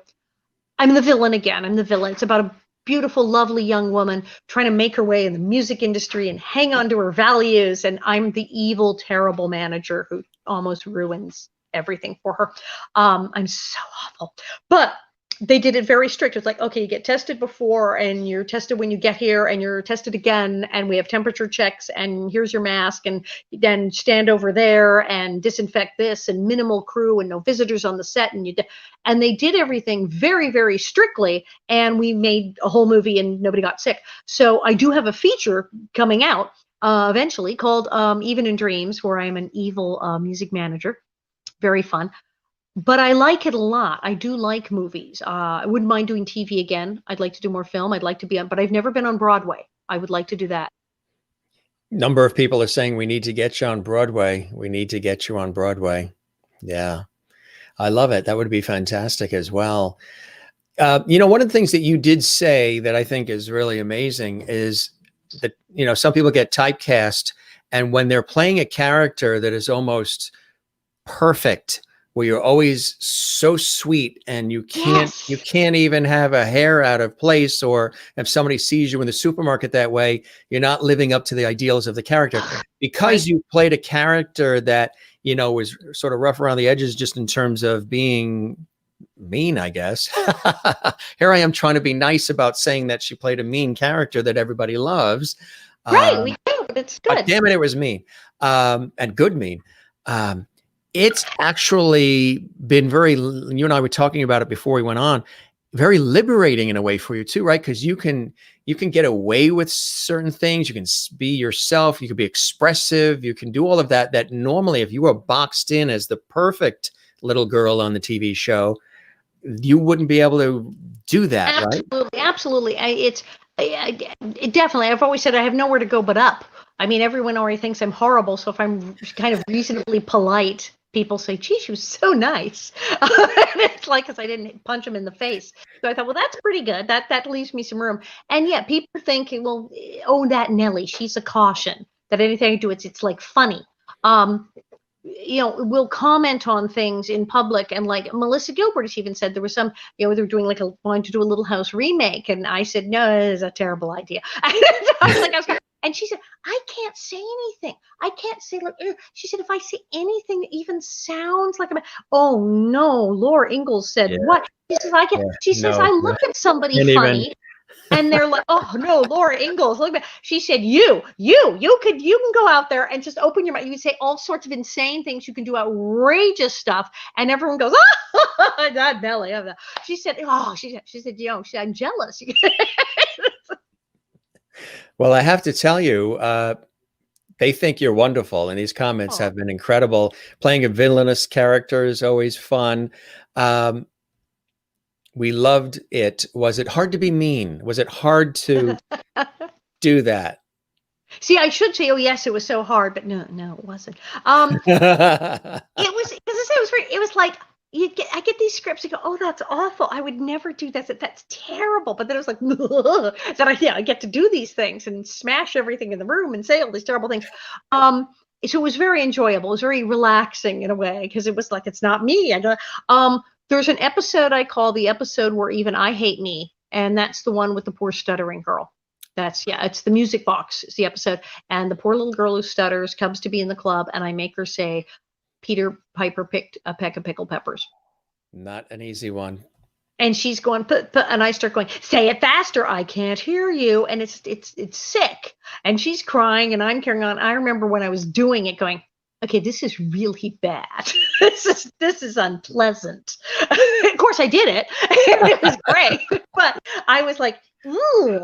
S2: I'm the villain again. I'm the villain. It's about a beautiful, lovely young woman trying to make her way in the music industry and hang on to her values. And I'm the evil, terrible manager who almost ruins everything for her. I'm so awful. But they did it very strict. It's like, okay, you get tested before, and you're tested when you get here, and you're tested again, and we have temperature checks, and here's your mask, and then stand over there and disinfect this, and minimal crew and no visitors on the set, and they did everything very, very strictly, and we made a whole movie and nobody got sick. So I do have a feature coming out eventually called Even in Dreams, where I'm an evil music manager. Very fun. But I like it a lot. I do like movies. I wouldn't mind doing TV again. I'd like to do more film. I'd like to be on, but I've never been on Broadway. I would like to do that.
S1: Number of people are saying we need to get you on Broadway. We need to get you on Broadway. Yeah, I love it. That would be fantastic as well. One of the things that you did say that I think is really amazing is that, some people get typecast, and when they're playing a character that is almost perfect, where you're always so sweet and you can't even have a hair out of place, or if somebody sees you in the supermarket that way, you're not living up to the ideals of the character, because you played a character that, was sort of rough around the edges, just in terms of being mean, I guess. Here I am trying to be nice about saying that she played a mean character that everybody loves.
S2: Right, we do. It's good.
S1: But damn it, it was mean, and good mean. It's actually been you and I were talking about it before we went on. very liberating in a way for you too, right? Because you can get away with certain things. You can be yourself. You can be expressive. You can do all of that. That normally, if you were boxed in as the perfect little girl on the TV show, you wouldn't be able to do that, right?
S2: Absolutely, absolutely. It definitely. I've always said I have nowhere to go but up. I mean, everyone already thinks I'm horrible. So if I'm kind of reasonably polite, people say, "Gee, she was so nice." And it's like because I didn't punch him in the face. So I thought, well, that's pretty good. That leaves me some room. And yeah, people think, well, oh, that Nellie, she's a caution. That anything I do, it's like funny. Will comment on things in public, and like Melissa Gilbert has even said there was some, they were doing like wanting to do a Little House remake, and I said no, it is a terrible idea. And she said, I can't say anything. I can't say like. She said, if I say anything that even sounds like oh no, Laura Ingalls said what? She says I can't. She says I look at somebody funny. And they're like, oh no, Laura Ingalls, look at that. She said, you can go out there and just open your mouth. You can say all sorts of insane things. You can do outrageous stuff, and everyone goes, oh, that Nellie. She said, I'm jealous.
S1: Well, I have to tell you, they think you're wonderful, and these comments have been incredible. Playing a villainous character is always fun. We loved it. Was it hard to be mean? Was it hard to do that?
S2: See, I should say, oh yes, it was so hard, but no, it wasn't. It was, as I said, it was like I get these scripts and go, oh, that's awful. I would never do that. That's terrible. But then it was like that I get to do these things and smash everything in the room and say all these terrible things. So it was very enjoyable. It was very relaxing in a way because it was like it's not me. There's an episode I call the episode where even I hate me, and that's the one with the poor stuttering girl. It's the music box. It's the episode, and the poor little girl who stutters comes to be in the club, and I make her say, Peter Piper picked a peck of pickled peppers.
S1: Not an easy one.
S2: And she's going, and I start going, say it faster. I can't hear you. And it's sick. And she's crying, and I'm carrying on. I remember when I was doing it going, okay, this is really bad. this is unpleasant. Of course, I did it. It was great, but I was like, ooh.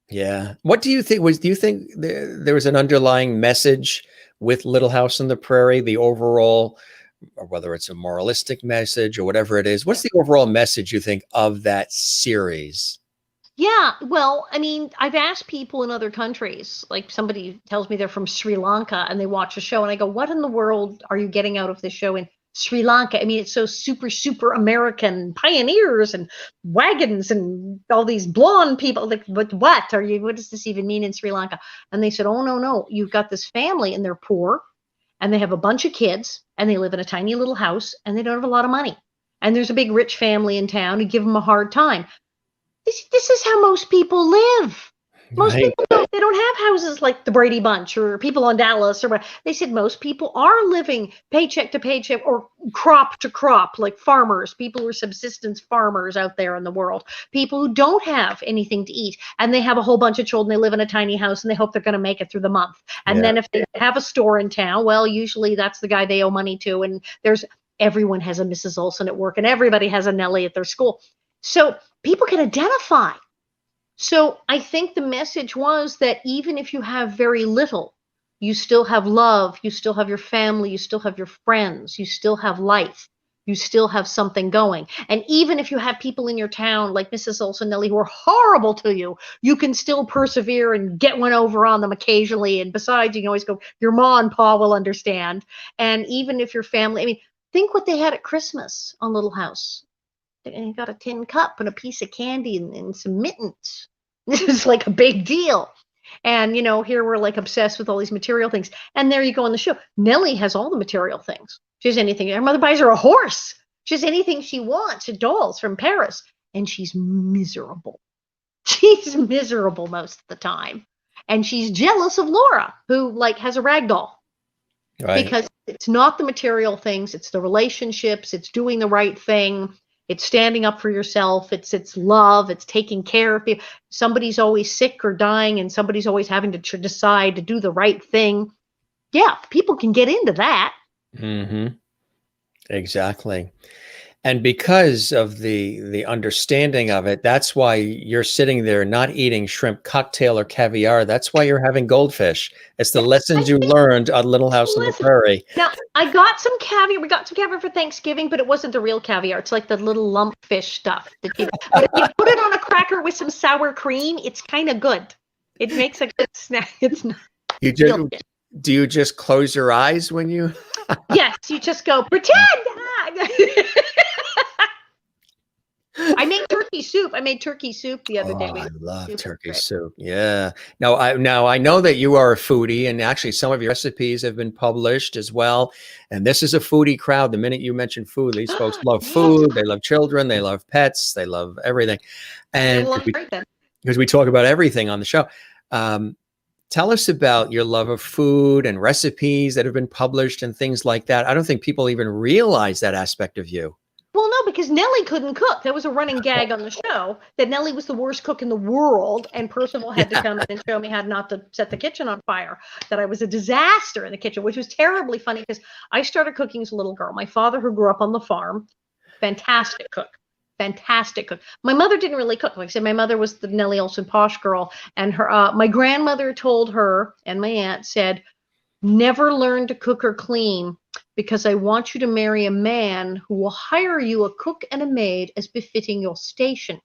S1: Yeah. What do you think? Do you think there was an underlying message with Little House on the Prairie? The overall, or whether it's a moralistic message or whatever it is, what's the overall message you think of that series?
S2: Yeah, well, I mean, I've asked people in other countries, like somebody tells me they're from Sri Lanka and they watch a show, and I go, what in the world are you getting out of this show in Sri Lanka? I mean, it's so super, super American, pioneers and wagons and all these blonde people. Like, what does this even mean in Sri Lanka? And they said, oh, no, you've got this family and they're poor and they have a bunch of kids and they live in a tiny little house and they don't have a lot of money. And there's a big rich family in town who give them a hard time. This is how most people live. Most people they don't have houses like the Brady Bunch or people on Dallas or what. They said most people are living paycheck to paycheck or crop to crop, like farmers, people who are subsistence farmers out there in the world, people who don't have anything to eat, and they have a whole bunch of children. They live in a tiny house and they hope they're going to make it through the month. And then if they have a store in town, well, usually that's the guy they owe money to. And everyone has a Mrs. Olson at work and everybody has a Nellie at their school. So people can identify. So I think the message was that even if you have very little, you still have love, you still have your family, you still have your friends, you still have life, you still have something going. And even if you have people in your town like Mrs. Olson, Nellie, who are horrible to you, you can still persevere and get one over on them occasionally. And besides, you can always go, your ma and pa will understand. And even if your family, I mean, think what they had at Christmas on Little House. And you got a tin cup and a piece of candy and some mittens. This is like a big deal. And, here we're like obsessed with all these material things. And there you go on the show. Nellie has all the material things. She has anything. Her mother buys her a horse. She has anything she wants, dolls from Paris. And she's miserable. She's miserable most of the time. And she's jealous of Laura, who has a rag doll. Right. Because it's not the material things. It's the relationships. It's doing the right thing. It's standing up for yourself. It's love. It's taking care of people. Somebody's always sick or dying, and somebody's always having to decide to do the right thing. Yeah, people can get into that.
S1: Mm-hmm. Exactly. And because of the understanding of it, that's why you're sitting there not eating shrimp cocktail or caviar. That's why you're having goldfish. It's the
S2: I
S1: lessons you
S2: think
S1: learned on Little House on the
S2: listen.
S1: Prairie.
S2: Now I got some caviar. We got some caviar for Thanksgiving, but it wasn't the real caviar. It's like the little lump fish stuff that you. But if you put it on a cracker with some sour cream, it's kind of good. It makes a good snack. It's not
S1: You
S2: real
S1: just
S2: fish.
S1: do you just close your eyes when you
S2: Yes, you just go pretend. I made turkey soup. I made turkey soup the other day.
S1: Oh,
S2: We
S1: I love
S2: soup was
S1: turkey
S2: great.
S1: soup. Yeah. Now I know that you are a foodie, and actually some of your recipes have been published as well. And this is a foodie crowd. The minute you mention food, these folks love
S2: Yes,
S1: food, they love children, they love pets, they love everything.
S2: get
S1: And
S2: along great then.
S1: because we talk about everything on the show. Um, Tell us about your love of food and recipes that have been published and things like that. I don't think people even realize that aspect of you.
S2: Well, no, because Nellie couldn't cook. There was a running gag on the show that Nellie was the worst cook in the world, and Percival had to
S1: Yeah.
S2: come in and show me how not to set the kitchen on fire. That I was a disaster in the kitchen, which was terribly funny because I started cooking as a little girl. My father, who grew up on the farm, fantastic cook. Fantastic cook. My mother didn't really cook. Like I said, my mother was the Nellie Oleson posh girl, and her my grandmother told her, and my aunt said, never learn to cook or clean because I want you to marry a man who will hire you a cook and a maid as befitting your station.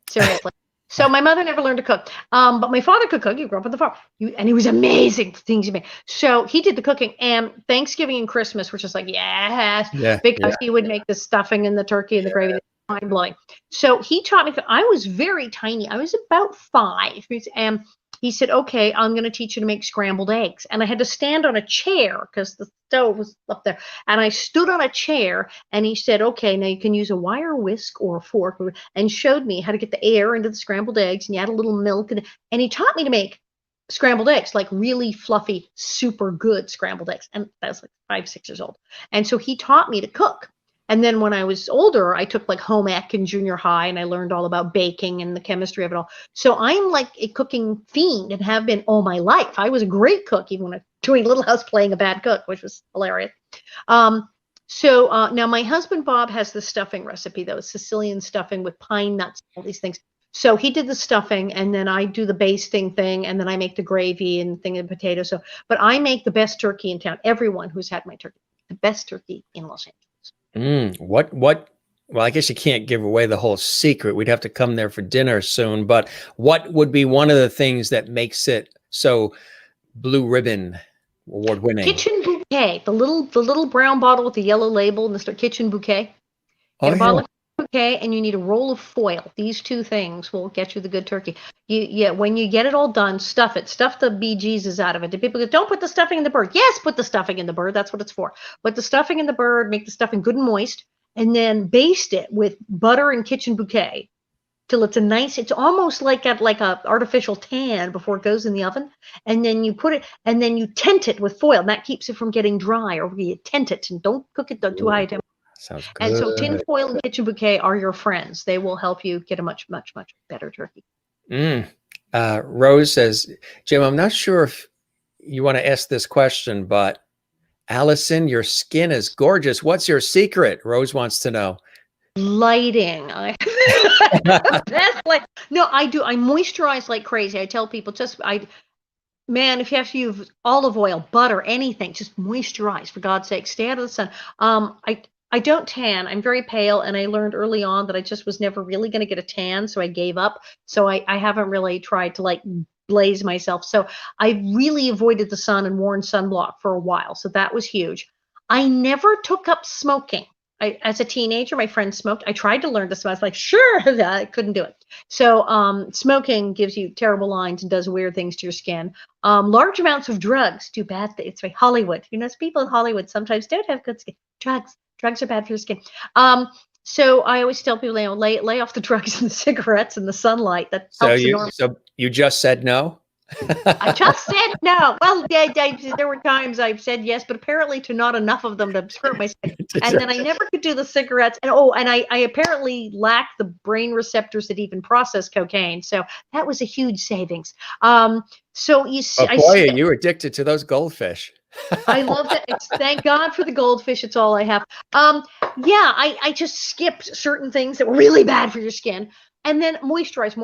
S2: Seriously. So my mother never learned to cook. But my father could cook. He grew up on the farm. And he was amazing things he made. So he did the cooking. And Thanksgiving and Christmas were just like, yes,
S1: Yeah.
S2: because he would make the stuffing and the turkey and the gravy. Mind blowing. So he taught me. I was very tiny. I was about 5. And he said, okay, I'm going to teach you to make scrambled eggs. And I had to stand on a chair because the stove was up there. And I stood on a chair and he said, okay, now you can use a wire whisk or a fork, and showed me how to get the air into the scrambled eggs. And you add a little milk. And he taught me to make scrambled eggs, like really fluffy, super good scrambled eggs. And I was like 5, 6 years old. And so he taught me to cook. And then when I was older, I took like home ec in junior high, and I learned all about baking and the chemistry of it all. So I'm like a cooking fiend and have been all my life. I was a great cook, even when I was doing Little House playing a bad cook, which was hilarious. So now my husband, Bob, has the stuffing recipe, though. It's Sicilian stuffing with pine nuts, all these things. So he did the stuffing, and then I do the basting thing, and then I make the gravy and thing and potato. So, but I make the best turkey in town. Everyone who's had my turkey, the best turkey in Los Angeles.
S1: What, well, I guess you can't give away the whole secret. We'd have to come there for dinner soon, but what would be one of the things that makes it so blue ribbon award winning?
S2: Kitchen Bouquet, the little brown bottle with the yellow label and the Kitchen Bouquet. Get a bottle of bouquet, and you need a roll of foil. These 2 things will get you the good turkey. When you get it all done, stuff it. Stuff the bejesus out of it. The people go, don't put the stuffing in the bird. Yes, put the stuffing in the bird. That's what it's for. Put the stuffing in the bird, make the stuffing good and moist, and then baste it with butter and Kitchen Bouquet till it's it's almost like a artificial tan before it goes in the oven. And then you put it, and then you tent it with foil. And that keeps it from getting dry, or you tent it and don't cook it too high a temperature.
S1: Sounds good.
S2: And so tin foil and Kitchen Bouquet are your friends. They will help you get a much, much, much better turkey.
S1: Rose says, Jim, I'm not sure if you want to ask this question, but Alison, your skin is gorgeous. What's your secret? Rose wants to know.
S2: Lighting. That's like, no, I do. I moisturize like crazy. I tell people man, if you have to use olive oil, butter, anything, just moisturize, for God's sake. Stay out of the sun. I don't tan. I'm very pale, and I learned early on that I just was never really going to get a tan, so I gave up. So I haven't really tried to like blaze myself. So I really avoided the sun and worn sunblock for a while. So that was huge. I never took up smoking. As a teenager, my friend smoked. I tried to learn to smoke. I was like, sure, I couldn't do it. So smoking gives you terrible lines and does weird things to your skin. Large amounts of drugs do bad things. It's like Hollywood. People in Hollywood sometimes don't have good skin. Drugs are bad for your skin. So I always tell people, lay off the drugs and the cigarettes and the sunlight. That helps enormously.
S1: So you just said no?
S2: I just said no. Well, there were times I've said yes, but apparently to not enough of them to hurt my skin. And then I never could do the cigarettes. And I apparently lack the brain receptors that even process cocaine. So that was a huge savings. So you see,
S1: boy, are you addicted to those goldfish?
S2: I love that. Thank God for the goldfish. It's all I have. Yeah, I just skipped certain things that were really bad for your skin. And then moisturize.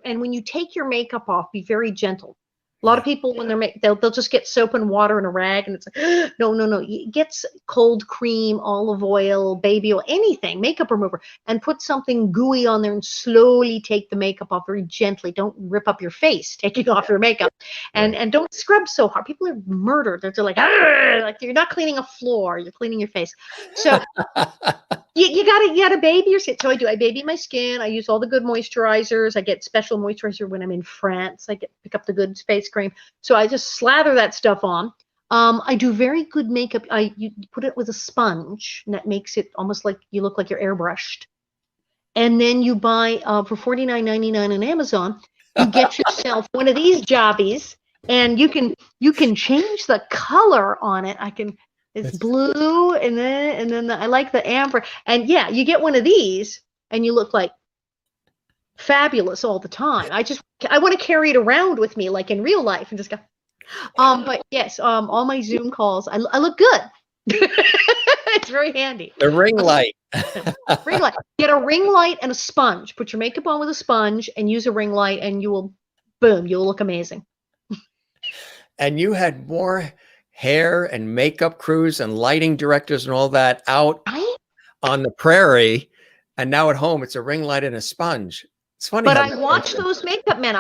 S2: And when you take your makeup off, be very gentle. A lot of people, when they'll just get soap and water and a rag, and it's like, no. Get cold cream, olive oil, baby oil, anything, makeup remover, and put something gooey on there and slowly take the makeup off very gently. Don't rip up your face taking off your makeup, and don't scrub so hard. People are murdered. They're like, like you're not cleaning a floor, you're cleaning your face. So you gotta baby your skin. So I baby my skin. I use all the good moisturizers. I get special moisturizer when I'm in France. Pick up the good face cream. So I just slather that stuff on. I do very good makeup. You put it with a sponge, and that makes it almost like you look like you're airbrushed. And then you buy for $49.99 on Amazon. You get yourself one of these jobbies, and you can change the color on it. It's blue, and then I like the amber. And yeah, you get one of these, and you look like fabulous all the time. I want to carry it around with me, like in real life, and just go. But yes, all my Zoom calls, I look good. It's very handy.
S1: The ring light.
S2: Ring light. Get a ring light and a sponge. Put your makeup on with a sponge and use a ring light, and you'll look amazing.
S1: And you had more hair and makeup crews and lighting directors and all that out on the prairie, and now at home it's a ring light and a sponge. It's funny.
S2: But I watched those makeup men.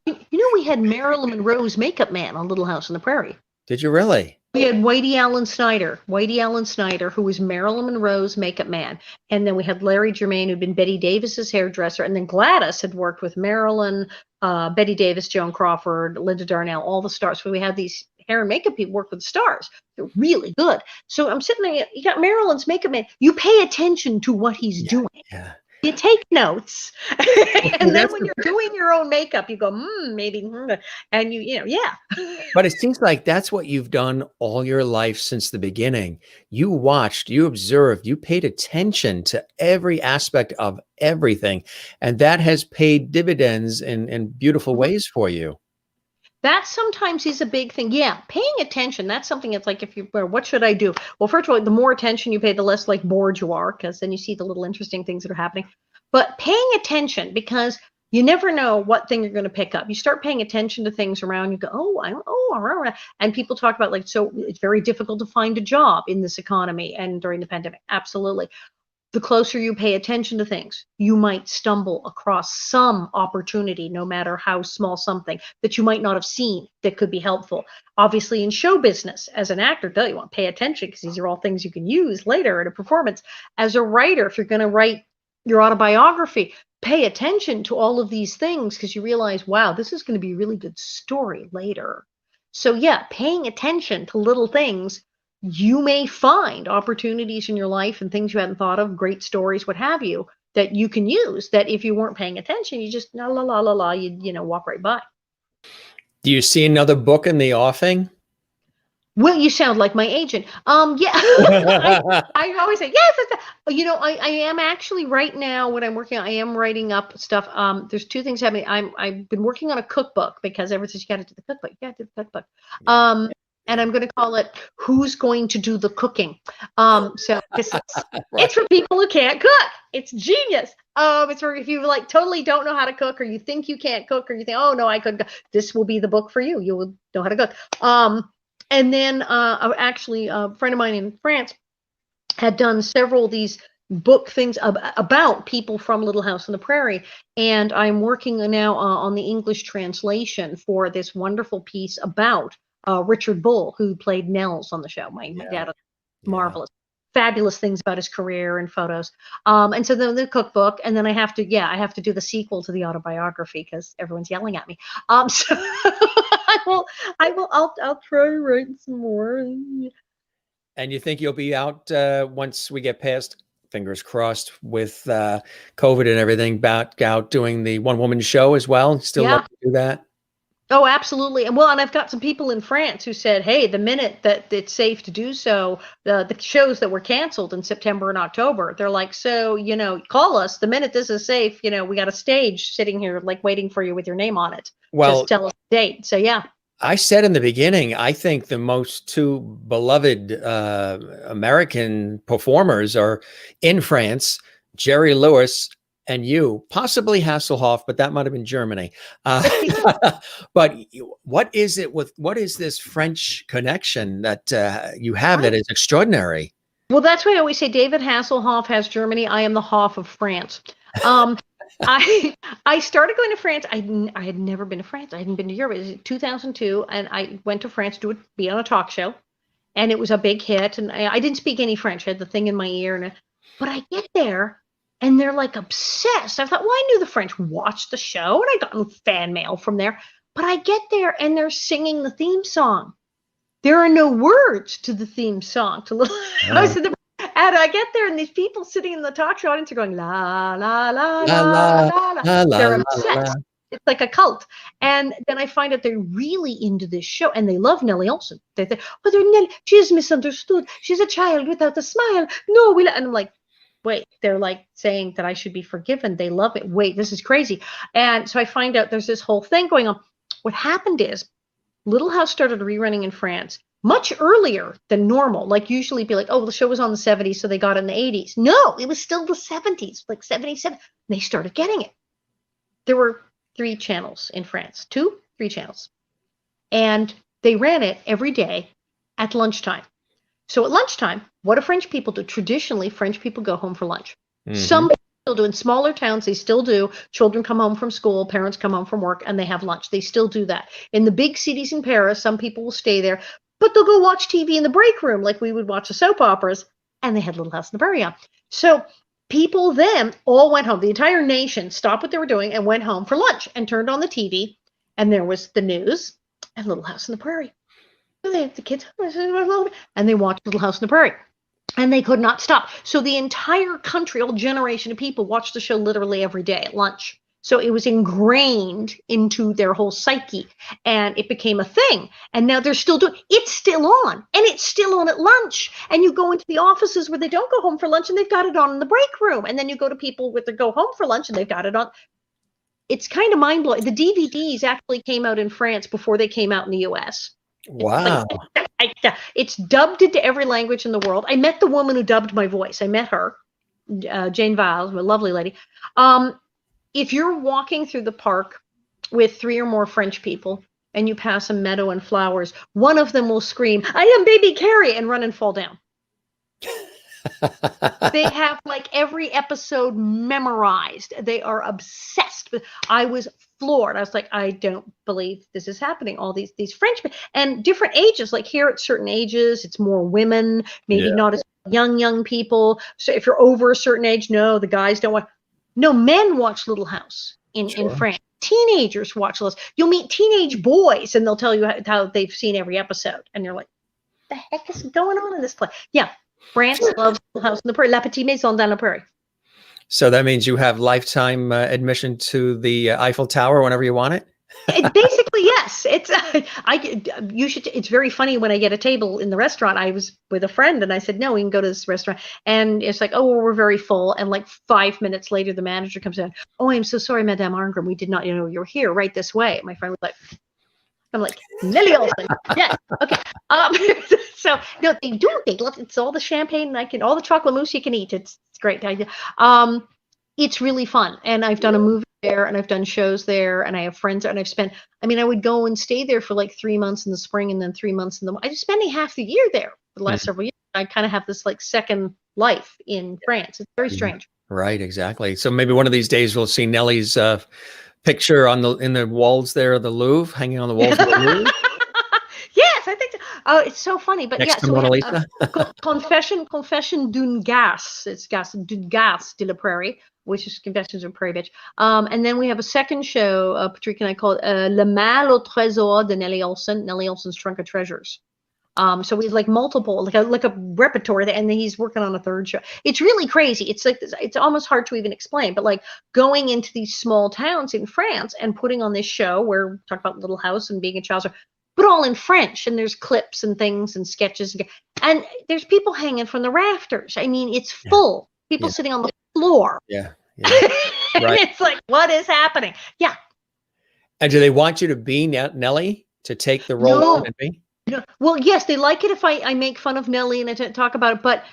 S2: We had Marilyn Monroe's makeup man on Little House on the Prairie.
S1: Did you really?
S2: We had Whitey Allen Snyder, who was Marilyn Monroe's makeup man. And then we had Larry Germain, who'd been Betty Davis's hairdresser. And then Gladys had worked with Marilyn, Betty Davis, Joan Crawford, Linda Darnell, all the stars. So we had these hair and makeup people work with stars. They're really good. So I'm sitting there, you got Marilyn's makeup man. You pay attention to what he's doing.
S1: Yeah.
S2: You take notes, and then when you're doing your own makeup, you go, maybe, and yeah.
S1: But it seems like that's what you've done all your life since the beginning. You watched, you observed, you paid attention to every aspect of everything, and that has paid dividends in beautiful ways for you.
S2: That sometimes is a big thing. Yeah, paying attention. That's something. It's like what should I do? Well, first of all, the more attention you pay, the less like bored you are, because then you see the little interesting things that are happening. But paying attention, because you never know what thing you're going to pick up. You start paying attention to things around. You go, and people talk about so it's very difficult to find a job in this economy and during the pandemic. Absolutely. The closer you pay attention to things, you might stumble across some opportunity, no matter how small something, that you might not have seen that could be helpful. Obviously, in show business, as an actor, you want to pay attention because these are all things you can use later in a performance. As a writer, if you're going to write your autobiography, pay attention to all of these things because you realize, wow, this is going to be a really good story later. So yeah, paying attention to little things. You may find opportunities in your life and things you hadn't thought of, great stories, what have you, that you can use, that if you weren't paying attention, you just you walk right by.
S1: Do you see another book in the offing?
S2: Well, you sound like my agent. Yeah. I always say, yes. I am actually right now, when I'm working on, I am writing up stuff. There's two things happening. I've been working on a cookbook because everyone says you got to do the cookbook. You got to do the cookbook. And I'm going to call it "Who's Going to Do the Cooking?" So it's for people who can't cook. It's genius. It's for if you totally don't know how to cook, or you think you can't cook, or you think, oh no, I couldn't. This will be the book for you. You will know how to cook. And then actually, a friend of mine in France had done several of these book things about people from Little House on the Prairie, and I'm working now on the English translation for this wonderful piece about Richard Bull, who played Nels on the show. My dad, marvelous, fabulous things about his career and photos. And so then the cookbook, and then I have to do the sequel to the autobiography because everyone's yelling at me. So I'll try writing some more.
S1: And you think you'll be out once we get past, fingers crossed, with COVID and everything, back out doing the one-woman show as well? Still love to do that?
S2: Oh, absolutely. And I've got some people in France who said, hey, the minute that it's safe to do so, the shows that were canceled in September and October, they're like, so, call us the minute this is safe. We got a stage sitting here waiting for you with your name on it.
S1: Well,
S2: just tell us the date. So, yeah.
S1: I said in the beginning, I think the most two beloved American performers are in France, Jerry Lewis and you, possibly Hasselhoff, but that might have been Germany. Uh, but what is this French connection that you have that is extraordinary?
S2: Well, that's why I always say David Hasselhoff has Germany. I am the Hoff of France. Um, I I started going to France. I had never been to France. I hadn't been to Europe. It was 2002, and I went to France to be on a talk show, and it was a big hit. And I didn't speak any French. I had the thing in my ear, but I get there, and they're like obsessed. I thought, well, I knew the French watched the show, and I got fan mail from there. But I get there, and they're singing the theme song. There are no words to the theme song to Little House in the and I get there and these people sitting in the talk show audience are going la la la la la la.
S1: La, la,
S2: They're
S1: la,
S2: obsessed.
S1: la.
S2: It's like a cult. And then I find out they're really into this show and they love Nellie Oleson. They think, oh, Nellie, she is misunderstood. She's a child without a smile. No, and I'm like, wait, they're like saying that I should be forgiven. They love it. Wait, this is crazy. And so I find out there's this whole thing going on. What happened is Little House started rerunning in France much earlier than normal. Like usually be like, oh, the show was on the 70s, so they got it in the 80s. No, it was still the 70s, like 77. They started getting it. There were 3 channels in France, 3 channels. And they ran it every day at lunchtime. So at lunchtime, what do French people do? Traditionally, French people go home for lunch. Mm-hmm. Some still do. In smaller towns, they still do. Children come home from school, parents come home from work, and they have lunch. They still do that. In the big cities in Paris, some people will stay there, but they'll go watch TV in the break room like we would watch the soap operas, and they had Little House on the Prairie on. So people then all went home. The entire nation stopped what they were doing and went home for lunch and turned on the TV, and there was the news and Little House on the Prairie. So they had the kids, and they watched Little House on the Prairie. And they could not stop. So the entire country, all generation of people watched the show literally every day at lunch. So it was ingrained into their whole psyche and it became a thing. And now they're still doing it's still on and it's still on at lunch. And you go into the offices where they don't go home for lunch and they've got it on in the break room. And then you go to people with the go home for lunch and they've got it on. It's kind of mind blowing. The DVDs actually came out in France before they came out in the US.
S1: Wow.
S2: It's dubbed into every language in the world. I met the woman who dubbed my voice. I met her, Jane Viles, a lovely lady. If you're walking through the park with 3 or more French people and you pass a meadow and flowers, one of them will scream, I am baby Carrie, and run and fall down. They have like every episode memorized. They are obsessed. I was floored. I was like, I don't believe this is happening. All these Frenchmen and different ages, like here at certain ages, it's more women, maybe not as young people. So if you're over a certain age, no, the guys don't want. No, men watch Little House in France. Teenagers watch Little House. You'll meet teenage boys and they'll tell you how they've seen every episode. And you're like, the heck is going on in this place? Yeah. France loves Little House on the Prairie. La Petite Maison dans la Prairie. So
S1: that means you have lifetime admission to the Eiffel Tower whenever you want it?
S2: Basically, yes. It's you should. It's very funny when I get a table in the restaurant. I was with a friend and I said, no, we can go to this restaurant. And it's like, oh, well, we're very full. And like 5 minutes later, the manager comes in. Oh, I'm so sorry, Madame Arngrim. We did not, you're here right this way. My friend was like, I'm like, Nellie Oleson. Yes. Okay. So no, they do. It's all the champagne and all the chocolate mousse you can eat. It's great. It's really fun. And I've done a movie there and I've done shows there and I have friends there and I would go and stay there for like 3 months in the spring and then 3 months in I just spending half the year there for the last several years. I kind of have this like second life in France. It's very strange.
S1: Right. Exactly. So maybe one of these days we'll see Nellie's picture in the walls there of the Louvre, hanging on the walls of the Louvre.
S2: Yes, I think so. Oh, it's so funny. But
S1: next to Mona Lisa.
S2: Confession d'une Gasse. It's d'une Gasse de la Prairie, which is Confessions of a Prairie Bitch. And then we have a second show, Patrick and I call it Le Mal au Trésor de Nellie Oleson, Nellie Oleson's Trunk of Treasures. So we have like multiple, like a repertoire there, and then he's working on a third show. It's really crazy. It's like it's almost hard to even explain, but like going into these small towns in France and putting on this show where we talk about Little House and being a child, but all in French, and there's clips and things and sketches, and there's people hanging from the rafters. I mean, it's full. People sitting on the floor.
S1: Yeah. Right.
S2: It's like, what is happening? Yeah.
S1: And do they want you to be Nellie to take the role
S2: No.
S1: on and be?
S2: No. Well, yes, they like it if I make fun of Nellie and I talk about it, but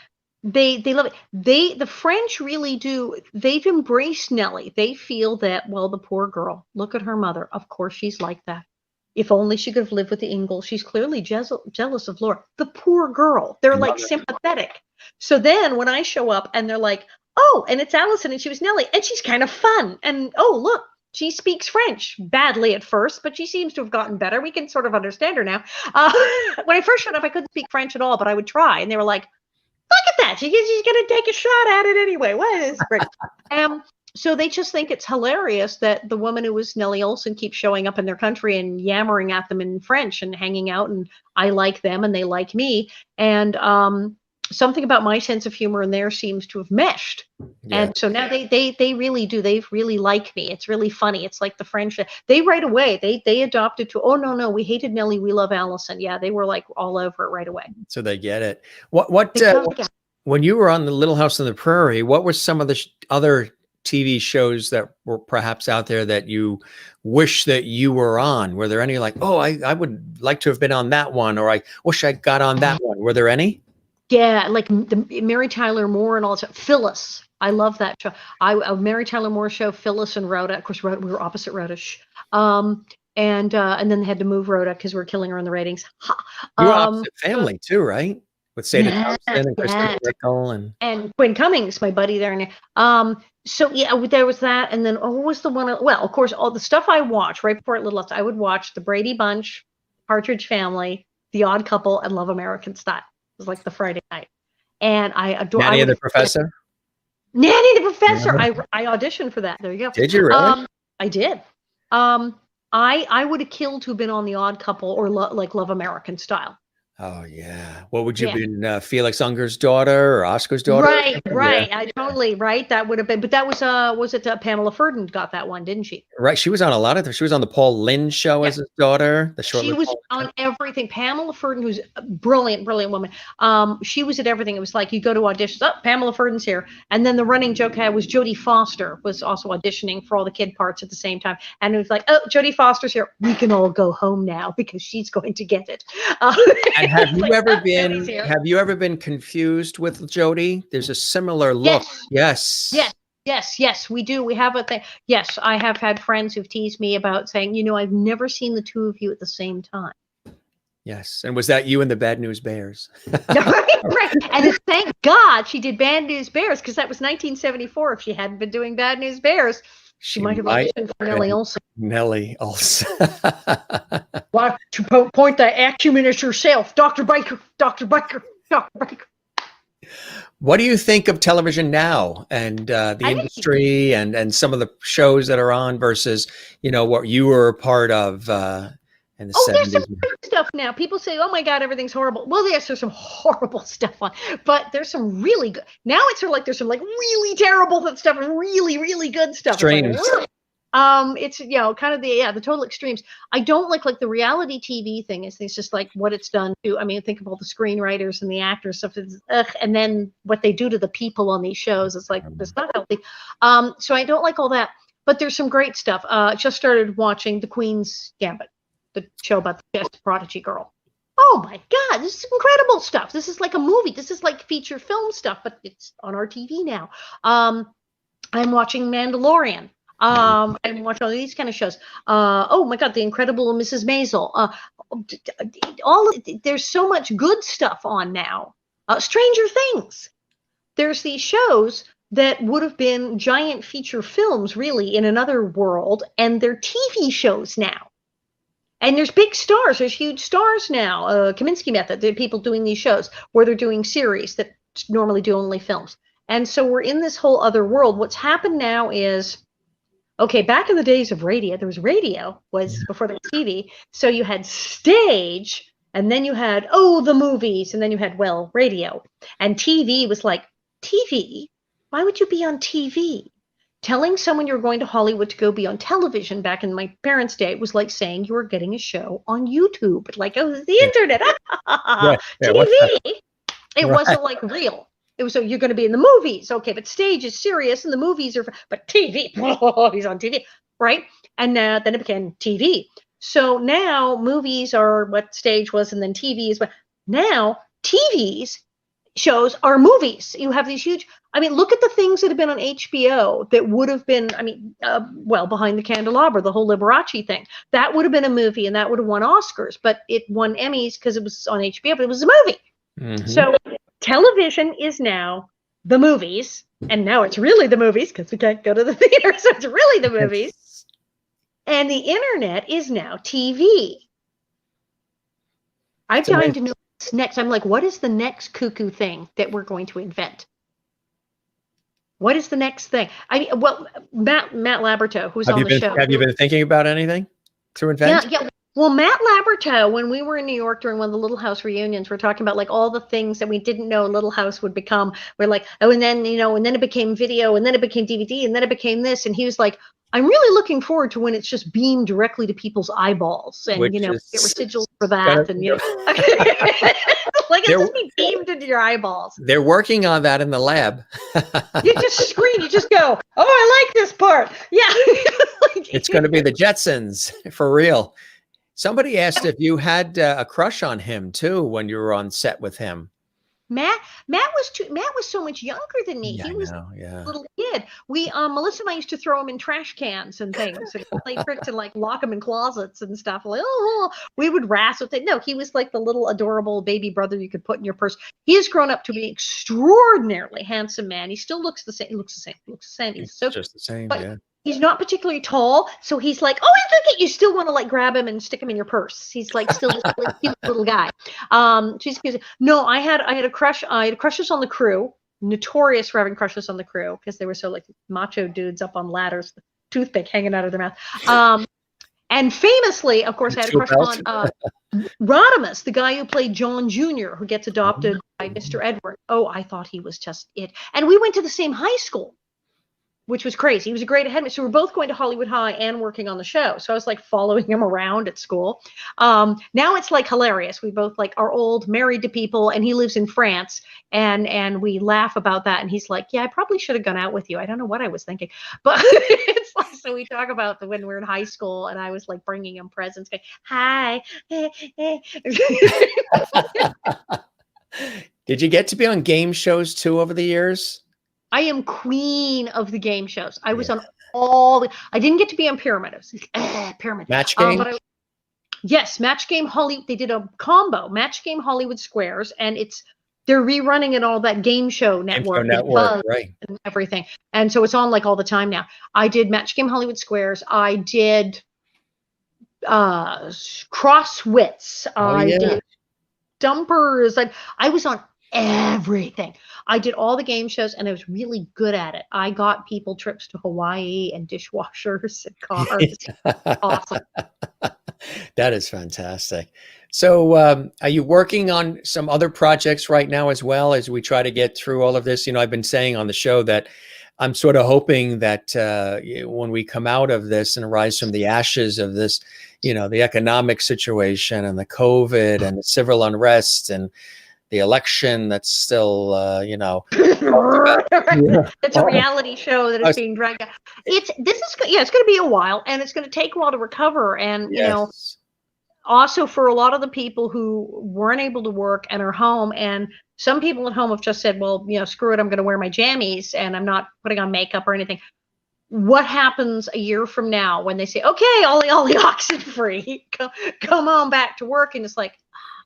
S2: they love it. The French really do. They've embraced Nellie. They feel that, well, the poor girl, look at her mother. Of course she's like that. If only she could have lived with the Ingalls. She's clearly jealous of Laura. The poor girl. They're like sympathetic. So then when I show up and they're like, oh, and it's Alison and she was Nellie and she's kind of fun. And oh, look, she speaks French badly at first, but she seems to have gotten better. We can sort of understand her now. When I first showed up, I couldn't speak French at all, but I would try. And they were like, look at that. She's going to take a shot at it anyway. What is French? So they just think it's hilarious that the woman who was Nellie Oleson keeps showing up in their country and yammering at them in French and hanging out. And I like them and they like me. And something about my sense of humor and theirs seems to have meshed. Yeah. And so now they really do. They really like me. It's really funny. It's like the French. They right away, they adopted to, oh, no, we hated Nellie. We love Alison. Yeah, they were like all over it right away.
S1: So they get it. When you were on the Little House on the Prairie, what were some of the other TV shows that were perhaps out there that you wish that you were on? Were there any like, oh, I would like to have been on that one, or I wish I got on that one? Were there any?
S2: Yeah, like the Mary Tyler Moore and all that. Phyllis. I love that show. A Mary Tyler Moore show, Phyllis and Rhoda. Of course, we were opposite Rhoda. And then they had to move Rhoda because we're killing her in the ratings.
S1: You were opposite family too, right? With Sada Thompson and Kristen Rickle
S2: and Quinn Cummings, my buddy there. So yeah, there was that, and then what was the one? Well, of course, all the stuff I watched right before Little House, I would watch The Brady Bunch, Partridge Family, The Odd Couple, and Love American Style. It was like the Friday night, and I adore
S1: Nanny and the Professor.
S2: Nanny the Professor. Yeah. I auditioned for that. There you go.
S1: Did you really?
S2: I did. I would have killed to have been on The Odd Couple or like Love American Style.
S1: Oh yeah. What would you have been? Felix Unger's daughter or Oscar's daughter?
S2: Right. Yeah. I totally right. That would have been, but that was it? Pamela Ferdinand got that one, didn't she?
S1: Right. She was on a lot of. She was on the Paul Lynde show as his daughter.
S2: She was on everything. Pamela Ferdinand, who's a brilliant woman. She was at everything. It was like you go to auditions. Oh, Pamela Ferdinand's here, and then the running joke I had was Jodie Foster was also auditioning for all the kid parts at the same time, and it was like, oh, Jodie Foster's here. We can all go home now because she's going to get it.
S1: And have you ever been confused with Jodie? There's a similar look. Yes,
S2: we do. We have a thing. Yes, I have had friends who've teased me about saying, I've never seen the two of you at the same time.
S1: Yes. And was that you and the Bad News Bears?
S2: right. And thank God she did Bad News Bears, because that was 1974. If she hadn't been doing Bad News Bears, she might have auditioned for Nellie Oleson.
S1: Nellie Oleson.
S2: Why to point the acumen at yourself, Dr. Baker.
S1: What do you think of television now and the industry and some of the shows that are on versus, what you were a part of in the 70s?
S2: There's some great stuff now. People say, oh my God, everything's horrible. Well, yes, there's some horrible stuff on, but there's some really good. Now it's sort of like there's some like really terrible stuff and really, really good stuff.
S1: Extremes.
S2: It's kind of the total extremes. I don't like the reality TV thing. It's just like what it's done to. I mean, think of all the screenwriters and the actors stuff. And then what they do to the people on these shows. It's like it's not healthy. So I don't like all that. But there's some great stuff. Just started watching The Queen's Gambit, the show about the chess prodigy girl. Oh my God, this is incredible stuff. This is like a movie. This is like feature film stuff, but it's on our TV now. I'm watching Mandalorian. I'm watching all these kind of shows. Oh my God, The Incredible Mrs. Maisel. There's so much good stuff on now. Stranger Things. There's these shows that would have been giant feature films, really, in another world, and they're TV shows now. And there's big stars. There's huge stars now. Kaminsky Method. There are people doing these shows where they're doing series that normally do only films. And so we're in this whole other world. What's happened now is, okay, back in the days of radio, there was radio, before there was TV. So you had stage, and then you had, the movies, and then you had, radio. And TV was like, TV? Why would you be on TV? Telling someone you're going to Hollywood to go be on television back in my parents' day was like saying you were getting a show on YouTube. Like, the internet. TV. It wasn't like real. It was, so you're going to be in the movies. Okay, but stage is serious and the movies are, but TV, he's on TV, right? And then it became TV. So now movies are what stage was, and then TV is what. Now TV's shows are movies. You have these huge. I mean, look at the things that have been on HBO that would have been. I mean, well, Behind the Candelabra, the whole Liberace thing, that would have been a movie, and that would have won Oscars, but it won Emmys because it was on HBO, but it was a movie.
S1: Mhm.
S2: So television is now the movies, and now it's really the movies because we can't go to the theater, so it's really the movies. And the internet is now TV. I'm dying to know what's next. I'm like, what is the next cuckoo thing that we're going to invent? What is the next thing? I mean, well, Matt Laberto, who's on the show.
S1: Have you been thinking about anything to invent?
S2: Yeah. Well, Matt Laberto, when we were in New York during one of the Little House reunions, we're talking about like all the things that we didn't know Little House would become. We're like, oh, and then, and then it became video, and then it became DVD, and then it became this. And he was like, I'm really looking forward to when it's just beamed directly to people's eyeballs, and get residuals for that, and like it's just be beamed into your eyeballs.
S1: They're working on that in the lab.
S2: You just scream, you just go, oh, I like this part. Yeah.
S1: It's going to be the Jetsons for real. Somebody asked if you had a crush on him too when you were on set with him.
S2: Matt was so much younger than me.
S1: Yeah,
S2: he was a little kid. We Melissa and I used to throw him in trash cans and things and play tricks and like lock him in closets and stuff. Like, we would wrestle with it. No, he was like the little adorable baby brother you could put in your purse. He has grown up to be an extraordinarily handsome man. He still looks the same. He looks the same. He's so
S1: just the same, yeah.
S2: He's not particularly tall, so he's like, oh, look at you. Still want to like grab him and stick him in your purse. He's like still this like, cute little guy. No, I had a crush. I had crushes on the crew. Notorious for having crushes on the crew because they were so like macho dudes up on ladders, toothpick hanging out of their mouth. And famously, of course, I had a crush on Rodimus, the guy who played John Jr., who gets adopted by Mr. Edward. Oh, I thought he was just it. And we went to the same high school, which was crazy. He was a great headmaster. So we're both going to Hollywood High and working on the show. So I was like following him around at school. Now it's like hilarious. We both like are old, married to people, and he lives in France. And we laugh about that. And he's like, yeah, I probably should have gone out with you. I don't know what I was thinking. But it's like, so we talk about when we're in high school and I was like bringing him presents. Going, hi.
S1: Did you get to be on game shows too over the years?
S2: I am queen of the game shows. I was on all I didn't get to be on Pyramid. I was like, Pyramid.
S1: Match Game?
S2: Yes, Match Game Hollywood. They did a combo, Match Game Hollywood Squares, and they're rerunning it all that game show network,
S1: right,
S2: and everything. And so it's on like all the time now. I did Match Game Hollywood Squares. I did Crosswits. I did Dumpers. I was on everything. I did all the game shows and I was really good at it. I got people trips to Hawaii and dishwashers and cars. Awesome.
S1: That is fantastic. So are you working on some other projects right now as well as we try to get through all of this? I've been saying on the show that I'm sort of hoping that when we come out of this and rise from the ashes of this, the economic situation and the COVID and the civil unrest and the election that's still,
S2: it's a reality show that is being dragged out. It's going to be a while, and it's going to take a while to recover. And also for a lot of the people who weren't able to work and are home, and some people at home have just said, well, screw it, I'm going to wear my jammies and I'm not putting on makeup or anything. What happens a year from now when they say, okay, Ollie oxen free, come on back to work, and it's like,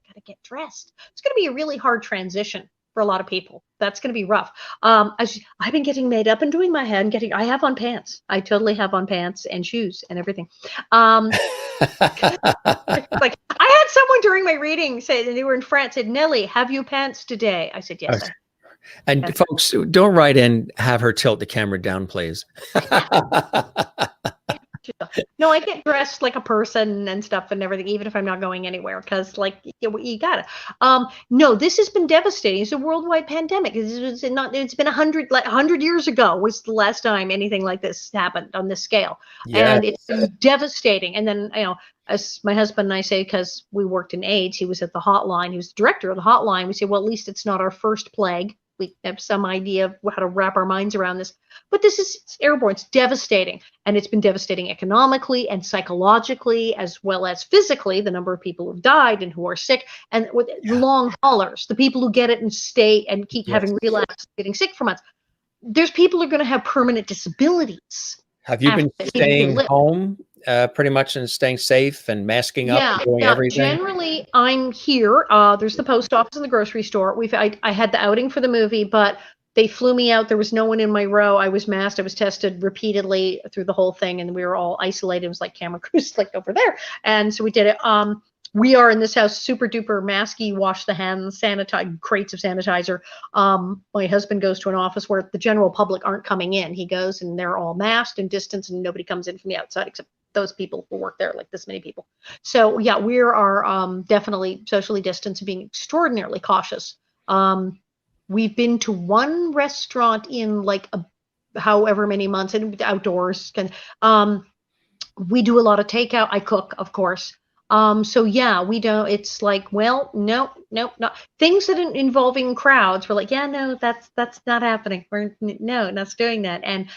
S2: gotta get dressed. It's going to be a really hard transition for a lot of people. That's going to be rough. I've been getting made up and doing my hair and I have on pants. I totally have on pants and shoes and everything. Like I had someone during my reading say that they were in France, said, Nellie, have you pants today? I said, yes.
S1: And folks, don't write in, have her tilt the camera down, please.
S2: No, I get dressed like a person and stuff and everything, even if I'm not going anywhere, because like you gotta. No, this has been devastating. It's a worldwide pandemic. It's been 100 years ago was the last time anything like this happened on this scale, and it's been devastating. And then as my husband and I say, because we worked in AIDS, he was at the hotline. He was the director of the hotline. We say, well, at least it's not our first plague. we have some idea of how to wrap our minds around this. But this is it's airborne. It's devastating. And it's been devastating economically and psychologically, as well as physically, the number of people who've died and who are sick, and with long haulers, the people who get it and stay and keep having relapses, getting sick for months. There's people who are going to have permanent disabilities.
S1: Have you been staying home pretty much and staying safe and masking up and doing everything?
S2: Generally, I'm here. There's the post office and the grocery store. I had the outing for the movie, but they flew me out. There was no one in my row. I was masked. I was tested repeatedly through the whole thing, and we were all isolated. It was like camera crews like over there. And so we did it. We are in this house super duper masky, wash the hands, sanitize, crates of sanitizer. My husband goes to an office where the general public aren't coming in. He goes and they're all masked and distanced, and nobody comes in from the outside except those people who work there, like this many people. So yeah, we are definitely socially distanced and being extraordinarily cautious. We've been to one restaurant in like however many months, and outdoors. We do a lot of takeout. I cook, of course. So yeah, we don't, it's like, well, no. Things that involving crowds, we're like, yeah, no, that's not happening. We're not doing that. And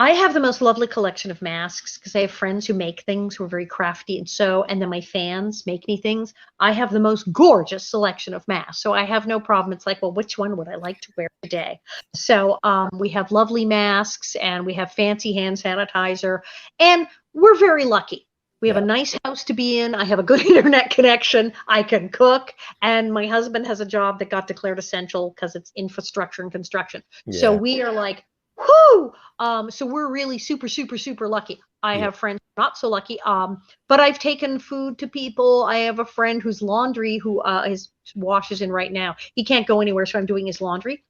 S2: I have the most lovely collection of masks because I have friends who make things who are very crafty and then my fans make me things. I have the most gorgeous selection of masks. So I have no problem. It's like, well, which one would I like to wear today? So we have lovely masks and we have fancy hand sanitizer, and we're very lucky. We have a nice house to be in. I have a good internet connection. I can cook. And my husband has a job that got declared essential because it's infrastructure and construction. Yeah. So we are like, whoo! So we're really super, super, super lucky. I have friends not so lucky. But I've taken food to people. I have a friend whose laundry, who his wash is in right now. He can't go anywhere, so I'm doing his laundry.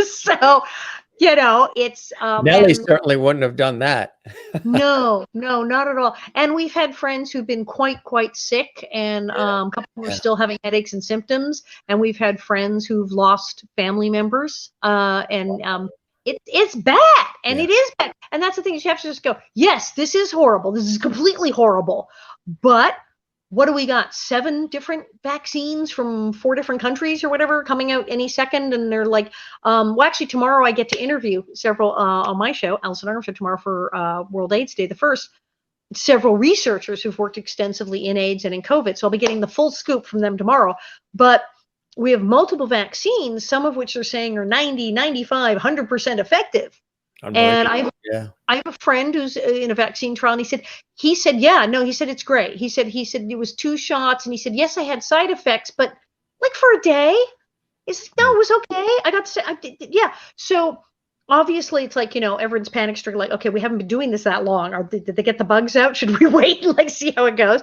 S2: So, you know, it's
S1: Nellie certainly wouldn't have done that.
S2: No, not at all. And we've had friends who've been quite sick, and a couple who are still having headaches and symptoms. And we've had friends who've lost family members. It's bad, and it is bad. And that's the thing, is you have to just go, yes, this is horrible. This is completely horrible. But what do we got? 7 different vaccines from 4 different countries or whatever coming out any second. And they're like, well, actually tomorrow I get to interview several on my show, Alison Arngrim show, tomorrow for World AIDS Day, the first, several researchers who've worked extensively in AIDS and in COVID. So I'll be getting the full scoop from them tomorrow. But we have multiple vaccines, some of which are saying are 90, 95, 100% effective. And I have a friend who's in a vaccine trial, and he said, yeah, no, he said, it's great. He said it was 2 shots, and he said, yes, I had side effects, but like for a day. It's no, it was okay. Yeah. So obviously it's like, you know, everyone's panic stricken, like, okay, we haven't been doing this that long. Did they get the bugs out? Should we wait and like see how it goes?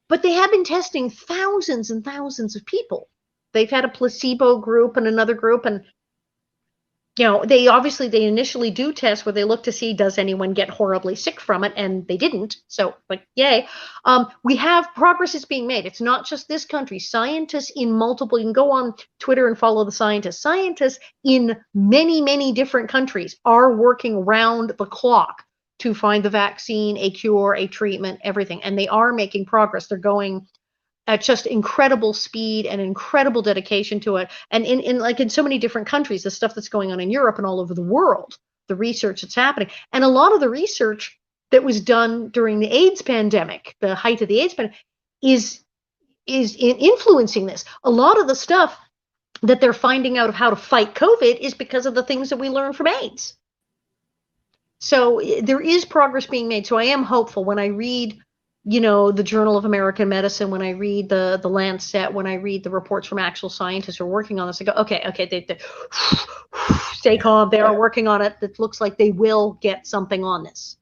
S2: But they have been testing thousands and thousands of people. They've had a placebo group and another group, and you know, they initially do tests where they look to see, does anyone get horribly sick from it? And they didn't. So like, yay. We have progress is being made. It's not just this country. Scientists in multiple, you can go on Twitter and follow the scientists. Scientists in many, many different countries are working round the clock to find the vaccine, a cure, a treatment, everything. And they are making progress. They're going at just incredible speed and incredible dedication to it. And in so many different countries, the stuff that's going on in Europe and all over the world, the research that's happening. And a lot of the research that was done during the AIDS pandemic, the height of the AIDS pandemic, is influencing this. A lot of the stuff that they're finding out of how to fight COVID is because of the things that we learned from AIDS. So there is progress being made. So I am hopeful when I read, you know, the Journal of American Medicine, when I read the Lancet, when I read the reports from actual scientists who are working on this, I go, okay, they stay calm. They are working on it. It looks like they will get something on this.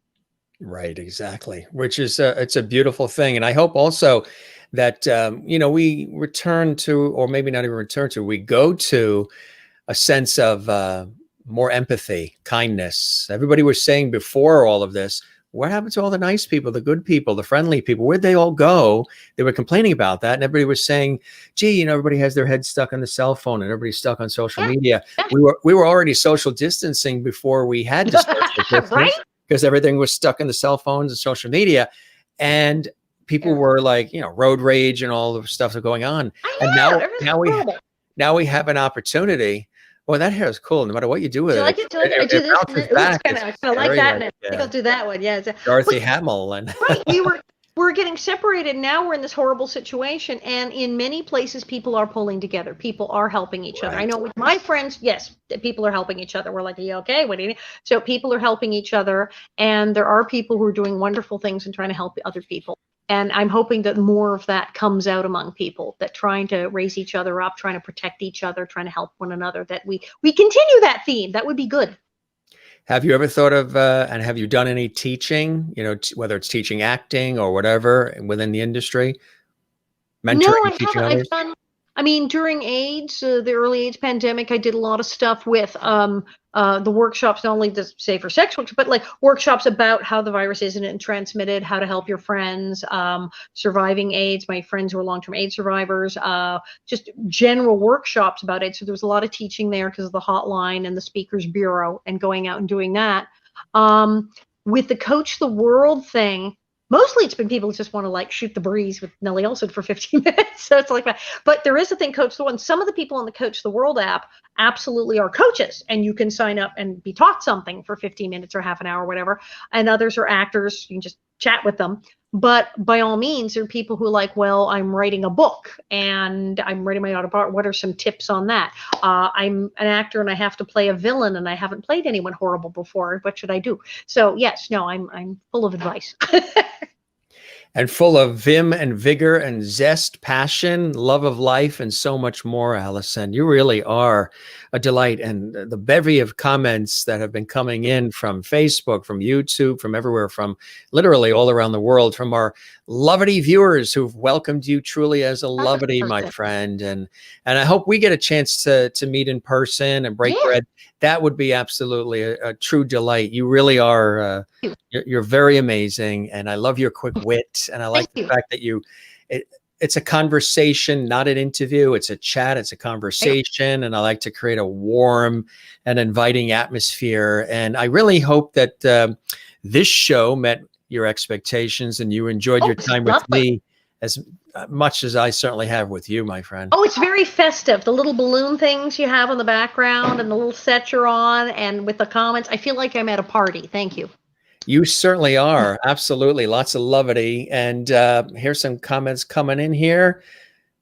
S1: Right, exactly. Which is it's a beautiful thing, and I hope also that you know, we return to, or maybe not even return to, we go to a sense of more empathy, kindness. Everybody was saying before all of this, what happened to all the nice people, the good people, the friendly people? Where'd they all go? They were complaining about that. And everybody was saying, gee, you know, everybody has their head stuck on the cell phone and everybody's stuck on social media. We were already social distancing before we had to social distance, right? Because everything was stuck in the cell phones and social media. And people were like, you know, road rage and all the stuff that's going on. And now now we have an opportunity. Well, that hair is cool. No matter what you do with
S2: Do you like
S1: it,
S2: it? I do
S1: it
S2: this.
S1: bounces
S2: Ooh,
S1: back.
S2: I
S1: It's
S2: kind of like
S1: very
S2: that.
S1: like
S2: And I think I'll do that one. Yeah.
S1: Dorothy
S2: But
S1: Hamill. And
S2: right, we're getting separated. Now we're in this horrible situation, and in many places, people are pulling together. People are helping each other. I
S1: right.
S2: know with my friends, yes, people are helping each other. We're like, yeah, okay, what do you need? So people are helping each other, and there are people who are doing wonderful things and trying to help other people. And I'm hoping that more of that comes out among people, that trying to raise each other up, trying to protect each other, trying to help one another, that we continue that theme. That would be good.
S1: Have you ever thought of, and have you done any teaching, whether it's teaching acting or whatever within the industry,
S2: No,
S1: mentoring and
S2: I
S1: teaching
S2: haven't. I've
S1: others?
S2: done, I mean, during AIDS, the early AIDS pandemic, I did a lot of stuff with the workshops, not only to say for sex work, but like workshops about how the virus isn't transmitted, how to help your friends, surviving AIDS. My friends who are long-term AIDS survivors, just general workshops about it. So there was a lot of teaching there because of the hotline and the speakers bureau and going out and doing that. With the Coach the World thing, mostly it's been people who just want to like shoot the breeze with Nellie Oleson for 15 minutes. So it's like that. But there is a thing, Coach the World. And some of the people on the Coach the World app absolutely are coaches, and you can sign up and be taught something for 15 minutes or half an hour or whatever. And others are actors. You can just chat with them. But by all means, there are people who are like, well, I'm writing a book and I'm writing my autobiography. What are some tips on that? I'm an actor and I have to play a villain and I haven't played anyone horrible before. What should I do? So yes, no, I'm full of advice.
S1: And full of vim and vigor and zest, passion, love of life, and so much more, Alison. You really are a delight. And the bevy of comments that have been coming in from Facebook, from YouTube, from everywhere, from literally all around the world, from our lovety viewers who've welcomed you truly as a lovety, my friend. And I hope we get a chance to meet in person and break bread. That would be absolutely a true delight. You really are. You're very amazing, and I love your quick wit, and I like the fact that it's a conversation, not an interview. It's a chat, it's a conversation, and I like to create a warm and inviting atmosphere. And I really hope that this show met your expectations and you enjoyed your time with me as much as I certainly have with you, my friend.
S2: Oh, it's very festive. The little balloon things you have on the background and the little set you're on, and with the comments, I feel like I'm at a party. Thank you.
S1: You certainly are. Absolutely. Lots of levity. And here's some comments coming in here.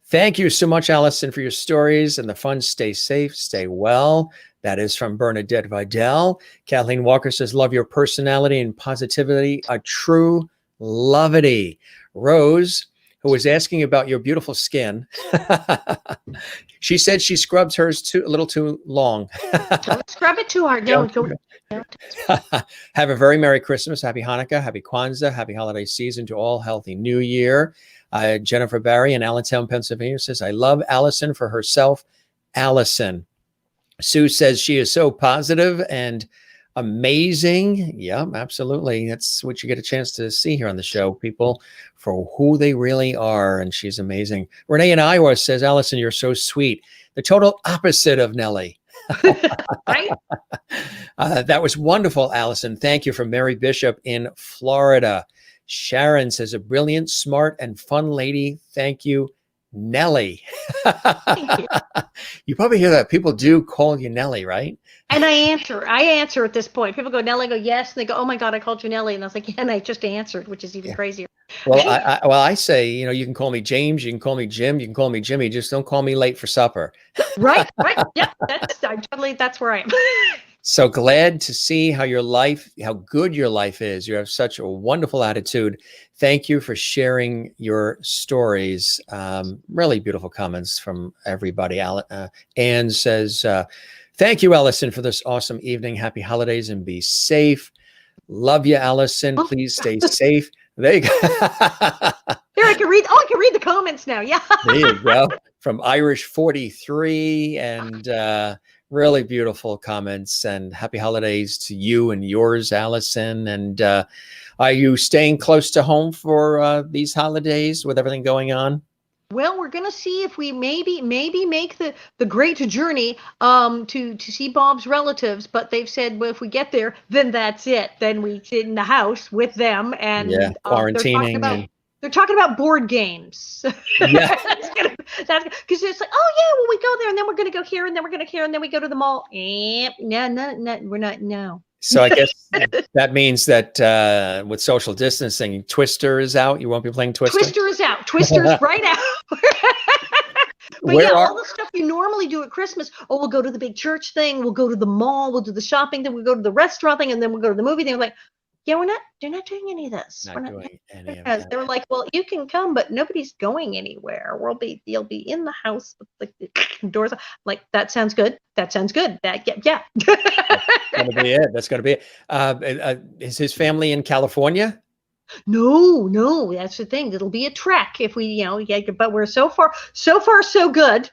S1: Thank you so much, Alison, for your stories and the fun. Stay safe, stay well. That is from Bernadette Vidal. Kathleen Walker says, love your personality and positivity, a true levity. Rose, who was asking about your beautiful skin. She said she scrubs hers a little too long.
S2: Don't scrub it too hard. Don't.
S1: Have a very Merry Christmas, Happy Hanukkah, Happy Kwanzaa, Happy Holiday Season to all, Healthy New Year. Jennifer Barry in Allentown, Pennsylvania says, I love Alison for herself. Alison. Sue says she is so positive and amazing. Yeah, absolutely. That's what you get a chance to see here on the show, people for who they really are. And she's amazing. Renee in Iowa says, Alison, you're so sweet. The total opposite of Nellie.
S2: Right?
S1: That was wonderful, Alison. Thank you. From Mary Bishop in Florida. Sharon says, a brilliant, smart, and fun lady. Thank you, Nellie.
S2: Thank you.
S1: You probably hear that. People do call you Nellie, right?
S2: And I answer at this point. People go, Nellie, I go, yes. And they go, oh my God, I called you Nellie. And I was like, yeah, and I just answered, which is even crazier.
S1: Well, I say, you can call me James, you can call me Jim, you can call me Jimmy. Just don't call me late for supper.
S2: Right. Yeah, that's where I am.
S1: So glad to see how good your life is. You have such a wonderful attitude. Thank you for sharing your stories. Really beautiful comments from everybody. Anne says, thank you, Alison, for this awesome evening. Happy holidays and be safe. Love you, Alison. Please stay safe. There you go.
S2: There, I can read the comments now. Yeah.
S1: There you go. From Irish 43 and really beautiful comments, and happy holidays to you and yours, Alison. And are you staying close to home for these holidays with everything going on?
S2: Well, we're going to see if we maybe make the great journey to see Bob's relatives, but they've said, well, if we get there, then that's it. Then we sit in the house with them and
S1: quarantining.
S2: They're talking about board games.
S1: Yeah.
S2: That's because it's like, oh yeah, well we go there and then we're gonna go here and then we're gonna here and then we go to the mall. No, we're not. No.
S1: So I guess that means that with social distancing, Twister is out. You won't be playing Twister?
S2: Twister is out. Twister's right out. But
S1: Where
S2: yeah,
S1: are-
S2: all the stuff you normally do at Christmas. Oh, we'll go to the big church thing. We'll go to the mall. We'll do the shopping. Then we'll go to the restaurant thing, and then we'll go to the movie thing. We're like, yeah, they're not doing any of this.
S1: Not
S2: We're not
S1: doing any of
S2: because
S1: that.
S2: they were like, well, you can come, but nobody's going anywhere. You'll be in the house with the doors. Like, that sounds good. That sounds good. Yeah.
S1: That's going to be it. That's going to be it. Is his family in California?
S2: No, that's the thing. It'll be a trek if we, yeah, but we're so far, so good.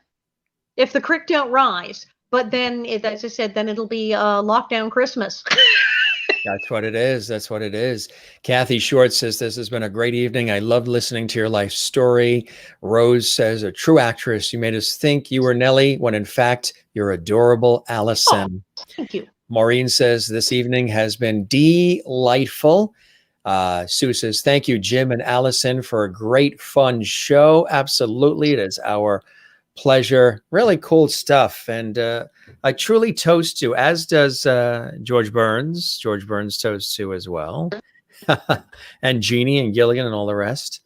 S2: If the creek don't rise, but then, as I said, then it'll be lockdown Christmas.
S1: That's what it is. That's what it is. Kathy Short says, this has been a great evening. I loved listening to your life story. Rose says, a true actress. You made us think you were Nellie when in fact you're adorable, Alison.
S2: Oh, thank you.
S1: Maureen says, this evening has been delightful. Sue says, thank you, Jim and Alison, for a great, fun show. Absolutely. It is our pleasure. Really cool stuff. And I truly toast you, as does George Burns. George Burns toasts you as well. And Jeannie and Gilligan and all the rest.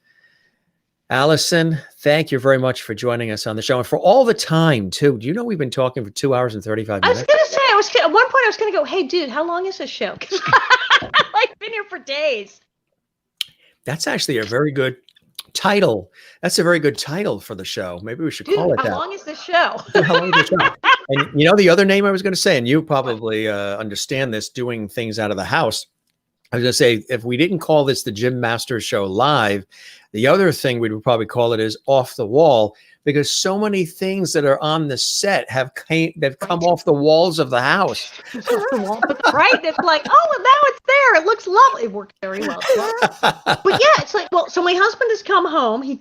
S1: Alison, thank you very much for joining us on the show and for all the time, too. Do you know we've been talking for 2 hours and 35 minutes?
S2: I was going to say, at one point I was going to go, hey, dude, how long is this show? Because I've been here for days.
S1: That's actually a very good title. That's a very good title for the show. Maybe we should call it that.
S2: How long is this show?
S1: How long is the show? And you know, the other name I was going to say, and you probably understand this, doing things out of the house. I was going to say, if we didn't call this the Jim Masters Show Live, the other thing we would probably call it is Off the Wall, because so many things that are on the set have come off the walls of the house.
S2: Right? It's like, oh, and now it's there. It looks lovely. It worked very well. But yeah, it's like, well, so my husband has come home. He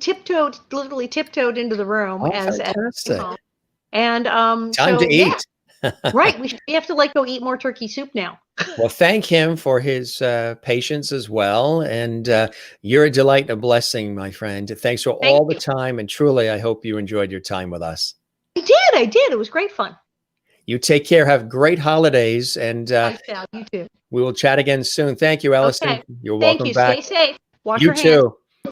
S2: literally tiptoed into the room as home. And
S1: time to eat.
S2: Right. We have to go eat more turkey soup now.
S1: Well, thank him for his patience as well. And you're a delight and a blessing, my friend. Thanks for all the time. And truly, I hope you enjoyed your time with us.
S2: I did. It was great fun.
S1: You take care. Have great holidays. And
S2: you too.
S1: We will chat again soon. Thank you, Alison.
S2: Okay.
S1: You're welcome back.
S2: Stay safe. Wash
S1: your
S2: hands.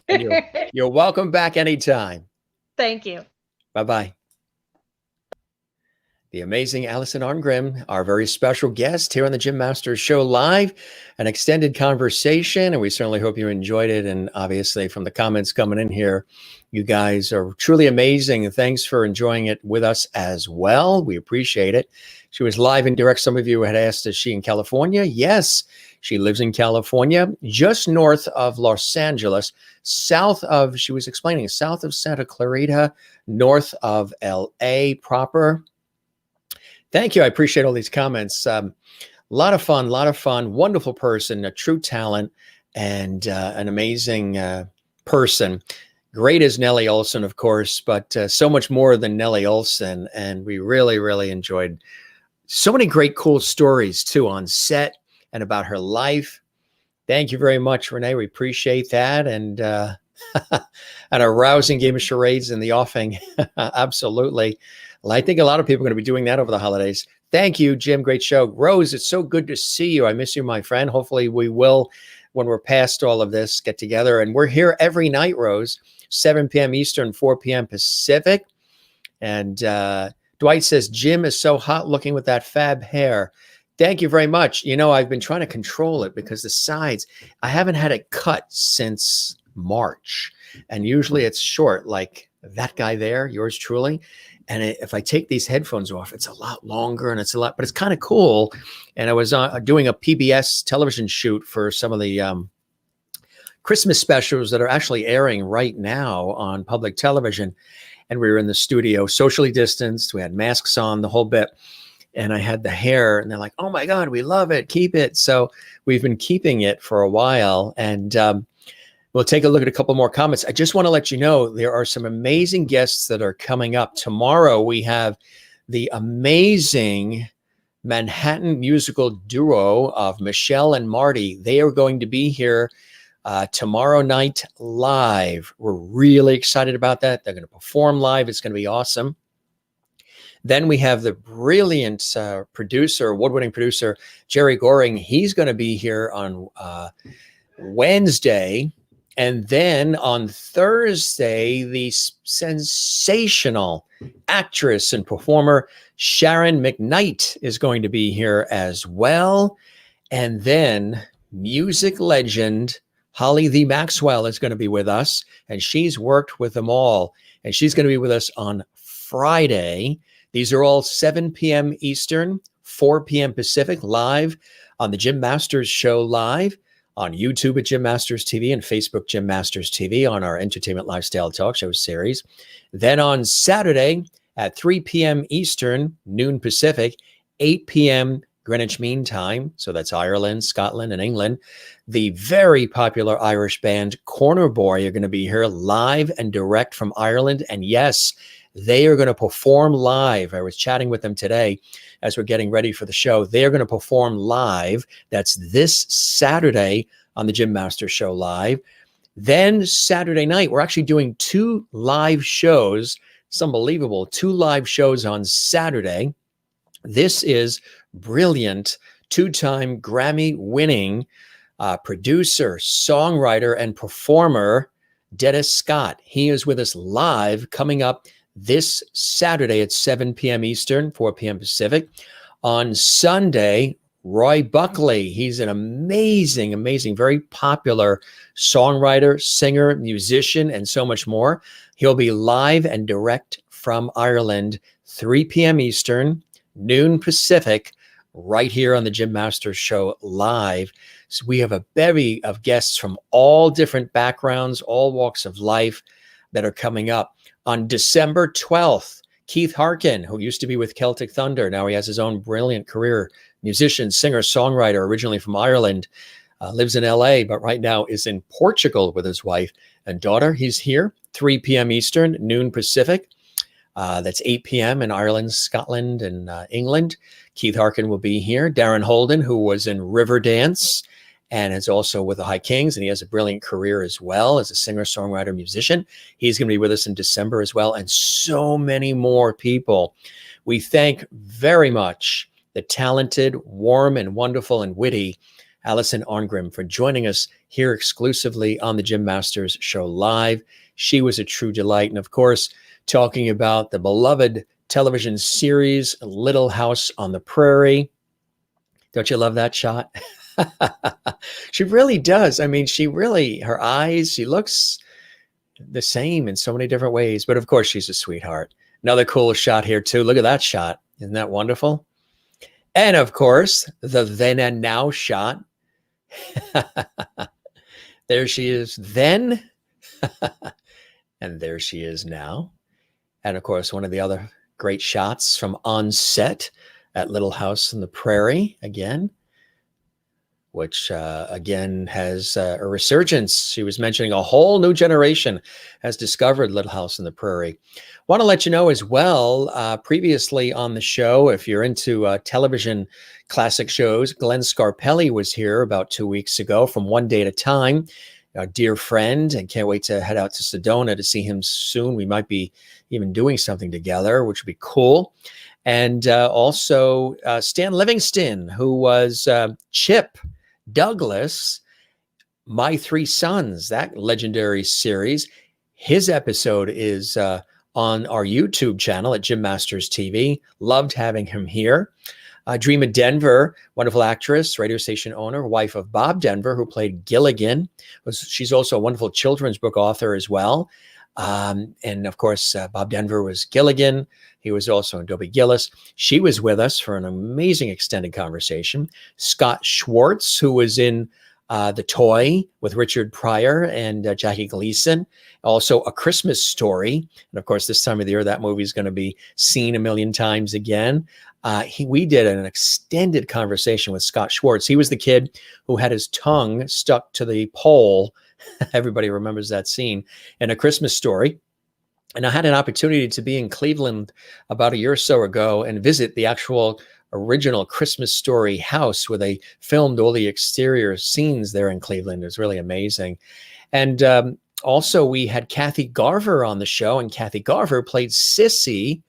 S1: You too. You're welcome back anytime.
S2: Thank you.
S1: Bye-bye. The amazing Alison Arngrim, our very special guest here on the Jim Masters Show Live, an extended conversation, and we certainly hope you enjoyed it. And obviously from the comments coming in here, you guys are truly amazing. And thanks for enjoying it with us as well. We appreciate it. She was live and direct. Some of you had asked, is she in California? Yes, she lives in California, just north of Los Angeles, she was explaining, south of Santa Clarita, north of LA proper. Thank you. I appreciate all these comments. A lot of fun, wonderful person, a true talent, and an amazing person. Great as Nellie Oleson, of course, but so much more than Nellie Oleson. And we really, really enjoyed so many great, cool stories, too, on set and about her life. Thank you very much, Renee. We appreciate that. And and a rousing game of charades in the offing. Absolutely. Well, I think a lot of people are going to be doing that over the holidays. Thank you, Jim. Great show. Rose, it's so good to see you. I miss you, my friend. Hopefully we will, when we're past all of this, get together. And we're here every night, Rose, 7 p.m. Eastern, 4 p.m. Pacific. And Dwight says, Jim is so hot looking with that fab hair. Thank you very much. You know, I've been trying to control it because the sides, I haven't had it cut since March. And usually it's short, like that guy there, yours truly. And if I take these headphones off, it's a lot longer and but it's kind of cool. And I was doing a PBS television shoot for some of the Christmas specials that are actually airing right now on public television. And we were in the studio, socially distanced. We had masks on, the whole bit. And I had the hair and they're like, oh my God, we love it. Keep it. So we've been keeping it for a while. And we'll take a look at a couple more comments. I just want to let you know there are some amazing guests that are coming up. Tomorrow we have the amazing Manhattan musical duo of Michelle and Marty. They are going to be here tomorrow night live. We're really excited about that. They're going to perform live. It's going to be awesome. Then we have the brilliant producer, award-winning producer, Jerry Goring. He's going to be here on Wednesday. And then on Thursday, the sensational actress and performer Sharon McKnight is going to be here as well. And then music legend Holly the Maxwell is going to be with us, and she's worked with them all. And she's going to be with us on Friday. These are all 7 p.m. Eastern, 4 p.m. Pacific, live on the Jim Masters Show live on YouTube at Jim Masters TV and Facebook Jim Masters TV on our Entertainment Lifestyle Talk Show series. Then on Saturday at 3 p.m. Eastern, noon Pacific, 8 p.m. Greenwich Mean Time. So that's Ireland, Scotland, and England. The very popular Irish band Corner Boy are going to be here live and direct from Ireland. And yes, they are going to perform live. I was chatting with them today as we're getting ready for the show. They're going to perform live. That's this Saturday on the Jim Masters Show live. Then Saturday night, we're actually doing 2 live shows. It's unbelievable. 2 live shows on Saturday. This is brilliant 2-time Grammy-winning producer, songwriter, and performer Dennis Scott. He is with us live coming up this Saturday at 7 p.m. Eastern, 4 p.m. Pacific. On Sunday, Roy Buckley. He's an amazing, very popular songwriter, singer, musician, and so much more. He'll be live and direct from Ireland, 3 p.m. Eastern, noon Pacific, right here on the Jim Masters Show live. So we have a bevy of guests from all different backgrounds, all walks of life that are coming up. On December 12th, Keith Harkin, who used to be with Celtic Thunder, now he has his own brilliant career, musician, singer, songwriter, originally from Ireland, lives in LA, but right now is in Portugal with his wife and daughter. He's here, 3 p.m. Eastern, noon Pacific. That's 8 p.m. in Ireland, Scotland, and England. Keith Harkin will be here. Darren Holden, who was in Riverdance and is also with the High Kings, and he has a brilliant career as well as a singer, songwriter, musician. He's going to be with us in December as well, and so many more people. We thank very much the talented, warm, and wonderful and witty Alison Arngrim for joining us here exclusively on the Jim Masters Show live. She was a true delight. And of course, talking about the beloved television series, Little House on the Prairie. Don't you love that shot? She really does. I mean, her eyes, she looks the same in so many different ways. But of course, she's a sweetheart. Another cool shot here too. Look at that shot. Isn't that wonderful? And of course, the then and now shot. There she is then. And there she is now. And of course, one of the other great shots from on set at Little House on the Prairie again, which again has a resurgence. She was mentioning a whole new generation has discovered Little House on the Prairie. Want to let you know as well, previously on the show, if you're into television classic shows, Glenn Scarpelli was here about 2 weeks ago from One Day at a Time, a dear friend, and can't wait to head out to Sedona to see him soon. We might be even doing something together, which would be cool. And also Stan Livingston, who was Chip Douglas, My Three Sons, that legendary series. His episode is on our YouTube channel at Jim Masters TV. Loved having him here. Dreama Denver, wonderful actress, radio station owner, wife of Bob Denver, who played Gilligan. She's also a wonderful children's book author as well. And of course, Bob Denver was Gilligan. He was also in Dobie Gillis. She was with us for an amazing extended conversation. Scott Schwartz, who was in The Toy with Richard Pryor and Jackie Gleason. Also A Christmas Story. And of course, this time of the year, that movie is going to be seen a million times again. We did an extended conversation with Scott Schwartz. He was the kid who had his tongue stuck to the pole. Everybody remembers that scene in A Christmas Story. And I had an opportunity to be in Cleveland about a year or so ago and visit the actual original Christmas Story house where they filmed all the exterior scenes there in Cleveland. It was really amazing. And also, we had Kathy Garver on the show, and Kathy Garver played Sissy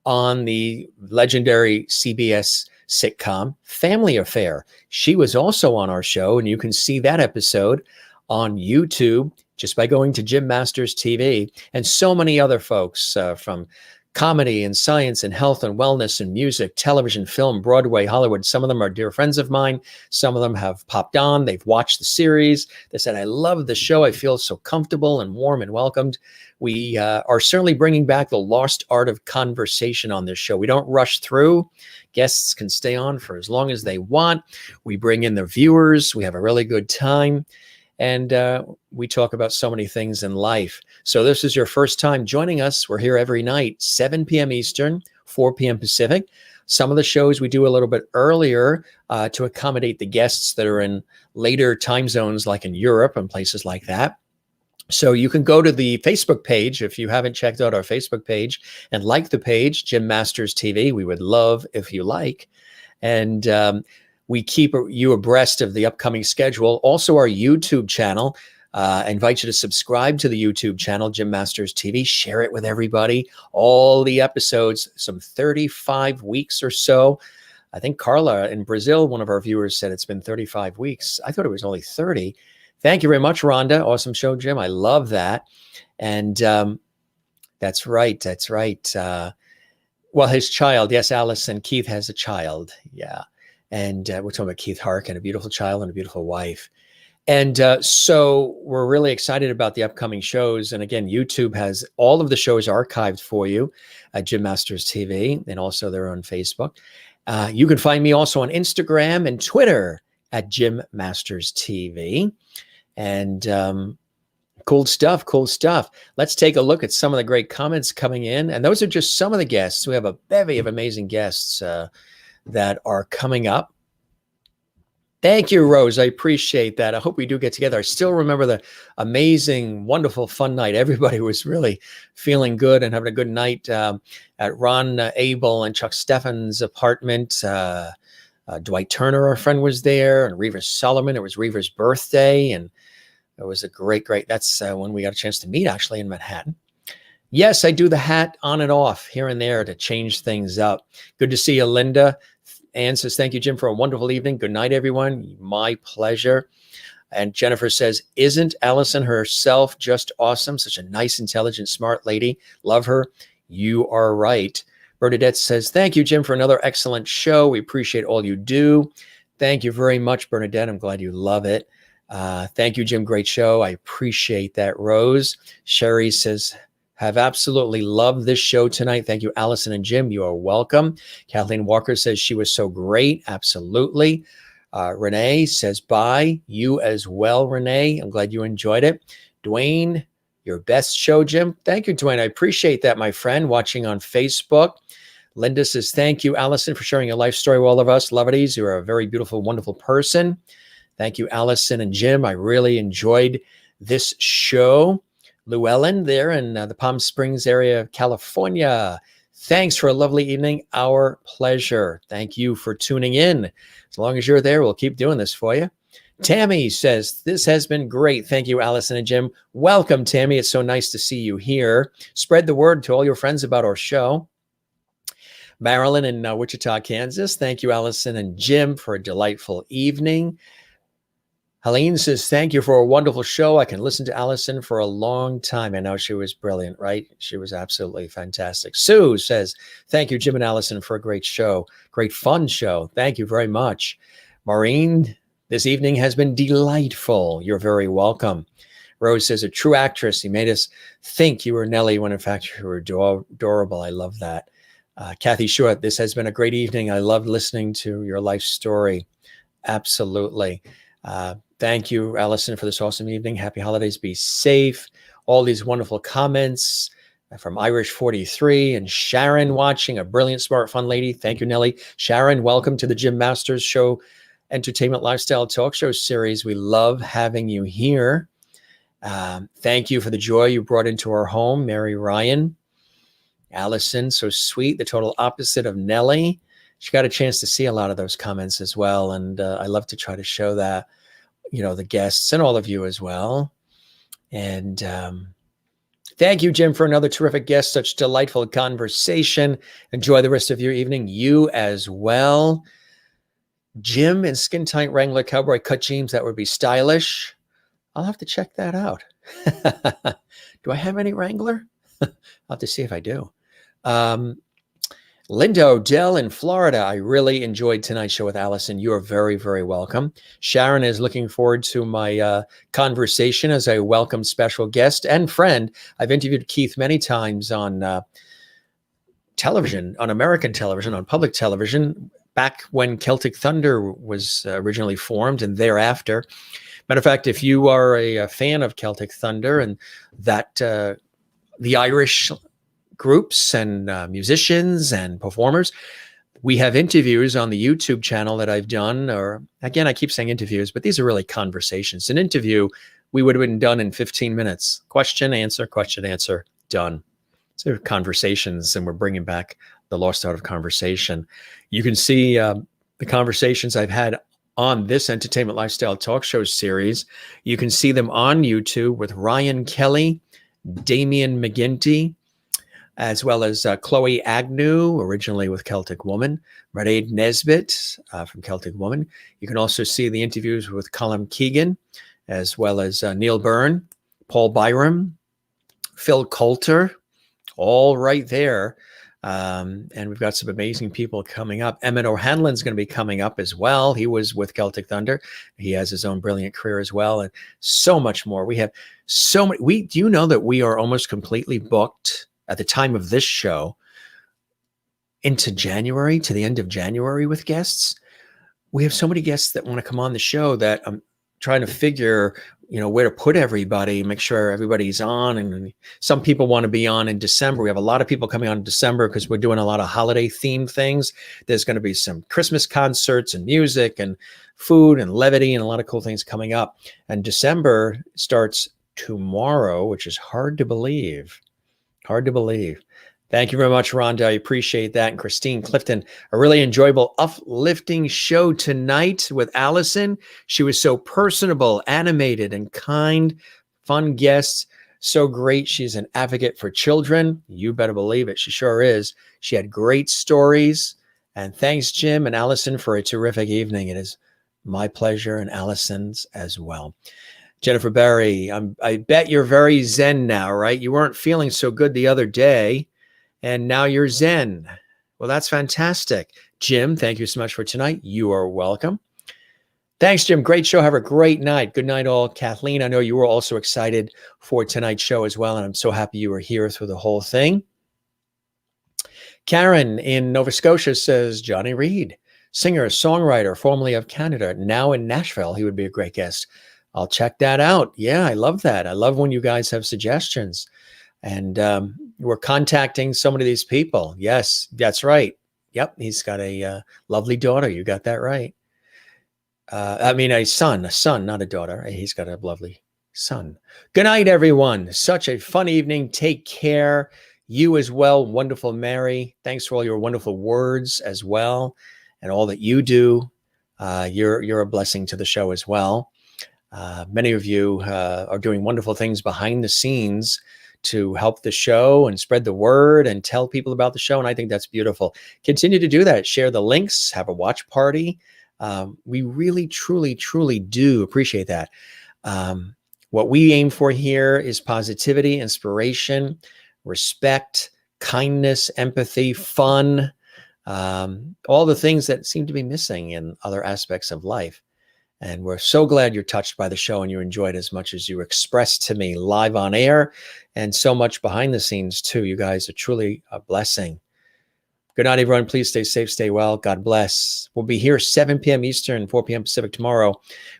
S1: on the legendary CBS sitcom Family Affair. She was also on our show, and you can see that episode on YouTube just by going to Jim Masters TV, and so many other folks from comedy and science and health and wellness and music, television, film, Broadway, Hollywood. Some of them are dear friends of mine. Some of them have popped on. They've watched the series. They said, I love the show. I feel so comfortable and warm and welcomed. We are certainly bringing back the lost art of conversation on this show. We don't rush through. Guests can stay on for as long as they want. We bring in the viewers. We have a really good time. And we talk about so many things in life. So this is your first time joining us. We're here every night, 7 p.m. Eastern, 4 p.m. Pacific. Some of the shows we do a little bit earlier to accommodate the guests that are in later time zones, like in Europe and places like that. So you can go to the Facebook page if you haven't checked out our Facebook page and like the page, Jim Masters TV. We would love if you like. And we keep you abreast of the upcoming schedule. Also, our YouTube channel. I invite you to subscribe to the YouTube channel, Jim Masters TV. Share it with everybody. All the episodes, some 35 weeks or so. I think Carla in Brazil, one of our viewers, said it's been 35 weeks. I thought it was only 30. Thank you very much, Rhonda. Awesome show, Jim. I love that. And that's right. That's right. Well, his child. Yes, Alison. Keith has a child. Yeah. And we're talking about Keith Harkin, a beautiful child and a beautiful wife. And so we're really excited about the upcoming shows. And again, YouTube has all of the shows archived for you at Jim Masters TV, and also they're on Facebook. You can find me also on Instagram and Twitter at Jim Masters TV. And cool stuff, cool stuff. Let's take a look at some of the great comments coming in. And those are just some of the guests. We have a bevy of amazing guests that are coming up. Thank you, Rose. I appreciate that. I hope we do get together. I still remember the amazing, wonderful, fun night. Everybody was really feeling good and having a good night at Ron Abel and Chuck Steffens' apartment. Dwight Turner, our friend, was there, and Reaver Solomon. It was Reaver's birthday, and it was a great. That's when we got a chance to meet, actually, in Manhattan. Yes, I do the hat on and off here and there to change things up. Good to see you, Linda. Ann says, thank you, Jim, for a wonderful evening. Good night, everyone. My pleasure. And Jennifer says, isn't Alison herself just awesome? Such a nice, intelligent, smart lady. Love her. You are right. Bernadette says, thank you, Jim, for another excellent show. We appreciate all you do. Thank you very much, Bernadette. I'm glad you love it. Thank you, Jim. Great show. I appreciate that, Rose. Sherry says, have absolutely loved this show tonight. Thank you, Alison and Jim. You are welcome. Kathleen Walker says she was so great. Absolutely. Renee says bye. You as well, Renee. I'm glad you enjoyed it. Dwayne, your best show, Jim. Thank you, Dwayne. I appreciate that, my friend, watching on Facebook. Linda says, thank you, Alison, for sharing your life story with all of us. Lovities, you are a very beautiful, wonderful person. Thank you, Alison and Jim. I really enjoyed this show. Llewellyn there in the Palm Springs area of California. Thanks for a lovely evening. Our pleasure. Thank you for tuning in. As long as you're there, we'll keep doing this for you. Tammy says, this has been great. Thank you, Alison and Jim. Welcome, Tammy. It's so nice to see you here. Spread the word to all your friends about our show. Marilyn in Wichita, Kansas. Thank you, Alison and Jim, for a delightful evening. Helene says, thank you for a wonderful show. I can listen to Alison for a long time. I know she was brilliant, right? She was absolutely fantastic. Sue says, thank you, Jim and Alison, for a great show. Great fun show. Thank you very much. Maureen, this evening has been delightful. You're very welcome. Rose says, a true actress. You made us think you were Nellie when in fact you were adorable. I love that. Kathy Short, this has been a great evening. I loved listening to your life story. Absolutely. Thank you, Alison, for this awesome evening. Happy holidays. Be safe. All these wonderful comments from Irish 43 and Sharon watching, a brilliant, smart, fun lady. Thank you, Nellie. Sharon, welcome to the Jim Masters Show Entertainment Lifestyle Talk Show series. We love having you here. Thank you for the joy you brought into our home, Mary Ryan. Alison, so sweet, the total opposite of Nellie. she got a chance to see a lot of those comments as well. And I love to try to show that, the guests and all of you as well. And thank you, Jim, for another terrific guest. Such delightful conversation. Enjoy the rest of your evening. You as well. Jim in skin tight Wrangler cowboy cut jeans. That would be stylish. I'll have to check that out. Do I have any Wrangler? I'll have to see if I do. Linda Odell in Florida. I really enjoyed tonight's show with Alison. You are very, very welcome. Sharon is looking forward to my conversation as I welcome special guest and friend. I've interviewed Keith many times on television, on American television, on public television, back when Celtic Thunder was originally formed and thereafter. Matter of fact, if you are a fan of Celtic Thunder and that the Irish groups and musicians and performers, we have interviews on the YouTube channel that I've done, or again, I keep saying interviews, but these are really conversations. An interview, we would have been done in 15 minutes. Question, answer, done. So conversations, and we're bringing back the lost art of conversation. You can see the conversations I've had on this Entertainment Lifestyle Talk Show series. You can see them on YouTube with Ryan Kelly, Damian McGinty, as well as Chloe Agnew, originally with Celtic Woman, Mairead Nesbitt from Celtic Woman. You can also see the interviews with Colin Keegan, as well as Neil Byrne, Paul Byram, Phil Coulter, all right there. And we've got some amazing people coming up. Emmett O'Hanlon's going to be coming up as well. He was with Celtic Thunder. He has his own brilliant career as well, and so much more. We have so many. Do you know that we are almost completely booked at the time of this show into January, to the end of January with guests? We have so many guests that want to come on the show that I'm trying to figure, where to put everybody, make sure everybody's on. And some people want to be on in December. We have a lot of people coming on in December because we're doing a lot of holiday themed things. There's going to be some Christmas concerts and music and food and levity and a lot of cool things coming up. And December starts tomorrow, which is hard to believe. Hard to believe. Thank you very much, Rhonda. I appreciate that. And Christine Clifton, a really enjoyable, uplifting show tonight with Alison. She was so personable, animated, and kind. Fun guest. So great. She's an advocate for children. You better believe it. She sure is. She had great stories. And thanks, Jim and Alison, for a terrific evening. It is my pleasure and Alison's as well. Jennifer Berry, I bet you're very zen now, right? You weren't feeling so good the other day, and now you're zen. Well, that's fantastic. Jim, thank you so much for tonight. You are welcome. Thanks, Jim. Great show. Have a great night. Good night, all. Kathleen, I know you were also excited for tonight's show as well, and I'm so happy you were here through the whole thing. Karen in Nova Scotia says, Johnny Reed, singer, songwriter, formerly of Canada, now in Nashville. He would be a great guest. I'll check that out. Yeah, I love that. I love when you guys have suggestions. And we're contacting so many of these people. Yes, that's right. Yep, he's got a lovely daughter. You got that right. A son, not a daughter. He's got a lovely son. Good night, everyone. Such a fun evening. Take care. You as well, wonderful Mary. Thanks for all your wonderful words as well, and all that you do. You're a blessing to the show as well. Many of you are doing wonderful things behind the scenes to help the show and spread the word and tell people about the show. And I think that's beautiful. Continue to do that. Share the links, have a watch party. We really, truly, truly do appreciate that. What we aim for here is positivity, inspiration, respect, kindness, empathy, fun, all the things that seem to be missing in other aspects of life. And we're so glad you're touched by the show and you enjoyed as much as you expressed to me live on air, and so much behind the scenes too. You guys are truly a blessing. Good night, everyone. Please stay safe, stay well. God bless. We'll be here 7 p.m. Eastern, 4 p.m. Pacific tomorrow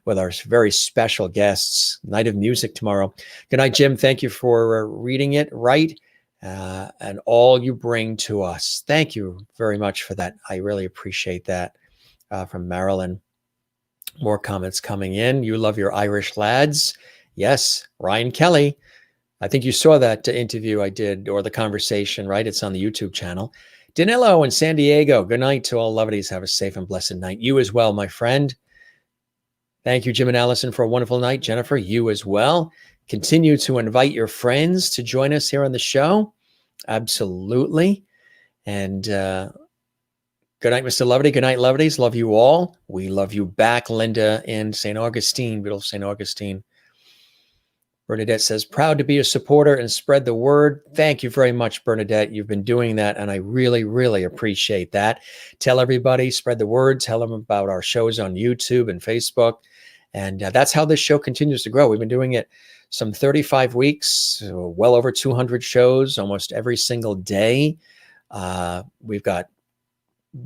S1: with our very special guests. Night of music tomorrow. Good night, Jim. Thank you for reading it right and all you bring to us. Thank you very much for that. I really appreciate that. From Marilyn. More comments coming in. You love your Irish lads. Yes, Ryan Kelly. I think you saw that interview I did, or the conversation, right? It's on the YouTube channel. Danilo in San Diego. Good night to all lovelies. Have a safe and blessed night. You as well, my friend. Thank you, Jim and Allison, for a wonderful night. Jennifer, you as well. Continue to invite your friends to join us here on the show. Absolutely. And good night, Mr. Lovely. Good night, lovelies. Love you all. We love you back, Linda in St. Augustine, beautiful St. Augustine. Bernadette says, proud to be a supporter and spread the word. Thank you very much, Bernadette. You've been doing that, and I really, really appreciate that. Tell everybody, spread the word. Tell them about our shows on YouTube and Facebook. And that's how this show continues to grow. We've been doing it some 35 weeks, well over 200 shows almost every single day. We've got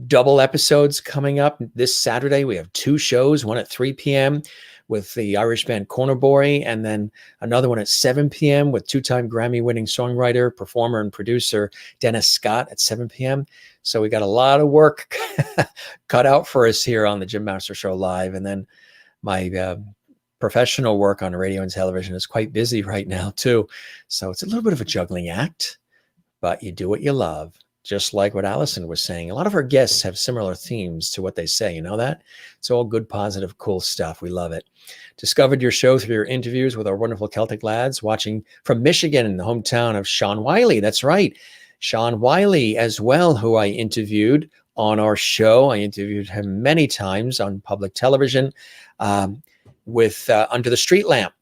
S1: double episodes coming up this Saturday. We have 2 shows, one at 3 p.m. with the Irish band Corner Boy, and then another one at 7 p.m. with 2-time Grammy-winning songwriter, performer, and producer Dennis Scott at 7 p.m. So we got a lot of work cut out for us here on the Jim Master Show Live. And then my professional work on radio and television is quite busy right now, too. So it's a little bit of a juggling act, but you do what you love. Just like what Allison was saying, a lot of our guests have similar themes to what they say. You know that? It's all good, positive, cool stuff. We love it. Discovered your show through your interviews with our wonderful Celtic lads watching from Michigan in the hometown of Sean Wiley. That's right. Sean Wiley as well, who I interviewed on our show. I interviewed him many times on public television with Under the Street Lamp.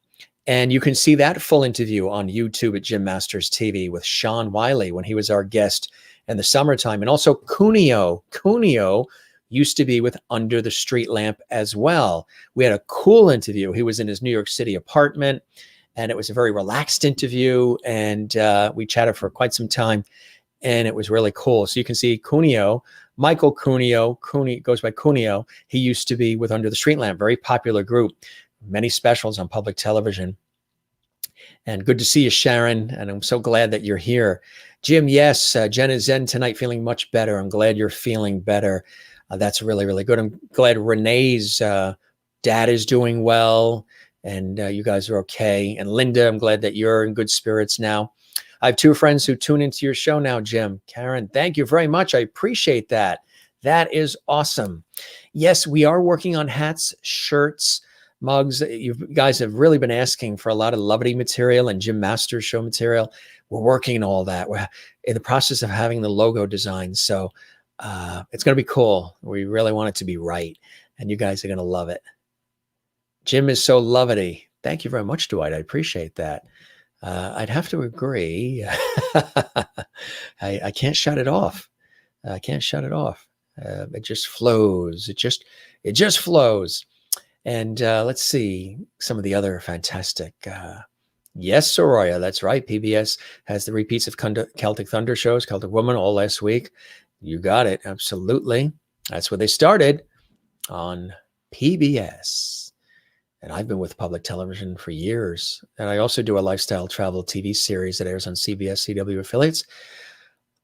S1: And you can see that full interview on YouTube at Jim Masters TV with Sean Wiley when he was our guest in the summertime. And also Cuneo. Cuneo used to be with Under the Street Lamp as well. We had a cool interview. He was in his New York City apartment, and it was a very relaxed interview. And we chatted for quite some time, and it was really cool. So you can see Cuneo, Michael Cuneo, goes by Cuneo. He used to be with Under the Street Lamp, very popular group, many specials on public television. And good to see you, Sharon. And I'm so glad that you're here. Jim, yes, Jen is Zen tonight, feeling much better. I'm glad you're feeling better. That's really, really good. I'm glad Renee's dad is doing well, and you guys are okay. And Linda, I'm glad that you're in good spirits now. I have 2 friends who tune into your show now, Jim. Karen, thank you very much. I appreciate that. That is awesome. Yes, we are working on hats, shirts, mugs. You guys have really been asking for a lot of Lovely material and Jim Masters show material. We're working on all that. We're in the process of having the logo design. So it's going to be cool. We really want it to be right. And you guys are going to love it. Jim is so lovely. Thank you very much, Dwight. I appreciate that. I'd have to agree. I can't shut it off. I can't shut it off. It just flows. It just flows. And let's see some of the other fantastic. Yes, Soraya, that's right. PBS has the repeats of Celtic Thunder shows, Celtic Woman, all last week. You got it. Absolutely. That's where they started, on PBS. And I've been with public television for years. And I also do a lifestyle travel TV series that airs on CBS CW affiliates.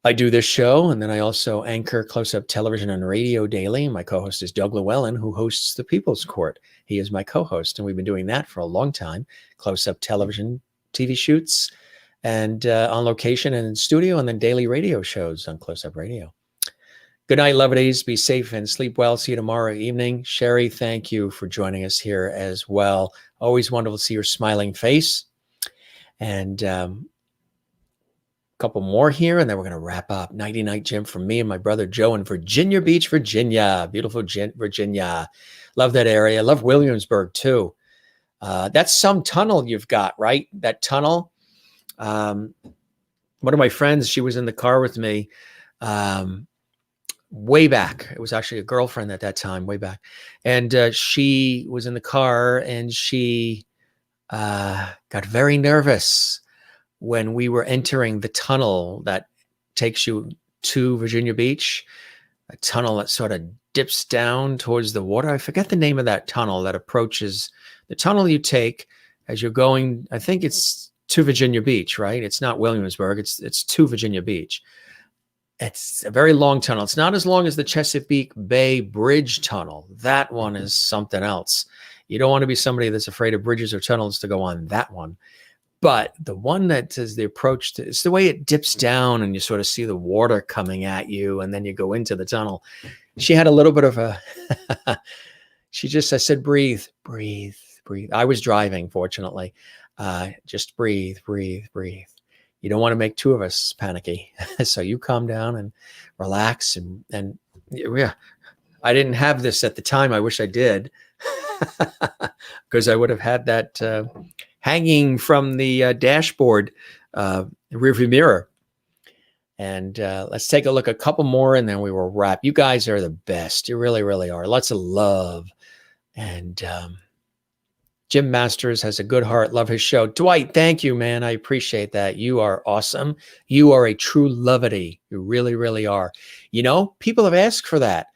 S1: I do this show, and then I also anchor Close-Up Television and Radio Daily. My co-host is Doug Llewellyn, who hosts The People's Court. He is my co-host, and we've been doing that for a long time. Close-Up Television TV shoots, and on location and in studio, and then daily radio shows on Close-Up Radio. Good night, lovelies. Be safe and sleep well. See you tomorrow evening. Sherry, thank you for joining us here as well. Always wonderful to see your smiling face. And couple more here, and then we're going to wrap up. Nighty night, Jim, from me and my brother Joe in Virginia Beach, Virginia. Beautiful Virginia. Love that area. Love Williamsburg, too. That's some tunnel you've got, right? That tunnel. One of my friends, she was in the car with me way back. It was actually a girlfriend at that time, way back. And she was in the car, and she got very nervous when we were entering the tunnel that takes you to Virginia Beach, a tunnel that sort of dips down towards the water. I forget the name of that tunnel that approaches the tunnel you take as you're going. I think it's to Virginia Beach, right? It's not Williamsburg. It's to Virginia Beach. It's a very long tunnel. It's not as long as the Chesapeake Bay Bridge Tunnel. That one is something else. You don't want to be somebody that's afraid of bridges or tunnels to go on that one. But the one that says the approach to, it's the way it dips down and you sort of see the water coming at you and then you go into the tunnel. She had a little bit of a, I said, breathe, breathe, breathe. I was driving, fortunately. Just breathe, breathe, breathe. You don't want to make two of us panicky. So you calm down and relax. And yeah, I didn't have this at the time. I wish I did, because I would have had that hanging from the dashboard rearview mirror. And let's take a look, a couple more, and then we will wrap. You guys are the best. You really, really are. Lots of love. And Jim Masters has a good heart. Love his show. Dwight, thank you, man. I appreciate that. You are awesome. You are a true lovity. You really, really are. You know, people have asked for that.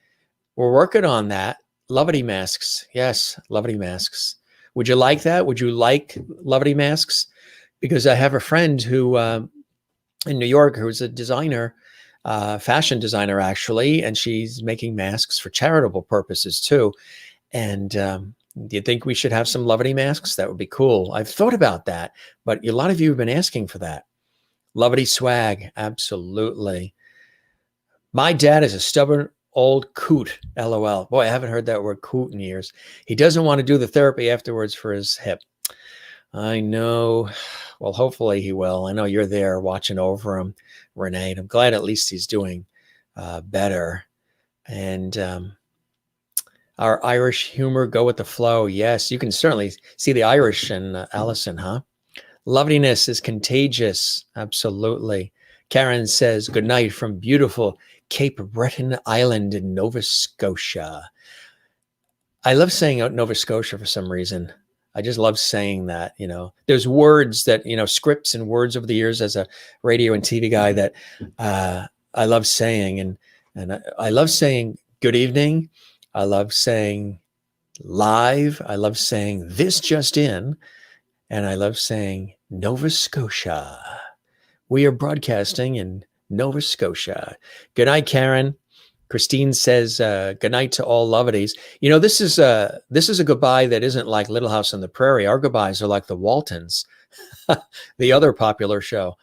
S1: We're working on that. Lovity masks. Yes, lovity masks. Would you like that? Would you like lovity masks? Because I have a friend who in New York who's a designer, fashion designer, actually, and she's making masks for charitable purposes too. And do you think we should have some lovity masks? That would be cool. I've thought about that, but a lot of you have been asking for that. Lovity swag. Absolutely. My dad is a stubborn old coot. LOL. Boy, I haven't heard that word coot in years. He doesn't want to do the therapy afterwards for his hip. I know. Well, hopefully he will. I know you're there watching over him, Renee. And I'm glad at least he's doing better. And our Irish humor, go with the flow. Yes, you can certainly see the Irish in Alison, huh? Loveliness is contagious. Absolutely. Karen says, good night from beautiful Cape Breton Island in Nova Scotia. I love saying Nova Scotia for some reason. I just love saying that, you know. There's words that, you know, scripts and words over the years as a radio and TV guy that I love saying. And I love saying good evening. I love saying live. I love saying this just in. And I love saying Nova Scotia. We are broadcasting in Nova Scotia. Good night, Karen. Christine says, good night to all lovities. You know, this is a goodbye that isn't like Little House on the Prairie. Our goodbyes are like the Waltons, the other popular show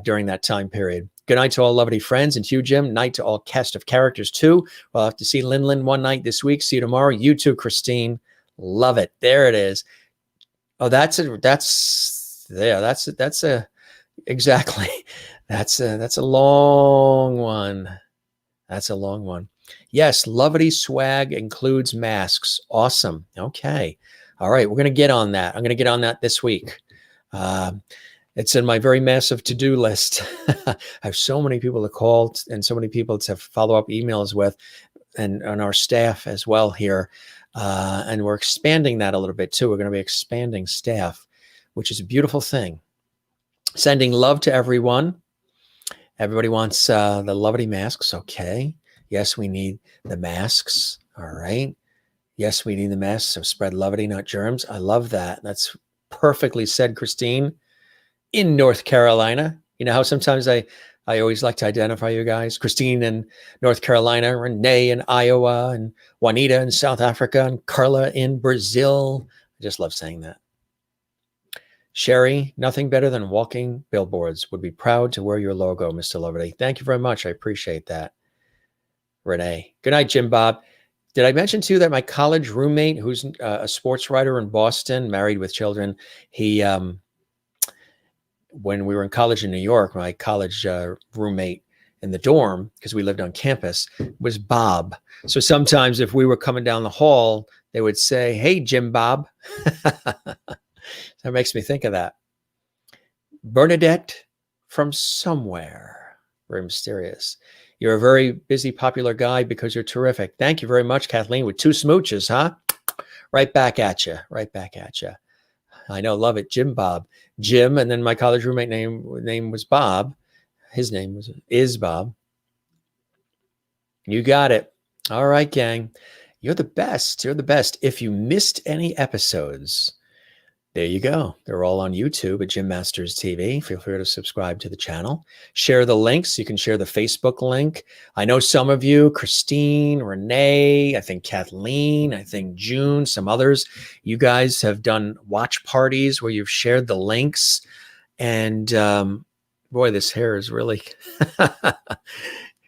S1: during that time period. Good night to all lovely friends and Hugh Jim. Night to all cast of characters too. We'll have to see Lin one night this week. See you tomorrow. You too, Christine. Love it. There it is. Oh, exactly. That's a long one. That's a long one. Yes, lovely swag includes masks. Awesome. Okay. All right. We're going to get on that. I'm going to get on that this week. It's in my very massive to-do list. I have so many people to call and so many people to follow up emails with, and on our staff as well here. And we're expanding that a little bit too. We're going to be expanding staff, which is a beautiful thing. Sending love to everyone. Everybody wants the lovely masks. Okay. Yes, we need the masks. All right. Yes, we need the masks. So spread lovity, not germs. I love that. That's perfectly said, Christine. In North Carolina. You know how sometimes I always like to identify you guys. Christine in North Carolina, Renee in Iowa, and Juanita in South Africa, and Carla in Brazil. I just love saying that. Sherry, nothing better than walking billboards. Would be proud to wear your logo, Mr. Lovely. Thank you very much. I appreciate that. Renee. Good night, Jim Bob. Did I mention too that my college roommate, who's a sports writer in Boston, married with children, he, when we were in college in New York, my college roommate in the dorm, because we lived on campus, was Bob. So sometimes if we were coming down the hall, they would say, hey, Jim Bob. That makes me think of that. Bernadette from somewhere. Very mysterious. You're a very busy, popular guy because you're terrific. Thank you very much, Kathleen, with 2 smooches, huh? Right back at you. Right back at you. I know, love it. Jim Bob. Jim, and then my college roommate name was Bob. His name is Bob. You got it. All right, gang. You're the best. You're the best. If you missed any episodes, There you go. They're all on YouTube at Jim Masters TV. Feel free to subscribe to the channel. Share the links. You can share the Facebook link. I know some of you, Christine, Renee, I think Kathleen, I think June, some others, you guys have done watch parties where you've shared the links. And boy, this hair is really, it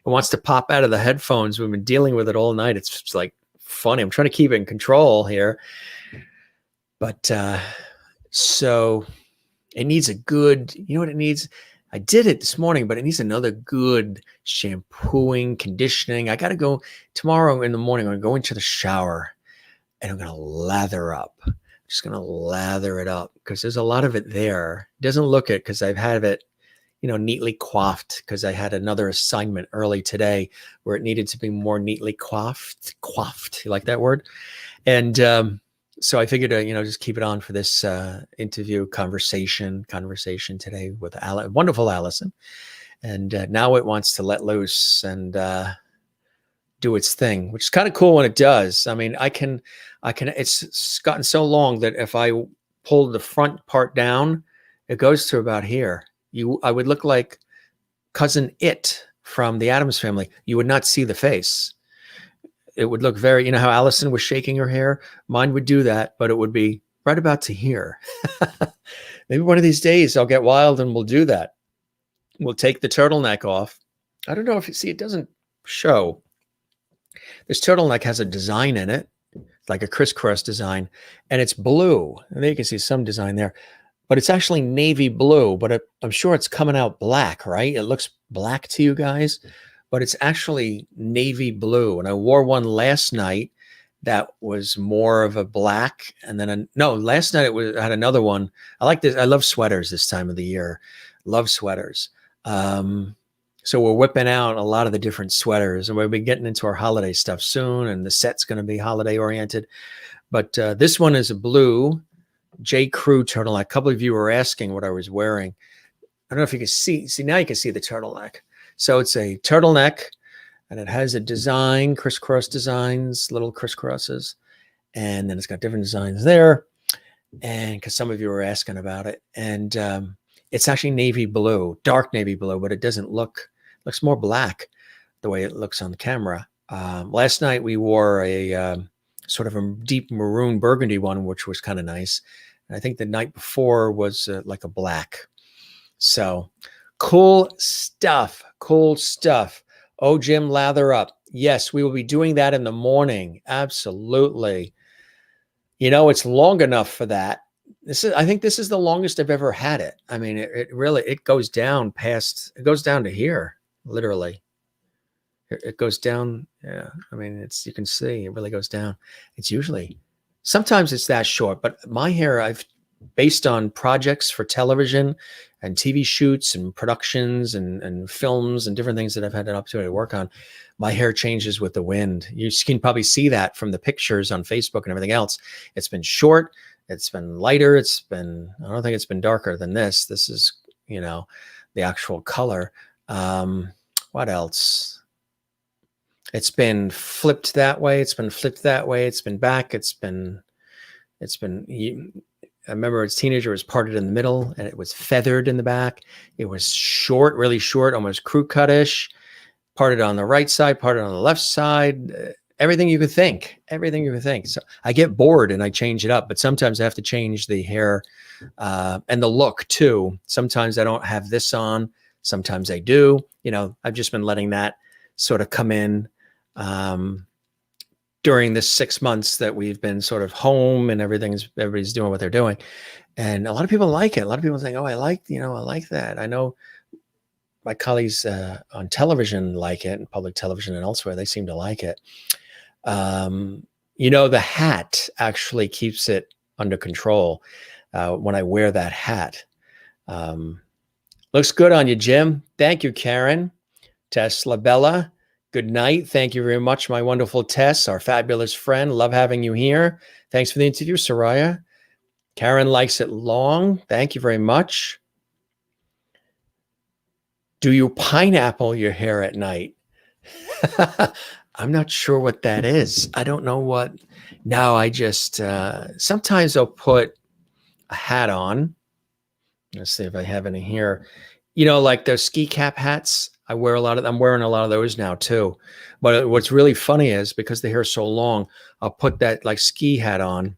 S1: wants to pop out of the headphones. We've been dealing with it all night. It's like funny. I'm trying to keep it in control here. But so it needs a good, you know what it needs? I did it this morning, but it needs another good shampooing, conditioning. I got to go tomorrow in the morning. I'm going to go into the shower and I'm going to lather up. I'm just going to lather it up because there's a lot of it there. It doesn't look it because I've had it, neatly coiffed because I had another assignment early today where it needed to be more neatly coiffed. You like that word? And, so I figured, just keep it on for this interview conversation today with wonderful Alison. And now it wants to let loose and do its thing, which is kind of cool when it does. I mean, it's gotten so long that if I pull the front part down, it goes to about here. I would look like cousin It from the Addams Family. You would not see the face. It would look very, how Alison was shaking her hair? Mine would do that, but it would be right about to here. Maybe one of these days I'll get wild and we'll do that. We'll take the turtleneck off. I don't know if you see, it doesn't show. This turtleneck has a design in it, like a crisscross design, and it's blue. And there you can see some design there, but it's actually navy blue, but I'm sure it's coming out black, right? It looks black to you guys. But it's actually navy blue. And I wore one last night that was more of a black. And then, last night I had another one. I like this. I love sweaters this time of the year. Love sweaters. So we're whipping out a lot of the different sweaters. And we'll be getting into our holiday stuff soon. And the set's going to be holiday oriented. But this one is a blue J. Crew turtleneck. A couple of you were asking what I was wearing. I don't know if you can see. See, now you can see the turtleneck. So it's a turtleneck and it has a design, crisscross designs, little crisscrosses. And then it's got different designs there. And because some of you were asking about it. And it's actually navy blue, dark navy blue, but it doesn't looks more black the way it looks on the camera. Last night we wore a sort of a deep maroon burgundy one, which was kind of nice. And I think the night before was like a black. So cool stuff. Oh, Jim, lather up. Yes, we will be doing that in the morning. Absolutely. It's long enough for that. I think this is the longest I've ever had it. I mean, it goes down to here, literally. It goes down. Yeah. I mean, you can see it really goes down. Sometimes it's that short, but my hair, based on projects for television and TV shoots and productions and films and different things that I've had an opportunity to work on, my hair changes with the wind. You can probably see that from the pictures on Facebook and everything else. It's been short. It's been lighter. I don't think it's been darker than this. This is, the actual color. What else? It's been flipped that way. It's been flipped that way. It's been back. I remember as a teenager, it was parted in the middle and it was feathered in the back. It was short, really short, almost crew cut-ish, parted on the right side, parted on the left side, everything you could think. So I get bored and I change it up, but sometimes I have to change the hair and the look too. Sometimes I don't have this on. Sometimes I do. I've just been letting that sort of come in during this 6 months that we've been sort of home and everybody's doing what they're doing. And a lot of people like it. A lot of people think, oh, I like that. I know my colleagues on television like it, and public television and elsewhere, they seem to like it. The hat actually keeps it under control when I wear that hat. Looks good on you, Jim. Thank you, Karen. Tess LaBella. Good night. Thank you very much, my wonderful Tess, our fabulous friend. Love having you here. Thanks for the interview, Soraya. Karen likes it long. Thank you very much. Do you pineapple your hair at night? I'm not sure what that is. I don't know what. No, I just, sometimes I'll put a hat on. Let's see if I have any here. You know, like those ski cap hats. I'm wearing a lot of those now too. But what's really funny is because the hair's so long, I'll put that like ski hat on,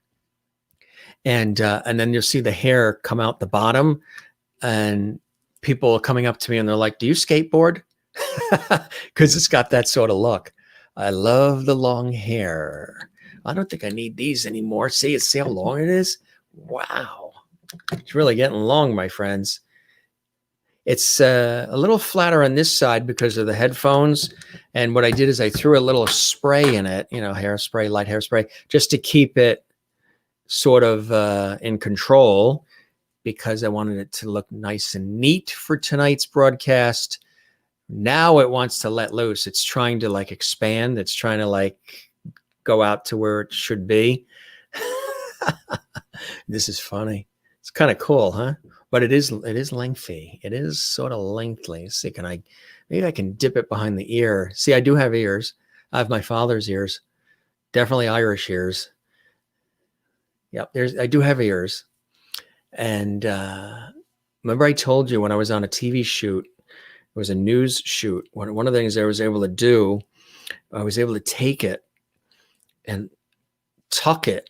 S1: and then you'll see the hair come out the bottom, and people are coming up to me and they're like, "Do you skateboard?" Because it's got that sort of look. I love the long hair. I don't think I need these anymore. See how long it is? Wow. It's really getting long, my friends. It's a little flatter on this side because of the headphones. And what I did is I threw a little spray in it, hairspray, light hairspray, just to keep it sort of in control, because I wanted it to look nice and neat for tonight's broadcast. Now it wants to let loose. It's trying to like expand. It's trying to like go out to where it should be. This is funny. It's kind of cool, huh? But it is lengthy. It is sort of lengthy. Let's see, maybe I can dip it behind the ear. See, I do have ears. I have my father's ears. Definitely Irish ears. Yep, I do have ears. And remember I told you when I was on a TV shoot, it was a news shoot. One of the things I was able to do, I was able to take it and tuck it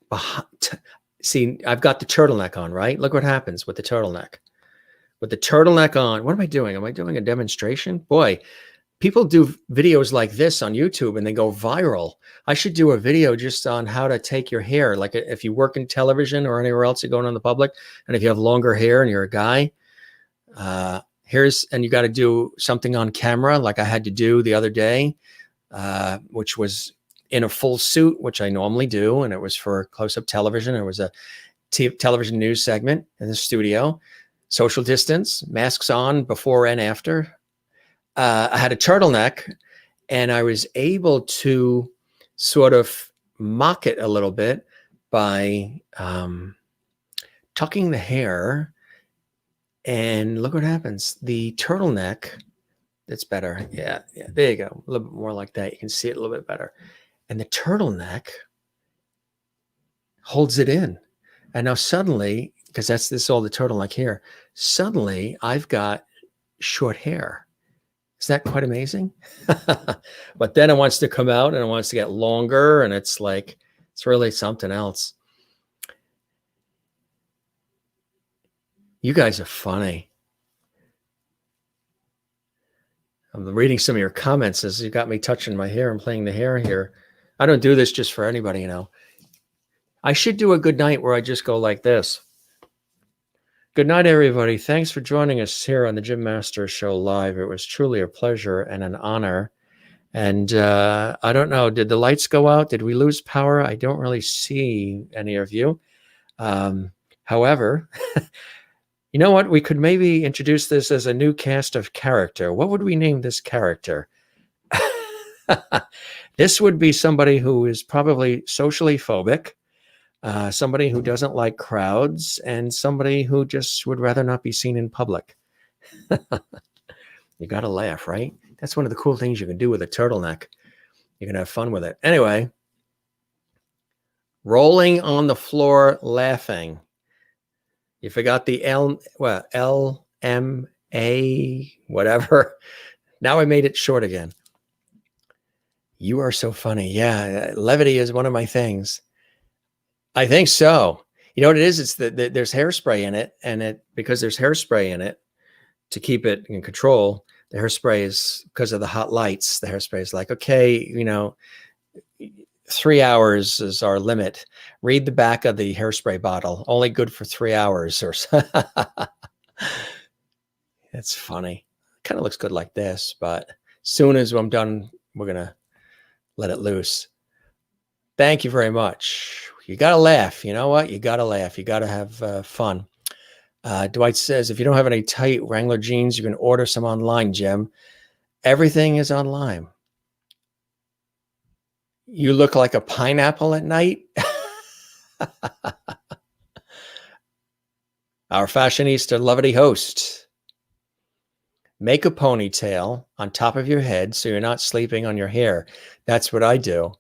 S1: behind. See, I've got the turtleneck on, right? Look what happens with the turtleneck. With the turtleneck on, what am I doing? Am I doing a demonstration? Boy, people do videos like this on YouTube and they go viral. I should do a video just on how to take your hair. Like if you work in television or anywhere else you're going on the public, and if you have longer hair and you're a guy, and you got to do something on camera like I had to do the other day, which was in a full suit, which I normally do. And it was for close-up television. It was a television news segment in the studio, social distance, masks on before and after. I had a turtleneck and I was able to sort of mock it a little bit by tucking the hair, and look what happens. The turtleneck, that's better. Yeah, there you go. A little bit more like that. You can see it a little bit better. And the turtleneck holds it in. And now suddenly, because this is all the turtleneck here, suddenly I've got short hair. Is that quite amazing? But then it wants to come out and it wants to get longer, and it's really something else. You guys are funny. I'm reading some of your comments as you got me touching my hair and playing the hair here. I don't do this just for anybody, I should do a good night where I just go like this. Good night, everybody. Thanks for joining us here on the Jim Masters Show live. It was truly a pleasure and an honor. And I don't know, did the lights go out? Did we lose power? I don't really see any of you. However, you know what? We could maybe introduce this as a new cast of character. What would we name this character? This would be somebody who is probably socially phobic, somebody who doesn't like crowds, and somebody who just would rather not be seen in public. You got to laugh, right? That's one of the cool things you can do with a turtleneck. You can have fun with it. Anyway, rolling on the floor laughing. You forgot the L, M, A, whatever. Now I made it short again. You are so funny. Yeah, levity is one of my things. I think so. You know what it is? It's there's hairspray in it, and because there's hairspray in it to keep it in control. The hairspray is because of the hot lights. The hairspray is like, okay, 3 hours is our limit. Read the back of the hairspray bottle. Only good for 3 hours or so. It's funny. Kind of looks good like this, but soon as I'm done, we're gonna let it loose. Thank you very much. You got to laugh. You know what? You got to laugh. You got to have fun. Dwight says, if you don't have any tight Wrangler jeans, you can order some online, Jim. Everything is online. You look like a pineapple at night. Our fashionista levity host. Make a ponytail on top of your head so you're not sleeping on your hair. That's what I do.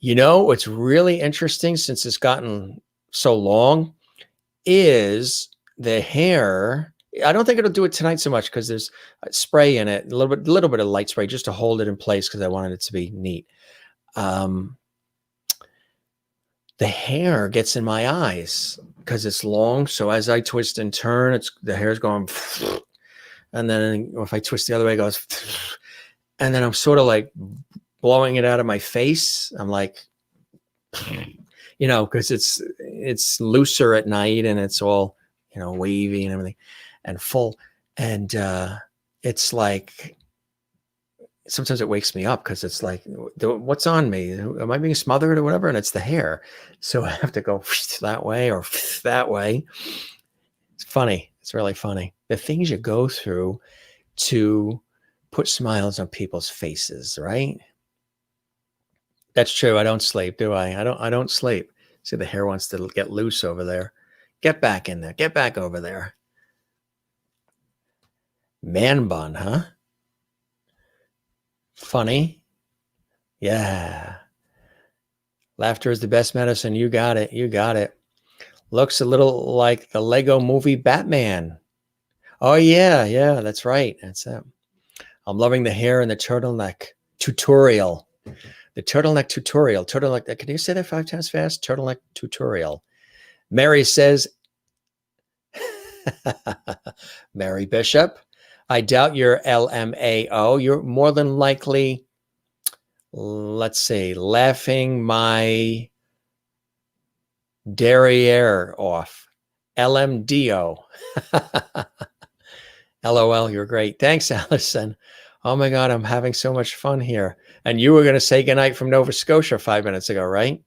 S1: What's really interesting, since it's gotten so long, is the hair. I don't think it'll do it tonight so much because there's spray in it, a little bit of light spray just to hold it in place because I wanted it to be neat. The hair gets in my eyes because it's long. So as I twist and turn, the hair's going, and then if I twist the other way, it goes, and then I'm sort of like blowing it out of my face. I'm like, because it's looser at night and it's all, wavy and everything and full. And it's like, sometimes it wakes me up because it's like, what's on me? Am I being smothered or whatever? And it's the hair. So I have to go that way or that way. It's funny. It's really funny. The things you go through to put smiles on people's faces, right? That's true. I don't sleep, do I? I don't sleep. See, the hair wants to get loose over there. Get back in there. Get back over there. Man bun, huh? Funny. Yeah. Laughter is the best medicine. You got it. You got it. Looks a little like the Lego movie Batman. Oh, yeah. Yeah, that's right. That's it. I'm loving the hair and the turtleneck tutorial. The turtleneck tutorial. Turtleneck. Can you say that 5 times fast? Turtleneck tutorial. Mary says, Mary Bishop, I doubt you're LMAO. You're more than likely, let's see, laughing my derriere off. LMDO. LOL, you're great. Thanks, Allison. Oh my God, I'm having so much fun here. And you were going to say goodnight from Nova Scotia 5 minutes ago, right?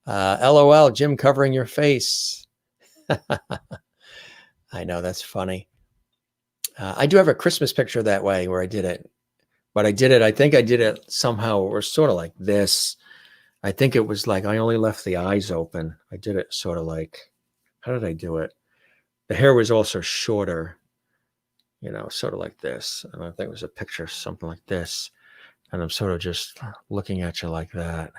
S1: LOL, Jim covering your face. I know, that's funny. I do have a Christmas picture that way where I did it. But I think I did it somehow, or sort of like this. I think it was like I only left the eyes open. I did it sort of like, how did I do it? The hair was also shorter, sort of like this. And I think it was a picture, something like this. And I'm sort of just looking at you like that.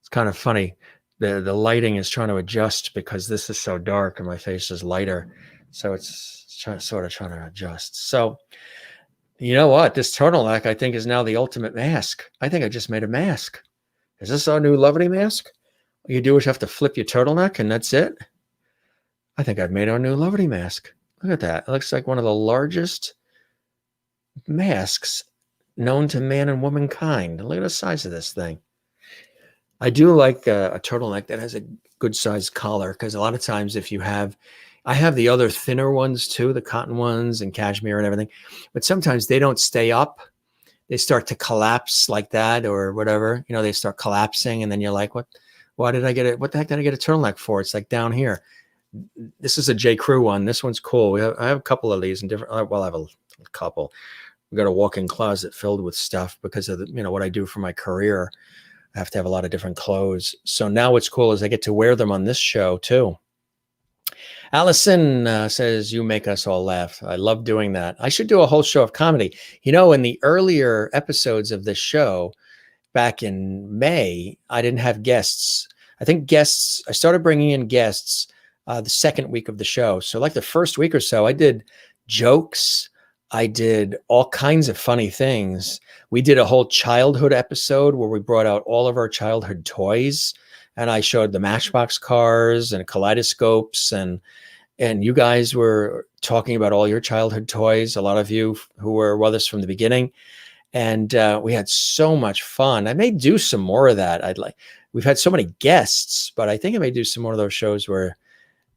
S1: It's kind of funny. The lighting is trying to adjust because this is so dark and my face is lighter. So it's trying to adjust. So you know what? This turtleneck, I think, is now the ultimate mask. I think I just made a mask. Is this our new Lovely mask? All you do is have to flip your turtleneck and that's it. I think I've made our new Lovely mask. Look at that. It looks like one of the largest masks known to man and womankind. Look at the size of this thing. I do like a turtleneck that has a good sized collar because a lot of times I have the other thinner ones too, the cotton ones and cashmere and everything, but sometimes they don't stay up. They start to collapse like that or whatever, they start collapsing and then you're like, what the heck did I get a turtleneck for? It's like down here. This is a J. Crew one. This one's cool. I have a couple of these in different, well, I have a couple. We got a walk-in closet filled with stuff because of what I do for my career. I have to have a lot of different clothes. So now what's cool is I get to wear them on this show too. Allison says, you make us all laugh. I love doing that. I should do a whole show of comedy. In the earlier episodes of this show, back in May, I didn't have guests. I started bringing in guests the second week of the show. So like the first week or so, I did jokes. I did all kinds of funny things. We did a whole childhood episode where we brought out all of our childhood toys. And I showed the Matchbox cars and kaleidoscopes, and you guys were talking about all your childhood toys. A lot of you who were with us from the beginning, and we had so much fun. I may do some more of that. We've had so many guests, but I think I may do some more of those shows where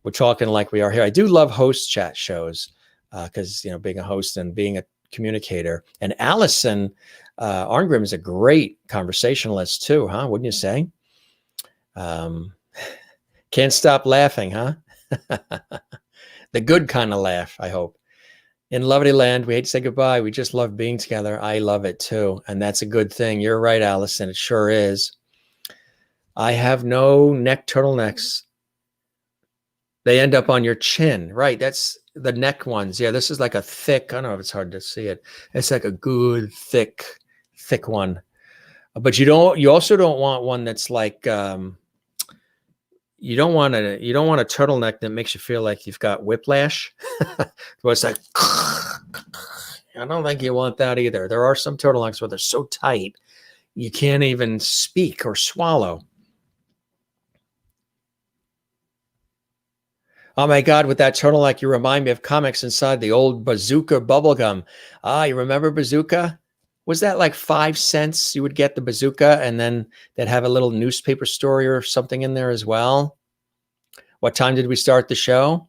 S1: we're talking like we are here. I do love host chat shows because being a host and being a communicator. And Alison Arngrim is a great conversationalist too, huh? Wouldn't you say? Can't stop laughing, huh? The good kind of laugh, I hope. In Lovely Land, we hate to say goodbye. We just love being together. I love it too. And that's a good thing. You're right, Allison. It sure is. I have no neck turtlenecks. They end up on your chin. Right. That's the neck ones. Yeah, this is like a thick, I don't know if it's hard to see it. It's like a good, thick one. But you also don't want one that's like, you don't want a turtleneck that makes you feel like you've got whiplash. Where it's like, I don't think you want that either. There are some turtlenecks where they're so tight you can't even speak or swallow. Oh my God, with that turtleneck, you remind me of comics inside the old Bazooka bubblegum. Ah, you remember Bazooka? Was that like 5 cents? You would get the Bazooka and then they'd have a little newspaper story or something in there as well. What time did we start the show?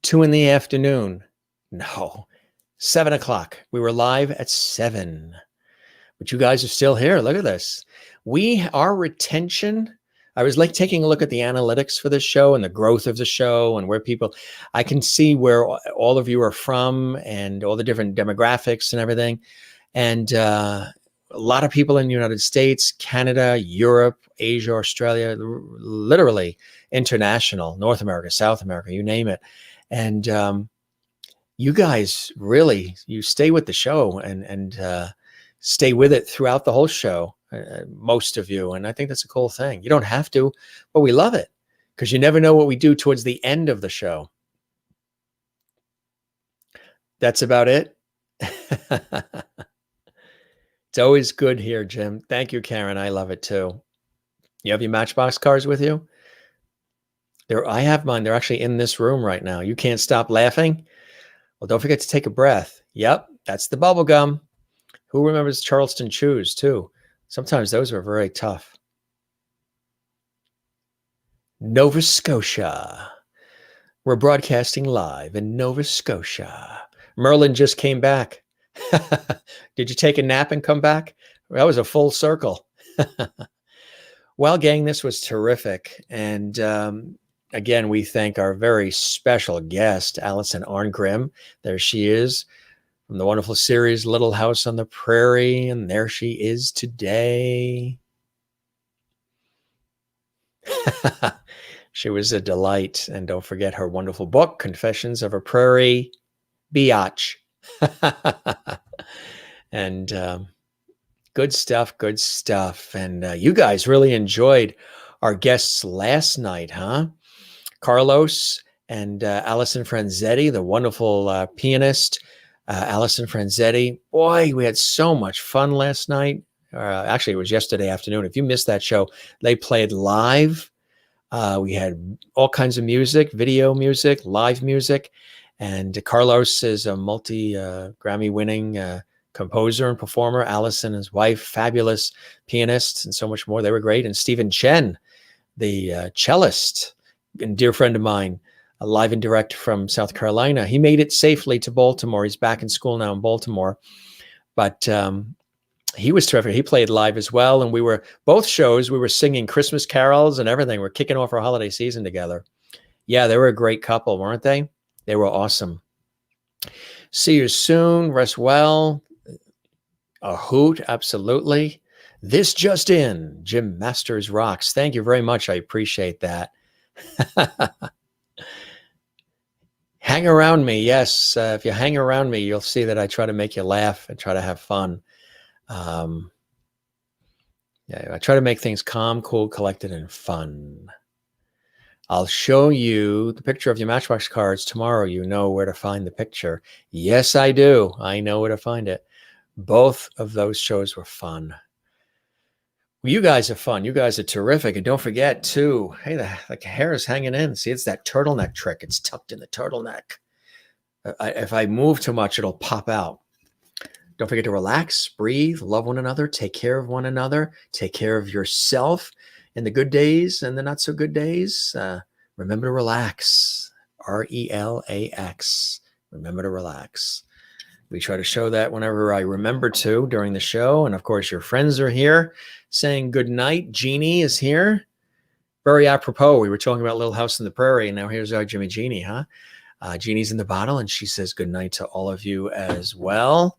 S1: 2 in the afternoon. No, 7 o'clock. We were live at 7. But you guys are still here. Look at this. Our retention. I was like taking a look at the analytics for this show and the growth of the show and where people, I can see where all of you are from and all the different demographics and everything. And a lot of people in the United States, Canada, Europe, Asia, Australia, literally international, North America, South America, you name it. And you guys really, you stay with the show and stay with it throughout the whole show, most of you. And I think that's a cool thing. You don't have to, but we love it because you never know what we do towards the end of the show. That's about it. It's always good here, Jim. Thank you, Karen. I love it too. You have your Matchbox cars with you? I have mine. They're actually in this room right now. You can't stop laughing? Well, don't forget to take a breath. Yep, that's the bubble gum. Who remembers Charleston Chews too? Sometimes those were very tough. Nova Scotia. We're broadcasting live in Nova Scotia. Merlin just came back. Did you take a nap and come back? That was a full circle. Well, gang, this was terrific. And again, we thank our very special guest, Alison Arngrim. There she is. From the wonderful series Little House on the Prairie, and there she is today. She was a delight, and don't forget her wonderful book, Confessions of a Prairie Biatch. And good stuff. And you guys really enjoyed our guests last night, huh? Carlos and Alison Franzetti, the wonderful pianist. Alison Franzetti. Boy, we had so much fun last night. Actually, it was yesterday afternoon. If you missed that show, they played live. We had all kinds of music, video music, live music. And Carlos is a multi-Grammy-winning composer and performer. Alison, his wife, fabulous pianist, and so much more. They were great. And Stephen Chen, the cellist, and dear friend of mine, live and direct from South Carolina. He made it safely to Baltimore. He's back in school now in Baltimore. But he was terrific. He played live as well. And both shows, we were singing Christmas carols and everything. We're kicking off our holiday season together. Yeah, they were a great couple, weren't they? They were awesome. See you soon. Rest well. A hoot, absolutely. This just in, Jim Masters rocks. Thank you very much. I appreciate that. Hang around me. Yes. If you hang around me, you'll see that I try to make you laugh and try to have fun. Yeah, I try to make things calm, cool, collected, and fun. I'll show you the picture of your Matchbox cards tomorrow. You know where to find the picture. Yes, I do. I know where to find it. Both of those shows were fun. Well, you guys are fun. You guys are terrific. And don't forget, too, hey, the hair is hanging in. See, it's that turtleneck trick. It's tucked in the turtleneck. If I move too much, it'll pop out. Don't forget to relax, breathe, love one another, take care of one another, take care of yourself in the good days and the not so good days. Remember to relax. RELAX. Remember to relax. We try to show that whenever I remember to during the show. And of course, your friends are here saying good night. Jeannie is here. Very apropos. We were talking about Little House on the Prairie, and now here's our Jimmy Jeannie, huh? Jeannie's in the bottle, and she says good night to all of you as well.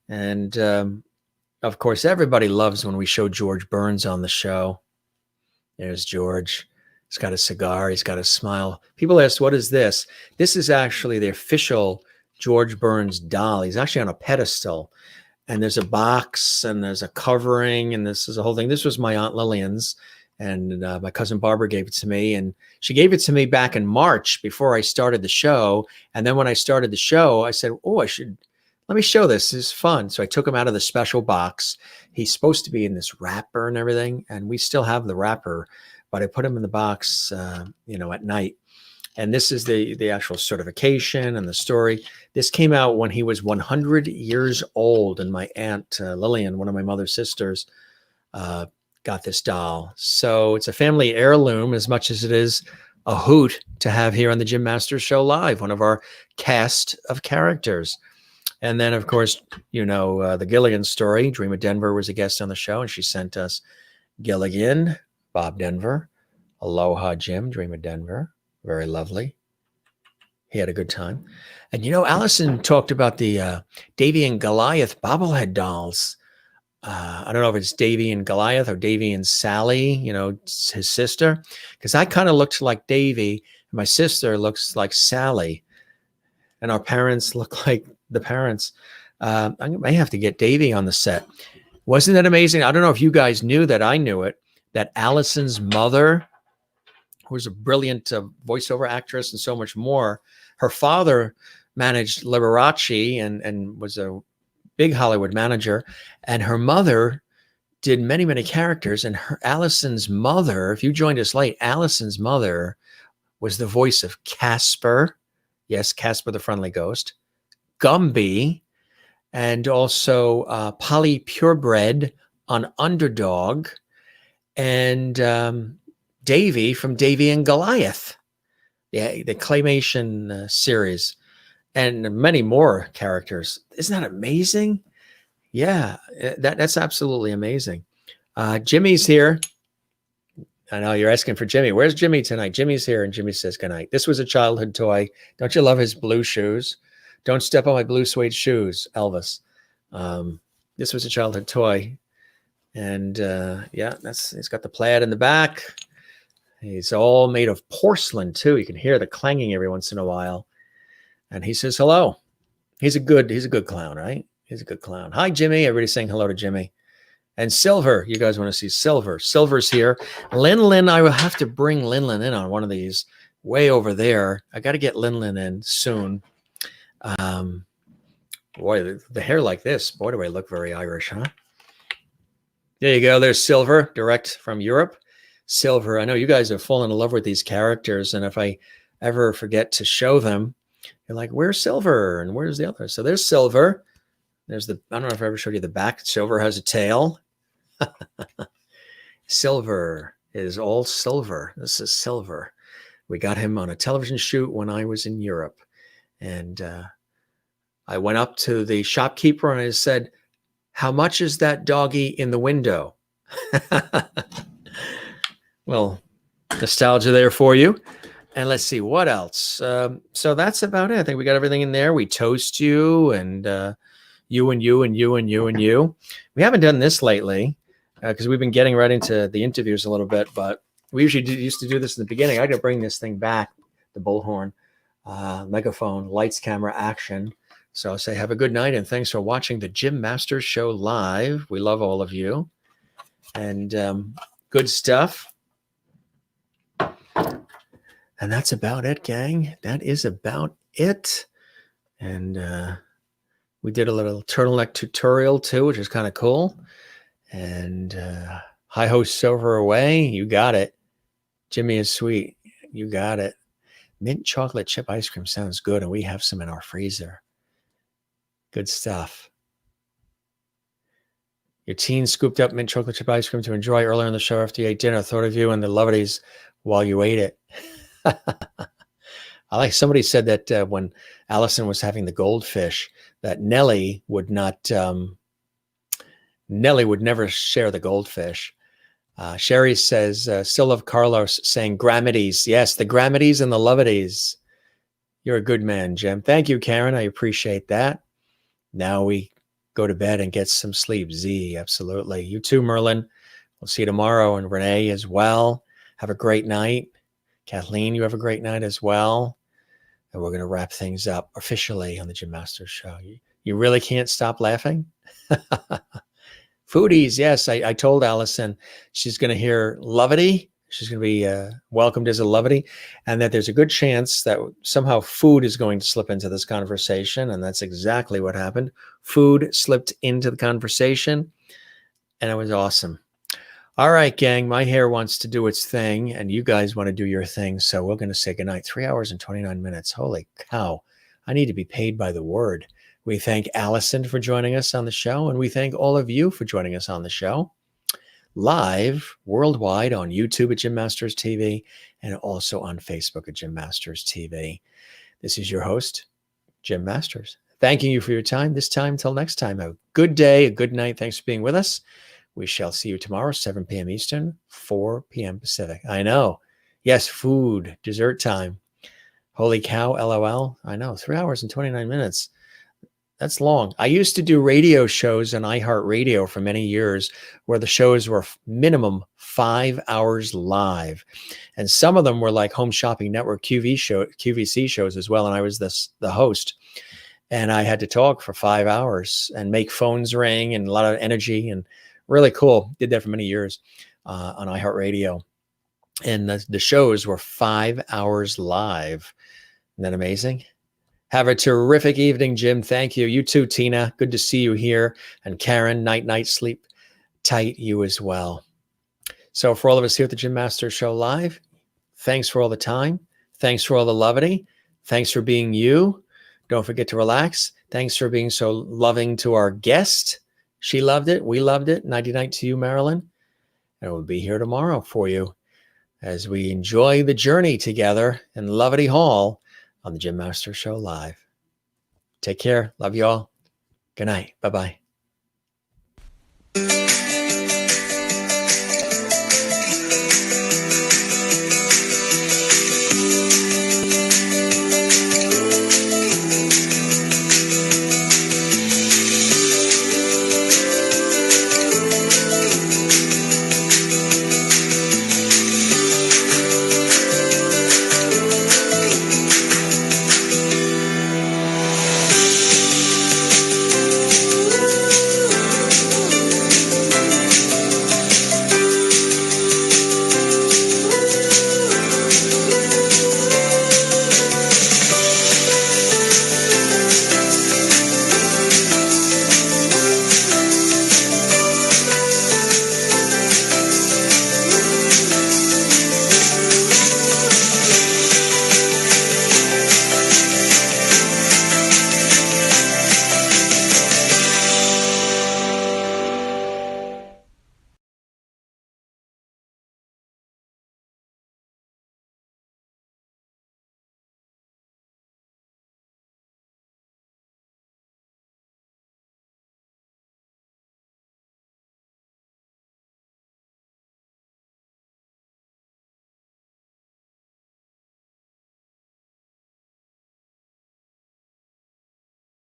S1: And of course, everybody loves when we show George Burns on the show. There's George. He's got a cigar. He's got a smile. People ask, what is this? This is actually the official George Burns doll. He's actually on a pedestal. And there's a box and there's a covering and this is a whole thing. This was my Aunt Lillian's. And my cousin Barbara gave it to me, and she gave it to me back in March before I started the show. And then when I started the show, I said, oh, let me show this. This is fun. So I took him out of the special box. He's supposed to be in this wrapper and everything, and we still have the wrapper, but I put him in the box, at night. And this is the actual certification and the story. This came out when he was 100 years old, and my aunt Lillian, one of my mother's sisters, got this doll. So it's a family heirloom as much as it is a hoot to have here on the Jim Masters Show Live, one of our cast of characters. And then, of course, the Gilligan story. Dream of Denver was a guest on the show, and she sent us Gilligan, Bob Denver, Aloha Jim, Dream of Denver. Very lovely. He had a good time. And, Alison talked about the Davy and Goliath bobblehead dolls. I don't know if it's Davy and Goliath or Davy and Sally, his sister, because I kind of looked like Davy, and my sister looks like Sally, and our parents look like the parents. I may have to get Davy on the set. Wasn't that amazing? I don't know if you guys knew that. I knew it, that Alison's mother, who was a brilliant voiceover actress and so much more, her father managed Liberace and was a big Hollywood manager, and her mother did many, many characters. And Alison's mother, if you joined us late, Alison's mother was the voice of Casper. Yes, Casper the Friendly Ghost, Gumby, and also Polly Purebred on Underdog, and Davy from Davy and Goliath, the claymation series, and many more characters. Isn't that amazing? Yeah, that's absolutely amazing. Jimmy's here. I know you're asking for Jimmy. Where's Jimmy tonight? Jimmy's here, and Jimmy says goodnight. This was a childhood toy. Don't you love his blue shoes? Don't step on my blue suede shoes, Elvis. This was a childhood toy. And he's got the plaid in the back. He's all made of porcelain too. You can hear the clanging every once in a while. And he says hello. He's a good clown, right? He's a good clown. Hi, Jimmy. Everybody's saying hello to Jimmy. And Silver, you guys want to see Silver. Silver's here. Lin, I will have to bring Lin in on one of these way over there. I got to get Lin in soon. Boy, the hair like this. Boy, do I look very Irish, huh? There you go. There's Silver, direct from Europe. Silver, I know you guys have fallen in love with these characters, and if I ever forget to show them, you're like, where's Silver and where's the other? So there's Silver. I don't know if I ever showed you the back. Silver has a tail. Silver is all silver. This is Silver. We got him on a television shoot when I was in Europe, and I went up to the shopkeeper and I said, how much is that doggy in the window? Well, nostalgia there for you. And let's see what else. So that's about it. I think we got everything in there. We toast you, and you and you and you and you and you. We haven't done this lately because we've been getting right into the interviews a little bit, but we usually used to do this in the beginning. I got to bring this thing back, the bullhorn, megaphone, lights, camera, action. So I'll say have a good night, and thanks for watching the Jim Masters Show Live. We love all of you, and good stuff. And that's about it, gang. That is about it. And we did a little turtleneck tutorial too, which is kind of cool. And hi-ho Silver away. You got it. Jimmy is sweet. You got it. Mint chocolate chip ice cream sounds good, and we have some in our freezer. Good stuff. Your teen scooped up mint chocolate chip ice cream to enjoy earlier in the show after you ate dinner. Thought of you and the lovelies while you ate it. I like somebody said that when Alison was having the goldfish, that Nellie would never share the goldfish. Sherry says, still love Carlos saying Gramities. Yes, the Gramities and the Lovedies. You're a good man, Jim. Thank you, Karen. I appreciate that. Now we go to bed and get some sleep. Z, absolutely. You too, Merlin. We'll see you tomorrow. And Renee as well. Have a great night. Kathleen, you have a great night as well. And we're going to wrap things up officially on the Jim Masters Show. You really can't stop laughing? Foodies, yes. I told Alison she's going to hear Lovity. She's going to be welcomed as a Lovity, and that there's a good chance that somehow food is going to slip into this conversation. And that's exactly what happened. Food slipped into the conversation, and it was awesome. All right, gang, my hair wants to do its thing, and you guys want to do your thing. So we're going to say goodnight. 3 hours and 29 minutes. Holy cow. I need to be paid by the word. We thank Alison for joining us on the show, and we thank all of you for joining us on the show. Live worldwide on YouTube at Jim Masters TV and also on Facebook at Jim Masters TV. This is your host, Jim Masters. Thanking you for your time this time. Till next time, have a good day, a good night. Thanks for being with us. We shall see you tomorrow, 7 p.m. Eastern, 4 p.m. Pacific. I know. Yes, food, dessert time. Holy cow, LOL. I know, 3 hours and 29 minutes. That's long. I used to do radio shows on iHeartRadio for many years where the shows were minimum 5 hours live. And some of them were like Home Shopping Network QVC shows as well. And I was the host. And I had to talk for 5 hours and make phones ring and a lot of energy and really cool. Did that for many years on iHeartRadio. And the shows were 5 hours live. Isn't that amazing? Have a terrific evening, Jim. Thank you. You too, Tina. Good to see you here. And Karen, night, sleep tight, you as well. So for all of us here at the Jim Masters Show Live, thanks for all the time. Thanks for all the lovity. Thanks for being you. Don't forget to relax. Thanks for being so loving to our guest. She loved it. We loved it. Nighty night to you, Marilyn. And we'll be here tomorrow for you as we enjoy the journey together in Lovity Hall on the Jim Masters Show Live. Take care. Love you all. Good night. Bye-bye.